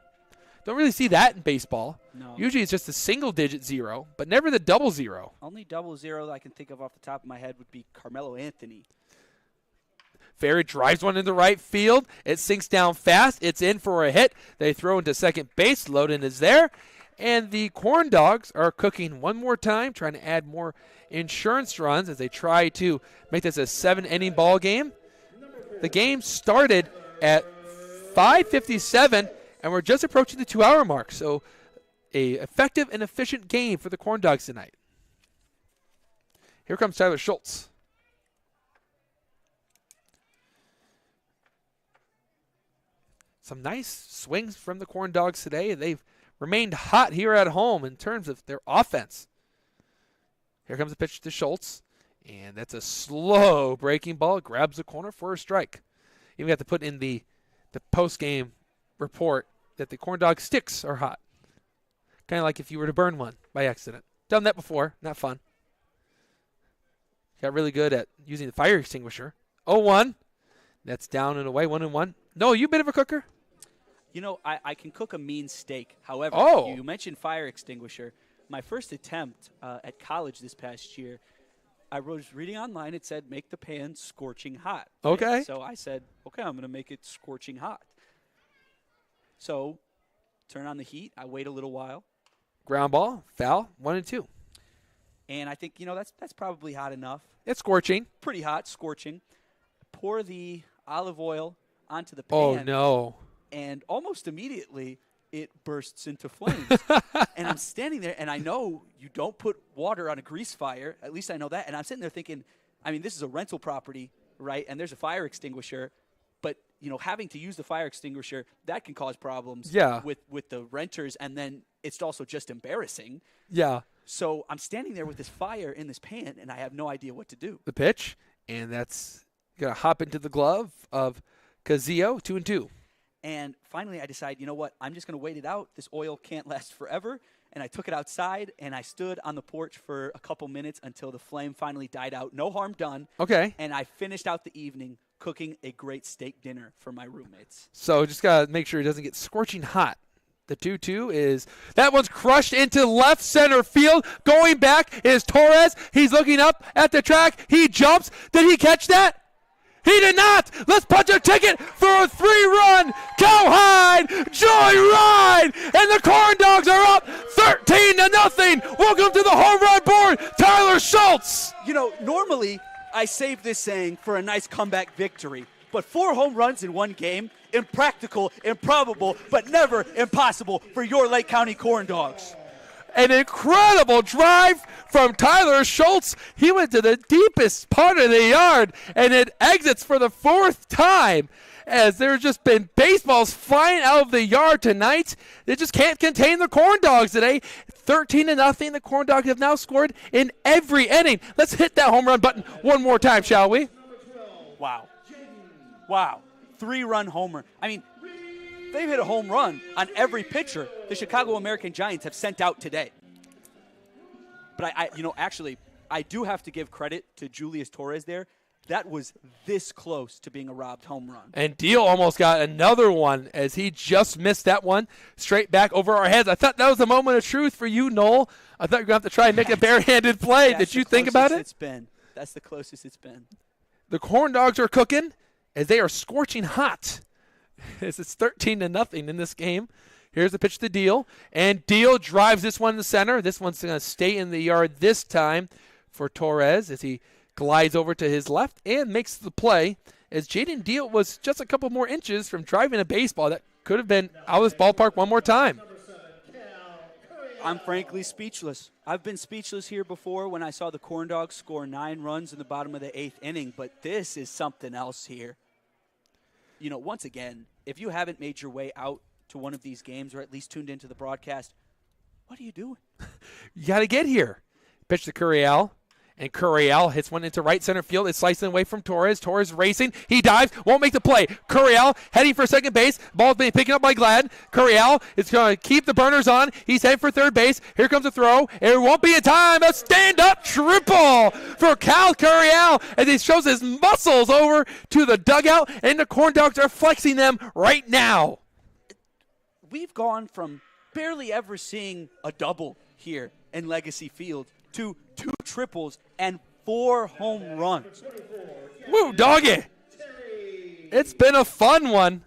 Don't really see that in baseball. No. Usually it's just a single-digit 0, but never the 0-0. Only 0-0 that I can think of off the top of my head would be Carmelo Anthony. Ferry drives one into right field. It sinks down fast. It's in for a hit. They throw into second base. Loden is there. And the Corndogs are cooking one more time, trying to add more insurance runs as they try to make this a 7-inning ball game. The game started at 5:57, and we're just approaching the 2-hour mark. So a effective and efficient game for the Corndogs tonight. Here comes Tyler Schultz. Some nice swings from the Corndogs today. They've remained hot here at home in terms of their offense. Here comes the pitch to Schultz, and that's a slow breaking ball. It grabs the corner for a strike. Even got to put in the post-game report that the Corndog sticks are hot. Kind of like if you were to burn one by accident. Done that before. Not fun. Got really good at using the fire extinguisher. 0-1. That's down and away. 1-1. No, you a bit of a cooker? You know, I can cook a mean steak. However, you mentioned fire extinguisher. My first attempt at college this past year, I was reading online. It said, make the pan scorching hot. Right? Okay. So I said, okay, I'm going to make it scorching hot. So turn on the heat. I wait a little while. Ground ball, foul, 1-2. And I think, that's probably hot enough. It's scorching. Pretty hot, scorching. Pour the olive oil onto the pan. Oh, no. And almost immediately, it bursts into flames. And I'm standing there, and I know you don't put water on a grease fire. At least I know that. And I'm sitting there thinking, this is a rental property, right? And there's a fire extinguisher. But, having to use the fire extinguisher, that can cause problems with the renters. And then it's also just embarrassing. Yeah. So I'm standing there with this fire in this pan, and I have no idea what to do. The pitch, and that's going to hop into the glove of Cazillo, 2-2. And finally, I decide, you know what? I'm just going to wait it out. This oil can't last forever. And I took it outside, and I stood on the porch for a couple minutes until the flame finally died out. No harm done. Okay. And I finished out the evening cooking a great steak dinner for my roommates. So just got to make sure it doesn't get scorching hot. The 2-2 is, that one's crushed into left center field. Going back is Torres. He's looking up at the track. He jumps. Did he catch that? He did not. Let's punch a ticket for a 3-run cowhide joyride. And the Corndogs are up 13-0. Welcome to the home run board, Tyler Schultz. You know, normally I save this saying for a nice comeback victory, but 4 home runs in one game, impractical, improbable, but never impossible for your Lake County Corndogs. An incredible drive from Tyler Schultz. He went to the deepest part of the yard, and it exits for the 4th time. As there's just been baseballs flying out of the yard tonight. They just can't contain the Corndogs today. 13-0. The Corndogs have now scored in every inning. Let's hit that home run button one more time, shall we? Wow. 3-run homer. I mean, they've hit a home run on every pitcher the Chicago American Giants have sent out today. But I do have to give credit to Julius Torres there. That was this close to being a robbed home run. And Deal almost got another one as he just missed that one straight back over our heads. I thought that was a moment of truth for you, Noel. I thought you were going to have to try and make a barehanded play. Did you think about it? That's the closest it's been. The Corndogs are cooking as they are scorching hot. As it's 13-0 in this game. Here's the pitch to Deal. And Deal drives this one in the center. This one's going to stay in the yard this time for Torres as he glides over to his left and makes the play as Jaden Deal was just a couple more inches from driving a baseball that could have been out of this ballpark one more time. I'm frankly speechless. I've been speechless here before when I saw the Corndogs score 9 runs in the bottom of the 8th inning, but this is something else here. You know, once again, if you haven't made your way out to one of these games or at least tuned into the broadcast, what are you doing? You got to get here. Pitch to Curiel. And Curiel hits one into right center field. It's slicing away from Torres. Torres racing. He dives. Won't make the play. Curiel heading for second base. Ball's being picked up by Glad. Curiel is going to keep the burners on. He's heading for third base. Here comes a throw. It won't be in time. A stand-up triple for Cal Curiel as he shows his muscles over to the dugout. And the Corndogs are flexing them right now. We've gone from barely ever seeing a double here in Legacy Field to 2 triples and 4 home runs. Woo, doggy. It's been a fun one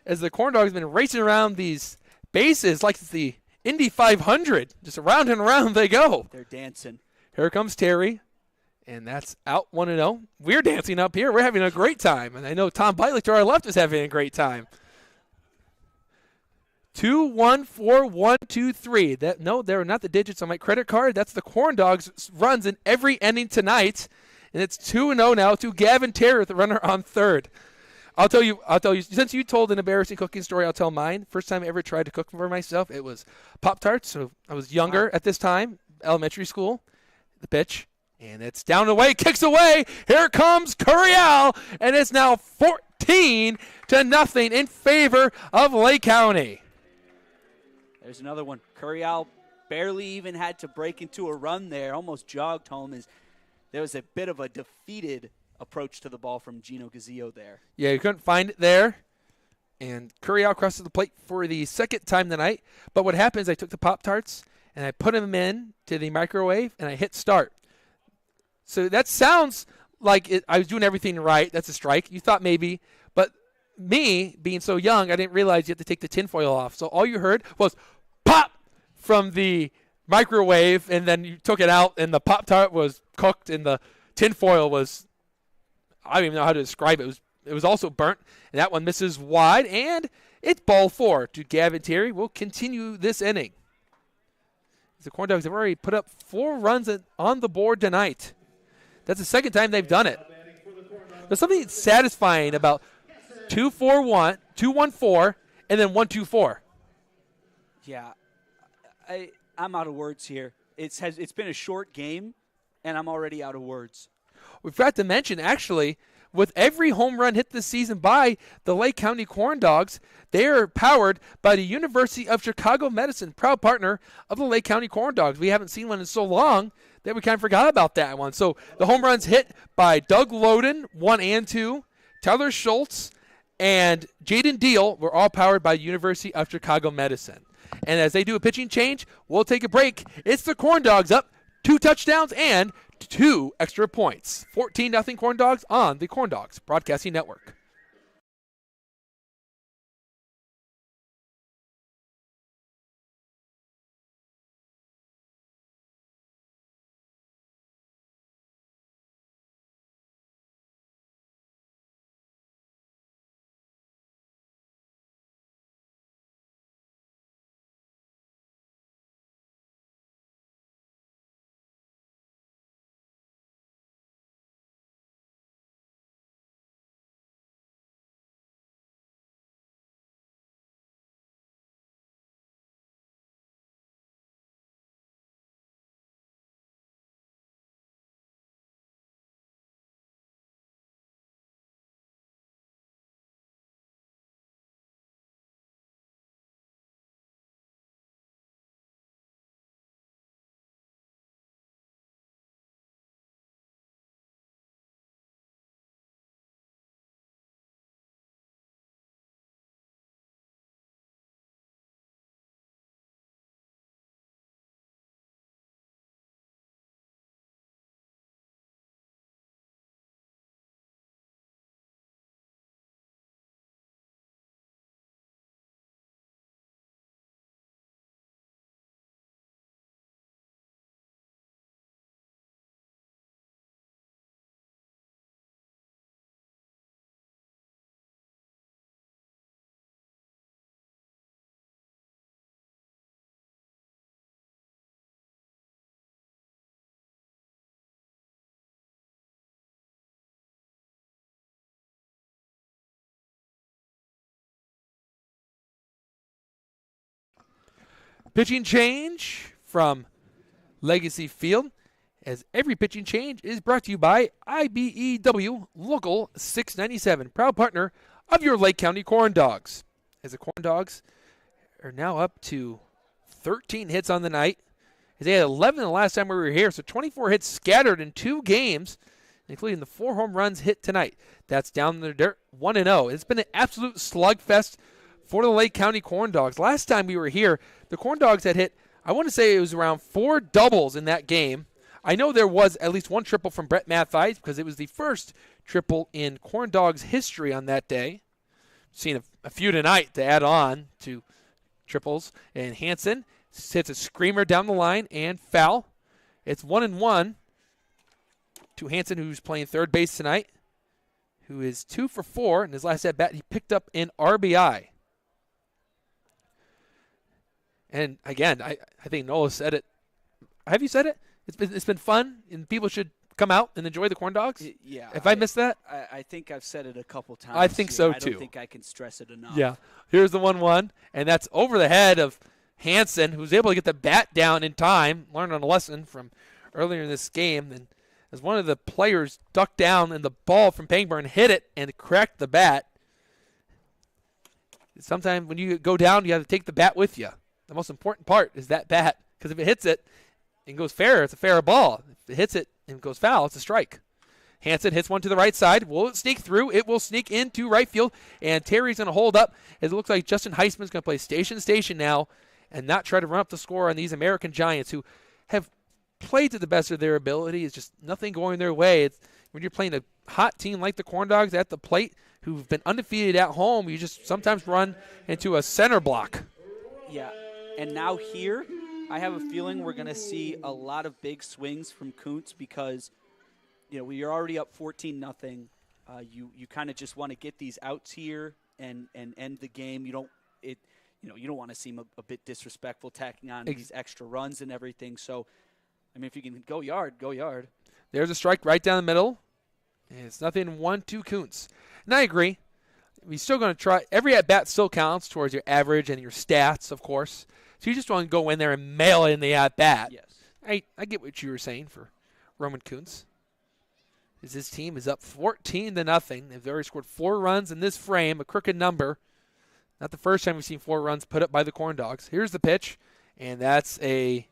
as the Corndogs have been racing around these bases like it's the Indy 500. Just around and around they go. They're dancing. Here comes Terry, and that's out 1-0. We're dancing up here. We're having a great time, and I know Tom Beitlich to our left is having a great time. 2-1-4-1-2-3. They're not the digits on my credit card. That's the Corndogs runs in every inning tonight, and it's 2-0 now to Gavin Terry with the runner on third. I'll tell you. Since you told an embarrassing cooking story, I'll tell mine. First time I ever tried to cook for myself, it was Pop-Tarts. So I was younger at this time, elementary school. The pitch, and it's down and away, kicks away. Here comes Curiel, and it's now 14-0 in favor of Lake County. There's another one. Curiel barely even had to break into a run there, almost jogged home as there was a bit of a defeated approach to the ball from Gino Gazzillo there. Yeah, you couldn't find it there. And Curiel crosses the plate for the second time tonight. But what happens, I took the Pop-Tarts and I put them in to the microwave and I hit start. So that sounds like I was doing everything right. That's a strike. You thought maybe. But me, being so young, I didn't realize you have to take the tinfoil off. So all you heard was pop from the microwave, and then you took it out, and the Pop-Tart was cooked, and the tinfoil was, I don't even know how to describe it. It was also burnt, and that one misses wide, and it's ball 4 to Gavin Terry. We'll continue this inning. The Corndogs have already put up 4 runs on the board tonight. That's the second time they've done it. There's something satisfying about 2-4-1, 2-1-4, and then 1-2-4. Yeah, I'm out of words here. It's been a short game, and I'm already out of words. We forgot to mention, actually, with every home run hit this season by the Lake County Corndogs, they are powered by the University of Chicago Medicine, proud partner of the Lake County Corndogs. We haven't seen one in so long that we kind of forgot about that one. So the home runs hit by Doug Loden, 1 and 2, Tyler Schultz, and Jaden Deal were all powered by University of Chicago Medicine. And as they do a pitching change, we'll take a break. It's the Corndogs up 2 touchdowns and 2 extra points. 14-0 Corndogs on the Corndogs Broadcasting Network. Pitching change from Legacy Field, as every pitching change is brought to you by IBEW Local 697, proud partner of your Lake County Corn Dogs. As the Corn Dogs are now up to 13 hits on the night, as they had 11 the last time we were here, so 24 hits scattered in 2 games, including the 4 home runs hit tonight. That's down in the dirt, 1-0. It's been an absolute slugfest for the Lake County Corn Dogs. Last time we were here, the Corn Dogs had hit, I want to say it was around 4 doubles in that game. I know there was at least 1 triple from Brett Matthijs because it was the first triple in Corn Dogs history on that day. Seen a few tonight to add on to triples. And Hansen hits a screamer down the line and foul. It's 1-1 to Hansen, who's playing third base tonight, who is 2 for 4 in his last at bat. He picked up an RBI. And again, I think Nola said it. Have you said it? It's been fun, and people should come out and enjoy the Corn Dogs. Yeah. If I missed that, I think I've said it a couple times. I think so I too. don't think I can stress it enough. Yeah. Here's the 1-1, and that's over the head of Hansen, who's able to get the bat down in time. Learned on a lesson from earlier in this game, and as one of the players ducked down and the ball from Pangburn hit it and cracked the bat. Sometimes when you go down, you have to take the bat with you. The most important part is that bat, because if it hits it and goes fair, it's a fair ball. If it hits it and goes foul, it's a strike. Hansen hits one to the right side. Will it sneak through? It will sneak into right field, and Terry's going to hold up. As it looks like Justin Heisman's going to play station now and not try to run up the score on these American Giants, who have played to the best of their ability. It's just nothing going their way. When you're playing a hot team like the Corn Dogs at the plate, who've been undefeated at home, you just sometimes run into a center block. Yeah. And now here, I have a feeling we're going to see a lot of big swings from Kuntz because, we are already up 14-0. You kind of just want to get these outs here and end the game. You don't want to seem a bit disrespectful tacking on these extra runs and everything. So, if you can go yard, go yard. There's a strike right down the middle. And it's 1-2 Kuntz. And I agree. We're still going to try. Every at-bat still counts towards your average and your stats, of course. So you just want to go in there and mail in the at-bat. Yes. I get what you were saying for Roman Kuntz. His team is up 14-0. They've already scored 4 runs in this frame, a crooked number. Not the first time we've seen 4 runs put up by the Corn Dogs. Here's the pitch, and that's a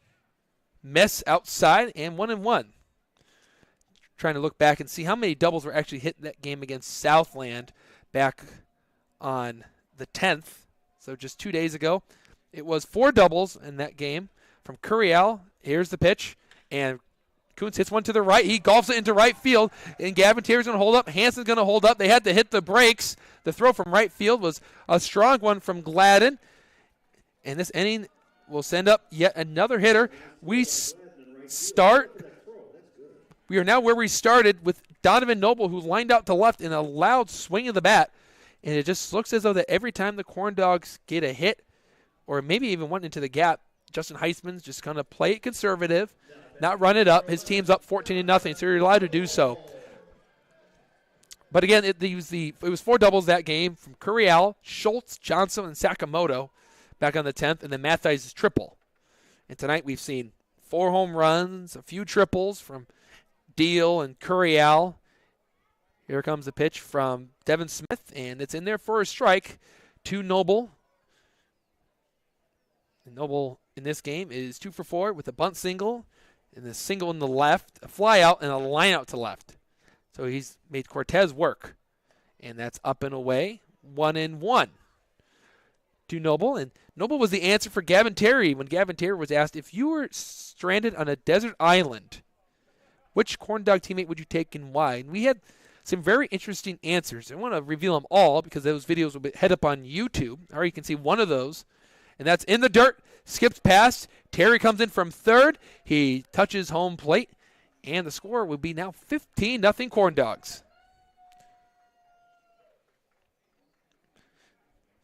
miss outside and 1-1. Trying to look back and see how many doubles were actually hit in that game against Southland back on the 10th, so just 2 days ago. It was 4 doubles in that game from Curiel. Here's the pitch, and Kuntz hits one to the right. He golfs it into right field, and Gavin Terry's going to hold up. Hansen's going to hold up. They had to hit the brakes. The throw from right field was a strong one from Gladden, and this inning will send up yet another hitter. We are now where we started with Donovan Noble, who lined out to left in a loud swing of the bat, and it just looks as though that every time the Corndogs get a hit, or maybe even one into the gap, Justin Heisman's just going to play it conservative, not run it up. His team's up 14-0, so you're allowed to do so. But again, it was 4 doubles that game from Curiel, Schultz, Johnson, and Sakamoto back on the 10th, and then Matthijs' triple. And tonight we've seen 4 home runs, a few triples from Deal and Curiel. Here comes the pitch from Devin Smith, and it's in there for a strike to Noble. And Noble in this game is 2 for 4 with a bunt single, and a single in the left, a fly out, and a line out to left. So he's made Cortez work. And that's up and away, 1-1 to Noble. And Noble was the answer for Gavin Terry when Gavin Terry was asked, if you were stranded on a desert island, which Corndog teammate would you take and why? And we had some very interesting answers. I want to reveal them all because those videos will head up on YouTube. Or you can see one of those. And that's in the dirt, skips past. Terry comes in from third. He touches home plate. And the score would be now 15-0 Corndogs.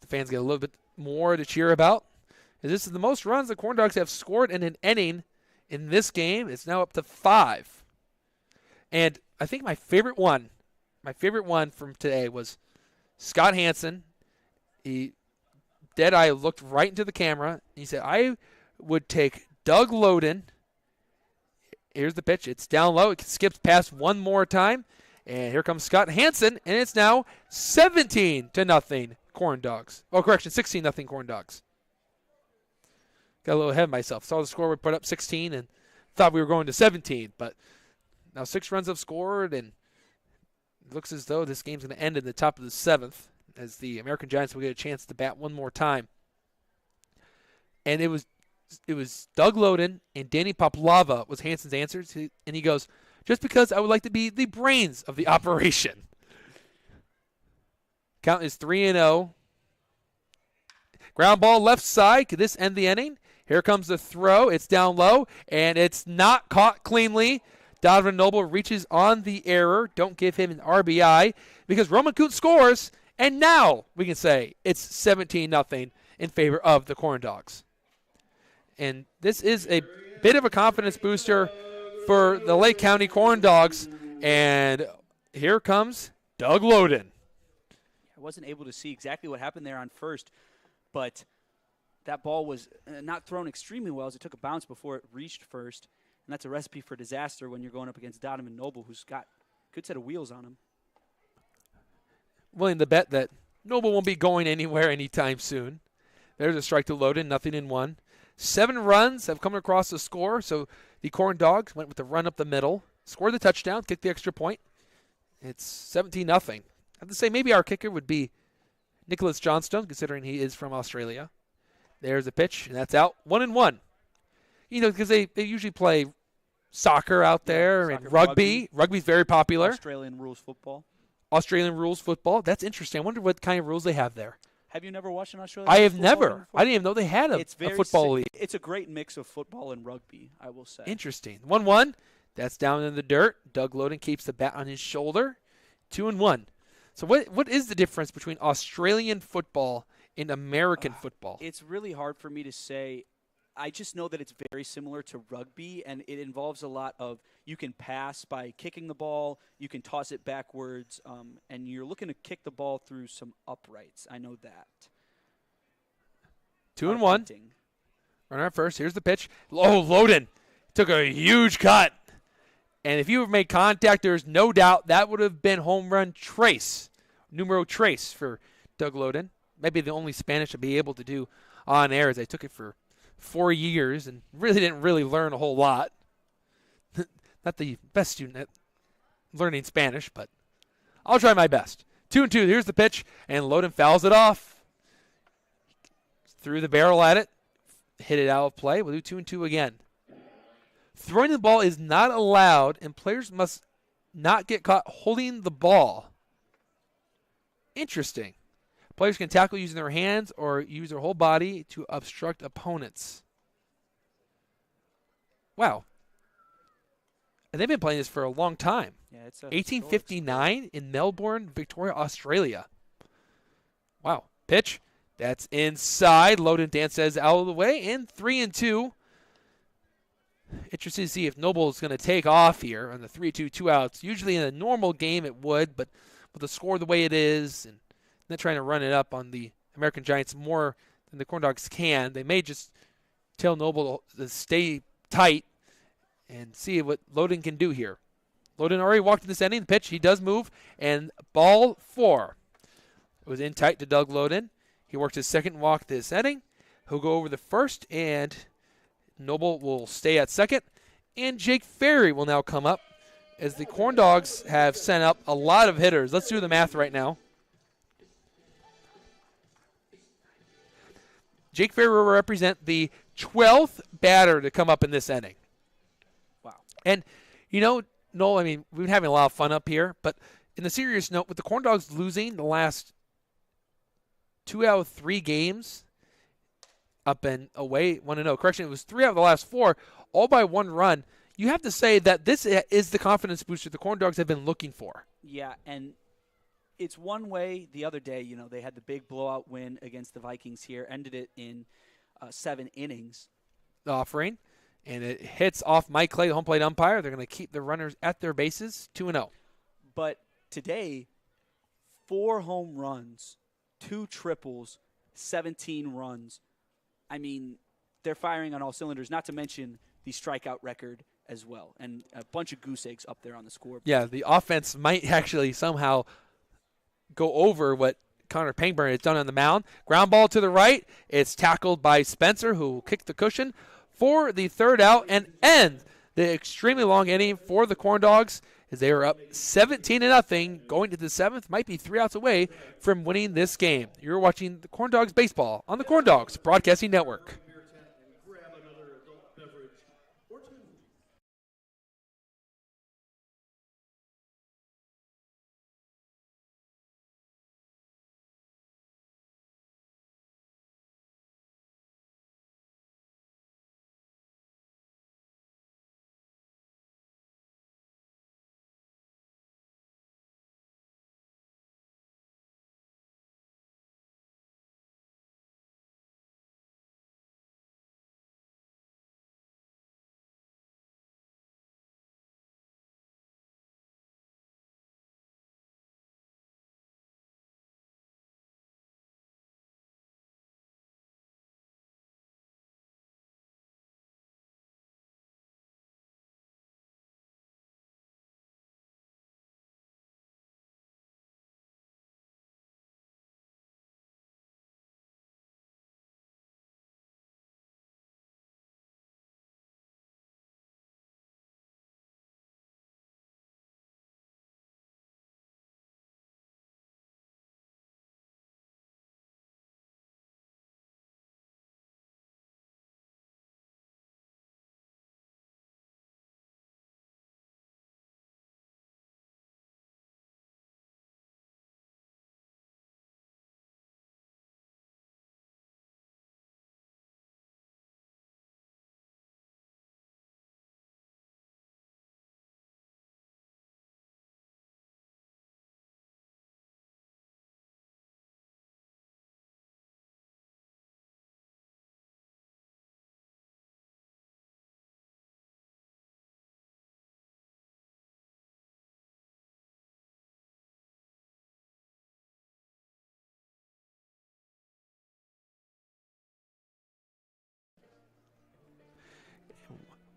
The fans get a little bit more to cheer about. And this is the most runs the Corndogs have scored in an inning in this game. It's now up to 5. And I think my favorite one from today was Scott Hansen. He dead-eye looked right into the camera. And he said, I would take Doug Loden. Here's the pitch. It's down low. It skips past one more time. And here comes Scott Hansen. And it's now 17-0 Corndogs. Oh, correction, 16-0 Corndogs. Got a little ahead of myself. Saw the score would put up 16 and thought we were going to 17. But now 6 runs have scored. And it looks as though this game's going to end in the top of the 7th as the American Giants will get a chance to bat one more time. And it was Doug Loden and Danny Poplava was Hansen's answers. And he goes, just because I would like to be the brains of the operation. Count is 3-0. Ground ball left side. Could this end the inning? Here comes the throw. It's down low, and it's not caught cleanly. Donovan Noble reaches on the error. Don't give him an RBI because Roman Kuntz scores, and now we can say it's 17-0 in favor of the Corndogs. And this is a bit of a confidence booster for the Lake County Corndogs. And here comes Doug Loden. I wasn't able to see exactly what happened there on first, but that ball was not thrown extremely well as it took a bounce before it reached first. And that's a recipe for disaster when you're going up against Donovan Noble, who's got a good set of wheels on him. Willing to bet that Noble won't be going anywhere anytime soon. There's a strike to Loden, 0-1. 7 runs have come across the score, so the Corndogs went with the run up the middle, scored the touchdown, kicked the extra point. It's 17-0. I have to say maybe our kicker would be Nicholas Johnstone, considering he is from Australia. There's a pitch, and that's out. 1-1. You know, because they usually play soccer out there and rugby. Rugby's very popular. Australian rules football. That's interesting. I wonder what kind of rules they have there. Have you never watched an Australian I have football never. before? I didn't even know they had a football league. It's a great mix of football and rugby, I will say. Interesting. 1-1. That's down in the dirt. Doug Loden keeps the bat on his shoulder. 2-1. So what is the difference between Australian football and American football? It's really hard for me to say. I just know that it's very similar to rugby, and it involves a lot of you can pass by kicking the ball, you can toss it backwards, and you're looking to kick the ball through some uprights. I know that. 2-1. Runner at first. Here's the pitch. Oh, Loden took a huge cut. And if you have made contact, there's no doubt that would have been home run trace, numero trace for Doug Loden. Maybe the only Spanish to be able to do on air as I took it for 4 years and really didn't learn a whole lot. Not the best student at learning Spanish, but I'll try my best. 2-2. Here's the pitch, and Loden fouls it off. Threw the barrel at it, hit it out of play. We'll do 2-2 again. Throwing the ball is not allowed, and players must not get caught holding the ball. Interesting. Players can tackle using their hands or use their whole body to obstruct opponents. Wow. And they've been playing this for a long time. Yeah, it's a 1859 in Melbourne, Victoria, Australia. Wow. Pitch. That's inside. Loden Dan says out of the way. And 3-2. Interested to see if Noble is going to take off here on the 3-2, 2 outs. Usually in a normal game it would, but with the score the way it is and not trying to run it up on the American Giants more than the Corndogs can, they may just tell Noble to stay tight and see what Loden can do here. Loden already walked in this inning. The pitch, he does move, and ball 4. It was in tight to Doug Loden. He worked his second walk this inning. He'll go over the first, and Noble will stay at second. And Jake Ferry will now come up as the Corndogs have sent up a lot of hitters. Let's do the math right now. Jake Ferry will represent the 12th batter to come up in this inning. Wow. And, you know, Noel, I mean, we've been having a lot of fun up here, but in the serious note, with the Corndogs losing the last 2 out of 3 games, up and away, 1-0. Correction, it was 3 out of the last 4, all by 1 run. You have to say that this is the confidence booster the Corndogs have been looking for. Yeah, and it's one way. The other day, you know, they had the big blowout win against the Vikings here, ended it in 7 innings. The offering, and it hits off Mike Clay, the home plate umpire. They're going to keep the runners at their bases, 2-0. But today, 4 home runs, 2 triples, 17 runs. I mean, they're firing on all cylinders, not to mention the strikeout record as well, and a bunch of goose eggs up there on the scoreboard. Yeah, the offense might actually somehow go over what Connor Pangburn has done on the mound. Ground ball to the right. It's tackled by Spencer, who will kick the cushion for the 3rd out and end the extremely long inning for the Corndogs as they are up 17-0 going to the 7th. Might be 3 outs away from winning this game. You're watching the Corndogs baseball on the Corndogs Broadcasting Network.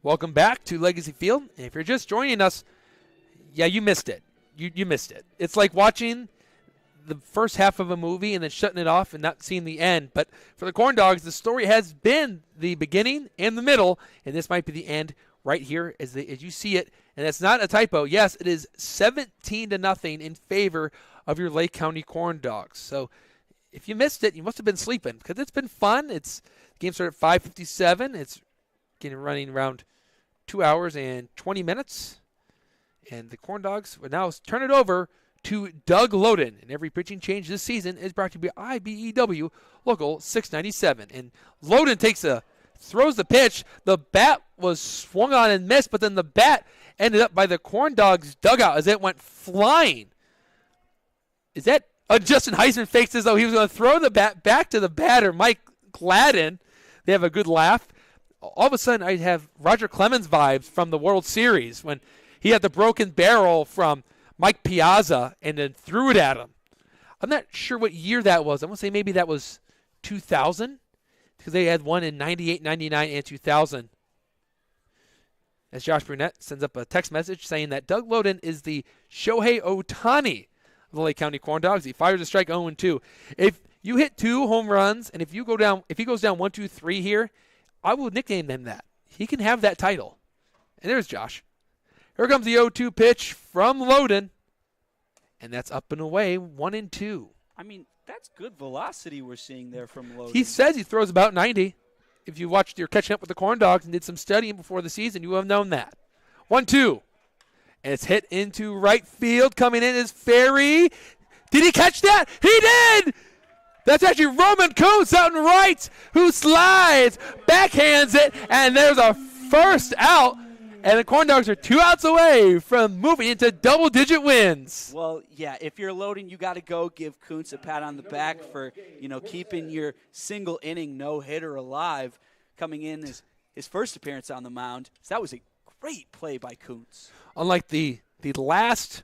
Welcome back to Legacy Field. And if you're just joining us, yeah, you missed it. You missed it. It's like watching the first half of a movie and then shutting it off and not seeing the end. But for the Corndogs, the story has been the beginning and the middle, and this might be the end right here as you see it. And that's not a typo. Yes, it is 17-0 in favor of your Lake County Corndogs. So if you missed it, you must have been sleeping because it's been fun. The game started at 5:57. It's getting running around 2 hours and 20 minutes. And the Corndogs will now turn it over to Doug Loden. And every pitching change this season is brought to you by IBEW Local 697. And Loden throws the pitch. The bat was swung on and missed, but then the bat ended up by the Corndogs dugout as it went flying. Is that Justin Heisman fakes as though he was going to throw the bat back to the batter, Mike Gladden. They have a good laugh. All of a sudden, I have Roger Clemens vibes from the World Series when he had the broken barrel from Mike Piazza and then threw it at him. I'm not sure what year that was. I want to say maybe that was 2000 because they had one in 98, 99, and 2000. As Josh Brunette sends up a text message saying that Doug Loden is the Shohei Ohtani of the Lake County Corndogs. He fires a strike 0-2. If you hit 2 home runs, and if he goes down 1-2-3 here, I will nickname him that. He can have that title. And there's Josh. Here comes the 0-2 pitch from Loden. And that's up and away, 1-2. I mean, that's good velocity we're seeing there from Loden. He says he throws about 90. If you watched your catching up with the Corndogs and did some studying before the season, you have known that. 1-2. And it's hit into right field. Coming in is Ferry. Did he catch that? He did! That's actually Roman Kuntz out in right who slides, backhands it, and there's a first out. And the Corndogs are 2 outs away from moving into double-digit wins. Well, yeah, if you're Loden, you got to go give Kuntz a pat on the back for, keeping your single-inning no-hitter alive, coming in his first appearance on the mound. So that was a great play by Kuntz. Unlike the last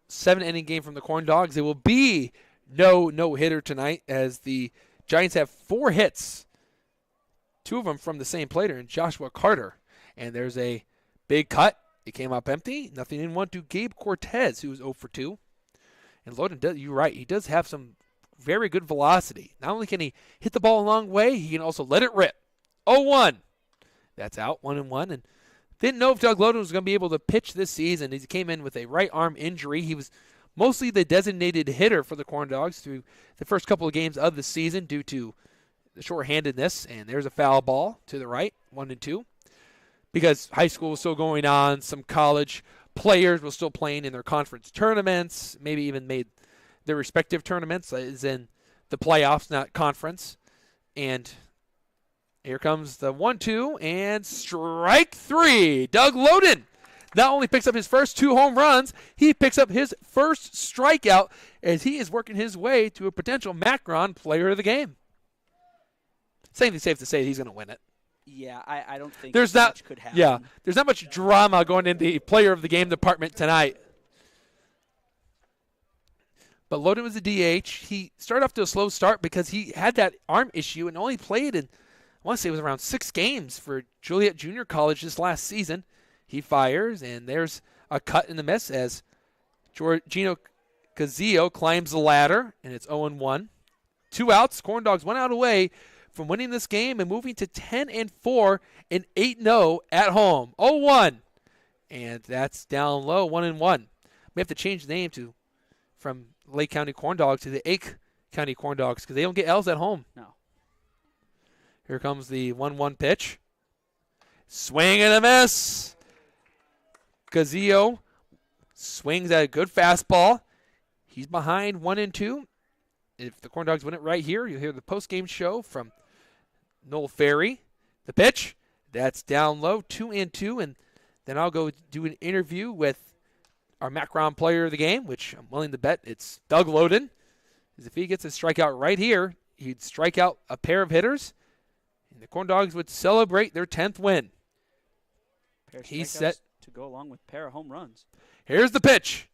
7-inning game from the Corndogs, it will be no-hitter tonight as the Giants have 4 hits, 2 of them from the same player in Joshua Carter. And there's a big cut. It came up empty. Nothing in 1 to Gabe Cortez, who was 0 for 2. And Loden, you're right, he does have some very good velocity. Not only can he hit the ball a long way, he can also let it rip. 0-1. That's out, 1-1. And didn't know if Doug Loden was going to be able to pitch this season. He came in with a right arm injury. He was mostly the designated hitter for the Corndogs through the first couple of games of the season due to the shorthandedness. And there's a foul ball to the right, 1-2. Because high school was still going on, some college players were still playing in their conference tournaments, maybe even made their respective tournaments, as in the playoffs, not conference. And here comes the 1-2 and strike 3. Doug Loden not only picks up his first 2 home runs, he picks up his first strikeout as he is working his way to a potential Macron player of the game. Safe to say he's going to win it. Yeah, I don't think much could happen. Yeah, there's not much drama going in the player of the game department tonight. But Loden was a DH. He started off to a slow start because he had that arm issue and only played in, I want to say it was around 6 games for Juliet Junior College this last season. He fires, and there's a cut in the miss as Gino Cazillo climbs the ladder, and it's 0-1. 2 outs. Corndogs 1 out away from winning this game and moving to 10-4 and 8-0 at home. 0-1. And that's down low, 1-1. We have to change the name from Lake County Corndogs to the Ake County Corndogs because they don't get L's at home. No. Here comes the 1-1 pitch. Swing and a miss. Cazillo swings at a good fastball. He's behind 1-2. If the Corndogs win it right here, you'll hear the post-game show from Noel Ferry. The pitch, that's down low, 2-2, and then I'll go do an interview with our Macron player of the game, which I'm willing to bet it's Doug Loden. Because if he gets a strikeout right here, he'd strike out a pair of hitters, and the Corndogs would celebrate their 10th win. He's set to go along with pair of home runs. Here's the pitch.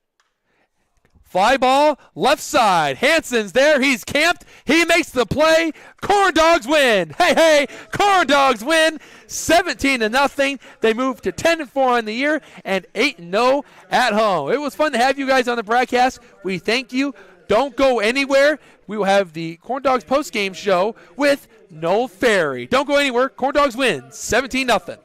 Fly ball, left side. Hansen's there. He's camped. He makes the play. Corndogs win. Hey, Corndogs win 17-0. They move to 10-4 on the year and 8-0 at home. It was fun to have you guys on the broadcast. We thank you. Don't go anywhere. We will have the Corndogs postgame show with Noel Ferry. Don't go anywhere. Corndogs win 17-0.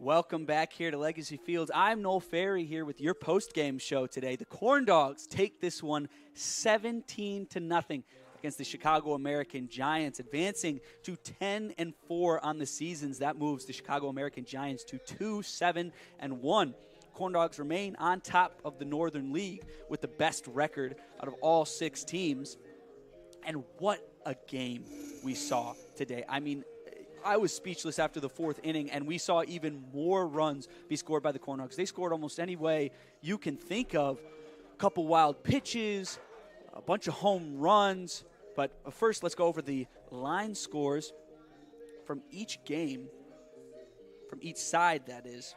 Welcome back here to Legacy Fields. I'm Noel Ferry here with your post-game show today. The Corndogs take this one 17-0 against the Chicago American Giants, advancing to 10-4 on the seasons. That moves the Chicago American Giants to 2-7-1. Corndogs remain on top of the Northern League with the best record out of all 6 teams. And what a game we saw today. I mean, I was speechless after the 4th inning, and we saw even more runs be scored by the Corndogs. They scored almost any way you can think of. A couple wild pitches, a bunch of home runs. But first, let's go over the line scores from each game, from each side, that is.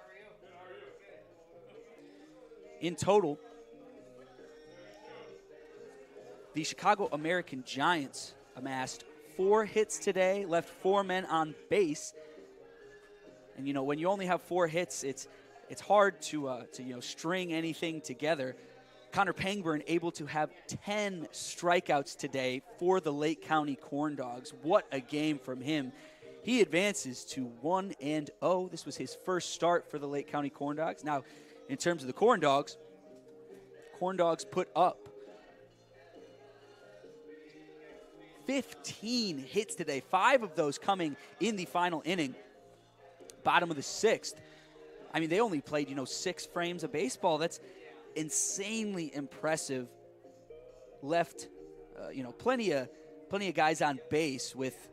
In total, the Chicago American Giants amassed 4 hits today, left 4 men on base. And, you know, when you only have 4 hits, it's hard to string anything together. Connor Pangburn able to have 10 strikeouts today for the Lake County Corndogs. What a game from him. He advances to 1-0. This was his first start for the Lake County Corndogs. Now, in terms of the Corndogs put up 15 hits today, 5 of those coming in the final inning, bottom of the 6th. I mean, they only played, 6 frames of baseball. That's insanely impressive. Left, plenty of guys on base with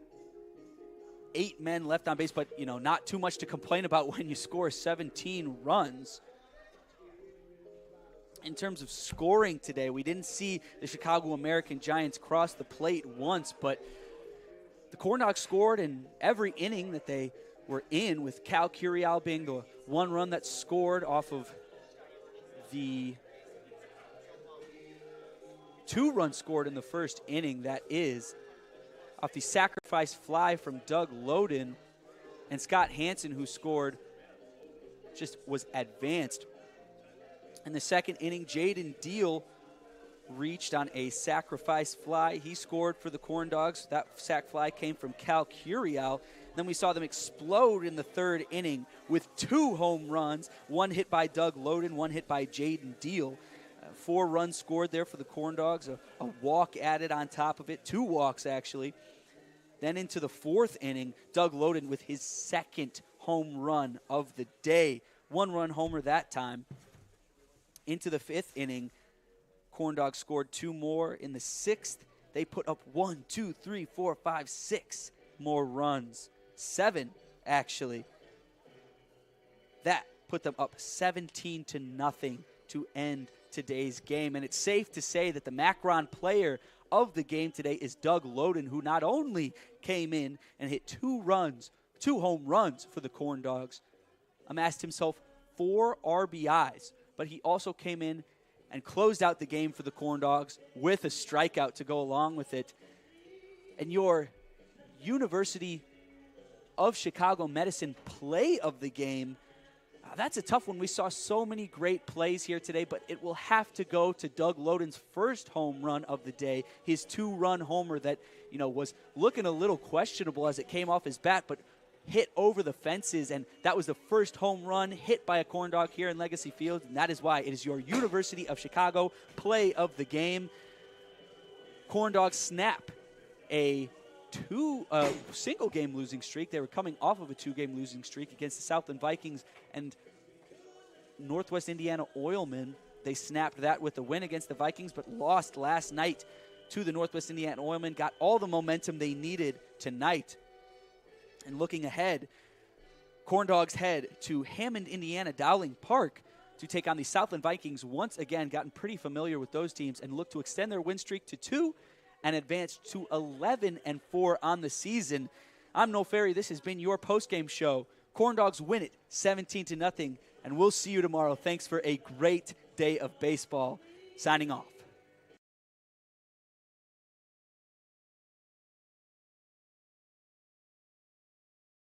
8 men left on base, but, not too much to complain about when you score 17 runs. In terms of scoring today, we didn't see the Chicago American Giants cross the plate once, but the Corndogs scored in every inning that they were in, with Cal Curial being the one run that scored off of the 2 runs scored in the first inning. That is off the sacrifice fly from Doug Loden, and Scott Hansen, who scored, just was advanced. In the second inning, Jaden Deal reached on a sacrifice fly. He scored for the Corndogs. That sac fly came from Cal Curial. Then we saw them explode in the 3rd inning with 2 home runs, 1 hit by Doug Loden, 1 hit by Jaden Deal. 4 runs scored there for the Corndogs, a walk added on top of it, 2 walks actually. Then into the 4th inning, Doug Loden with his 2nd home run of the day. 1-run homer that time. Into the 5th inning, Corndogs scored 2 more. In the 6th, they put up 1, 2, 3, 4, 5, 6 more runs. 7, actually. That put them up 17-0 to end today's game. And it's safe to say that the Macron player of the game today is Doug Loden, who not only came in and hit 2 home runs for the Corndogs, amassed himself 4 RBIs, but he also came in and closed out the game for the Corndogs with a strikeout to go along with it. And your University of Chicago Medicine play of the game, that's a tough one. We saw so many great plays here today, but it will have to go to Doug Loden's first home run of the day, his 2-run homer that, was looking a little questionable as it came off his bat, but hit over the fences, and that was the first home run hit by a Corndog here in Legacy Field, and that is why it is your University of Chicago play of the game. Corndogs snap a single-game losing streak. They were coming off of a 2-game losing streak against the Southland Vikings and Northwest Indiana Oilmen. They snapped that with a win against the Vikings, but lost last night to the Northwest Indiana Oilmen. Got all the momentum they needed tonight. And looking ahead, Corndogs head to Hammond, Indiana, Dowling Park to take on the Southland Vikings. Once again, gotten pretty familiar with those teams and look to extend their win streak to 2 and advance to 11-4 on the season. I'm Noel Ferry. This has been your postgame show. Corndogs win it 17-0, and we'll see you tomorrow. Thanks for a great day of baseball. Signing off.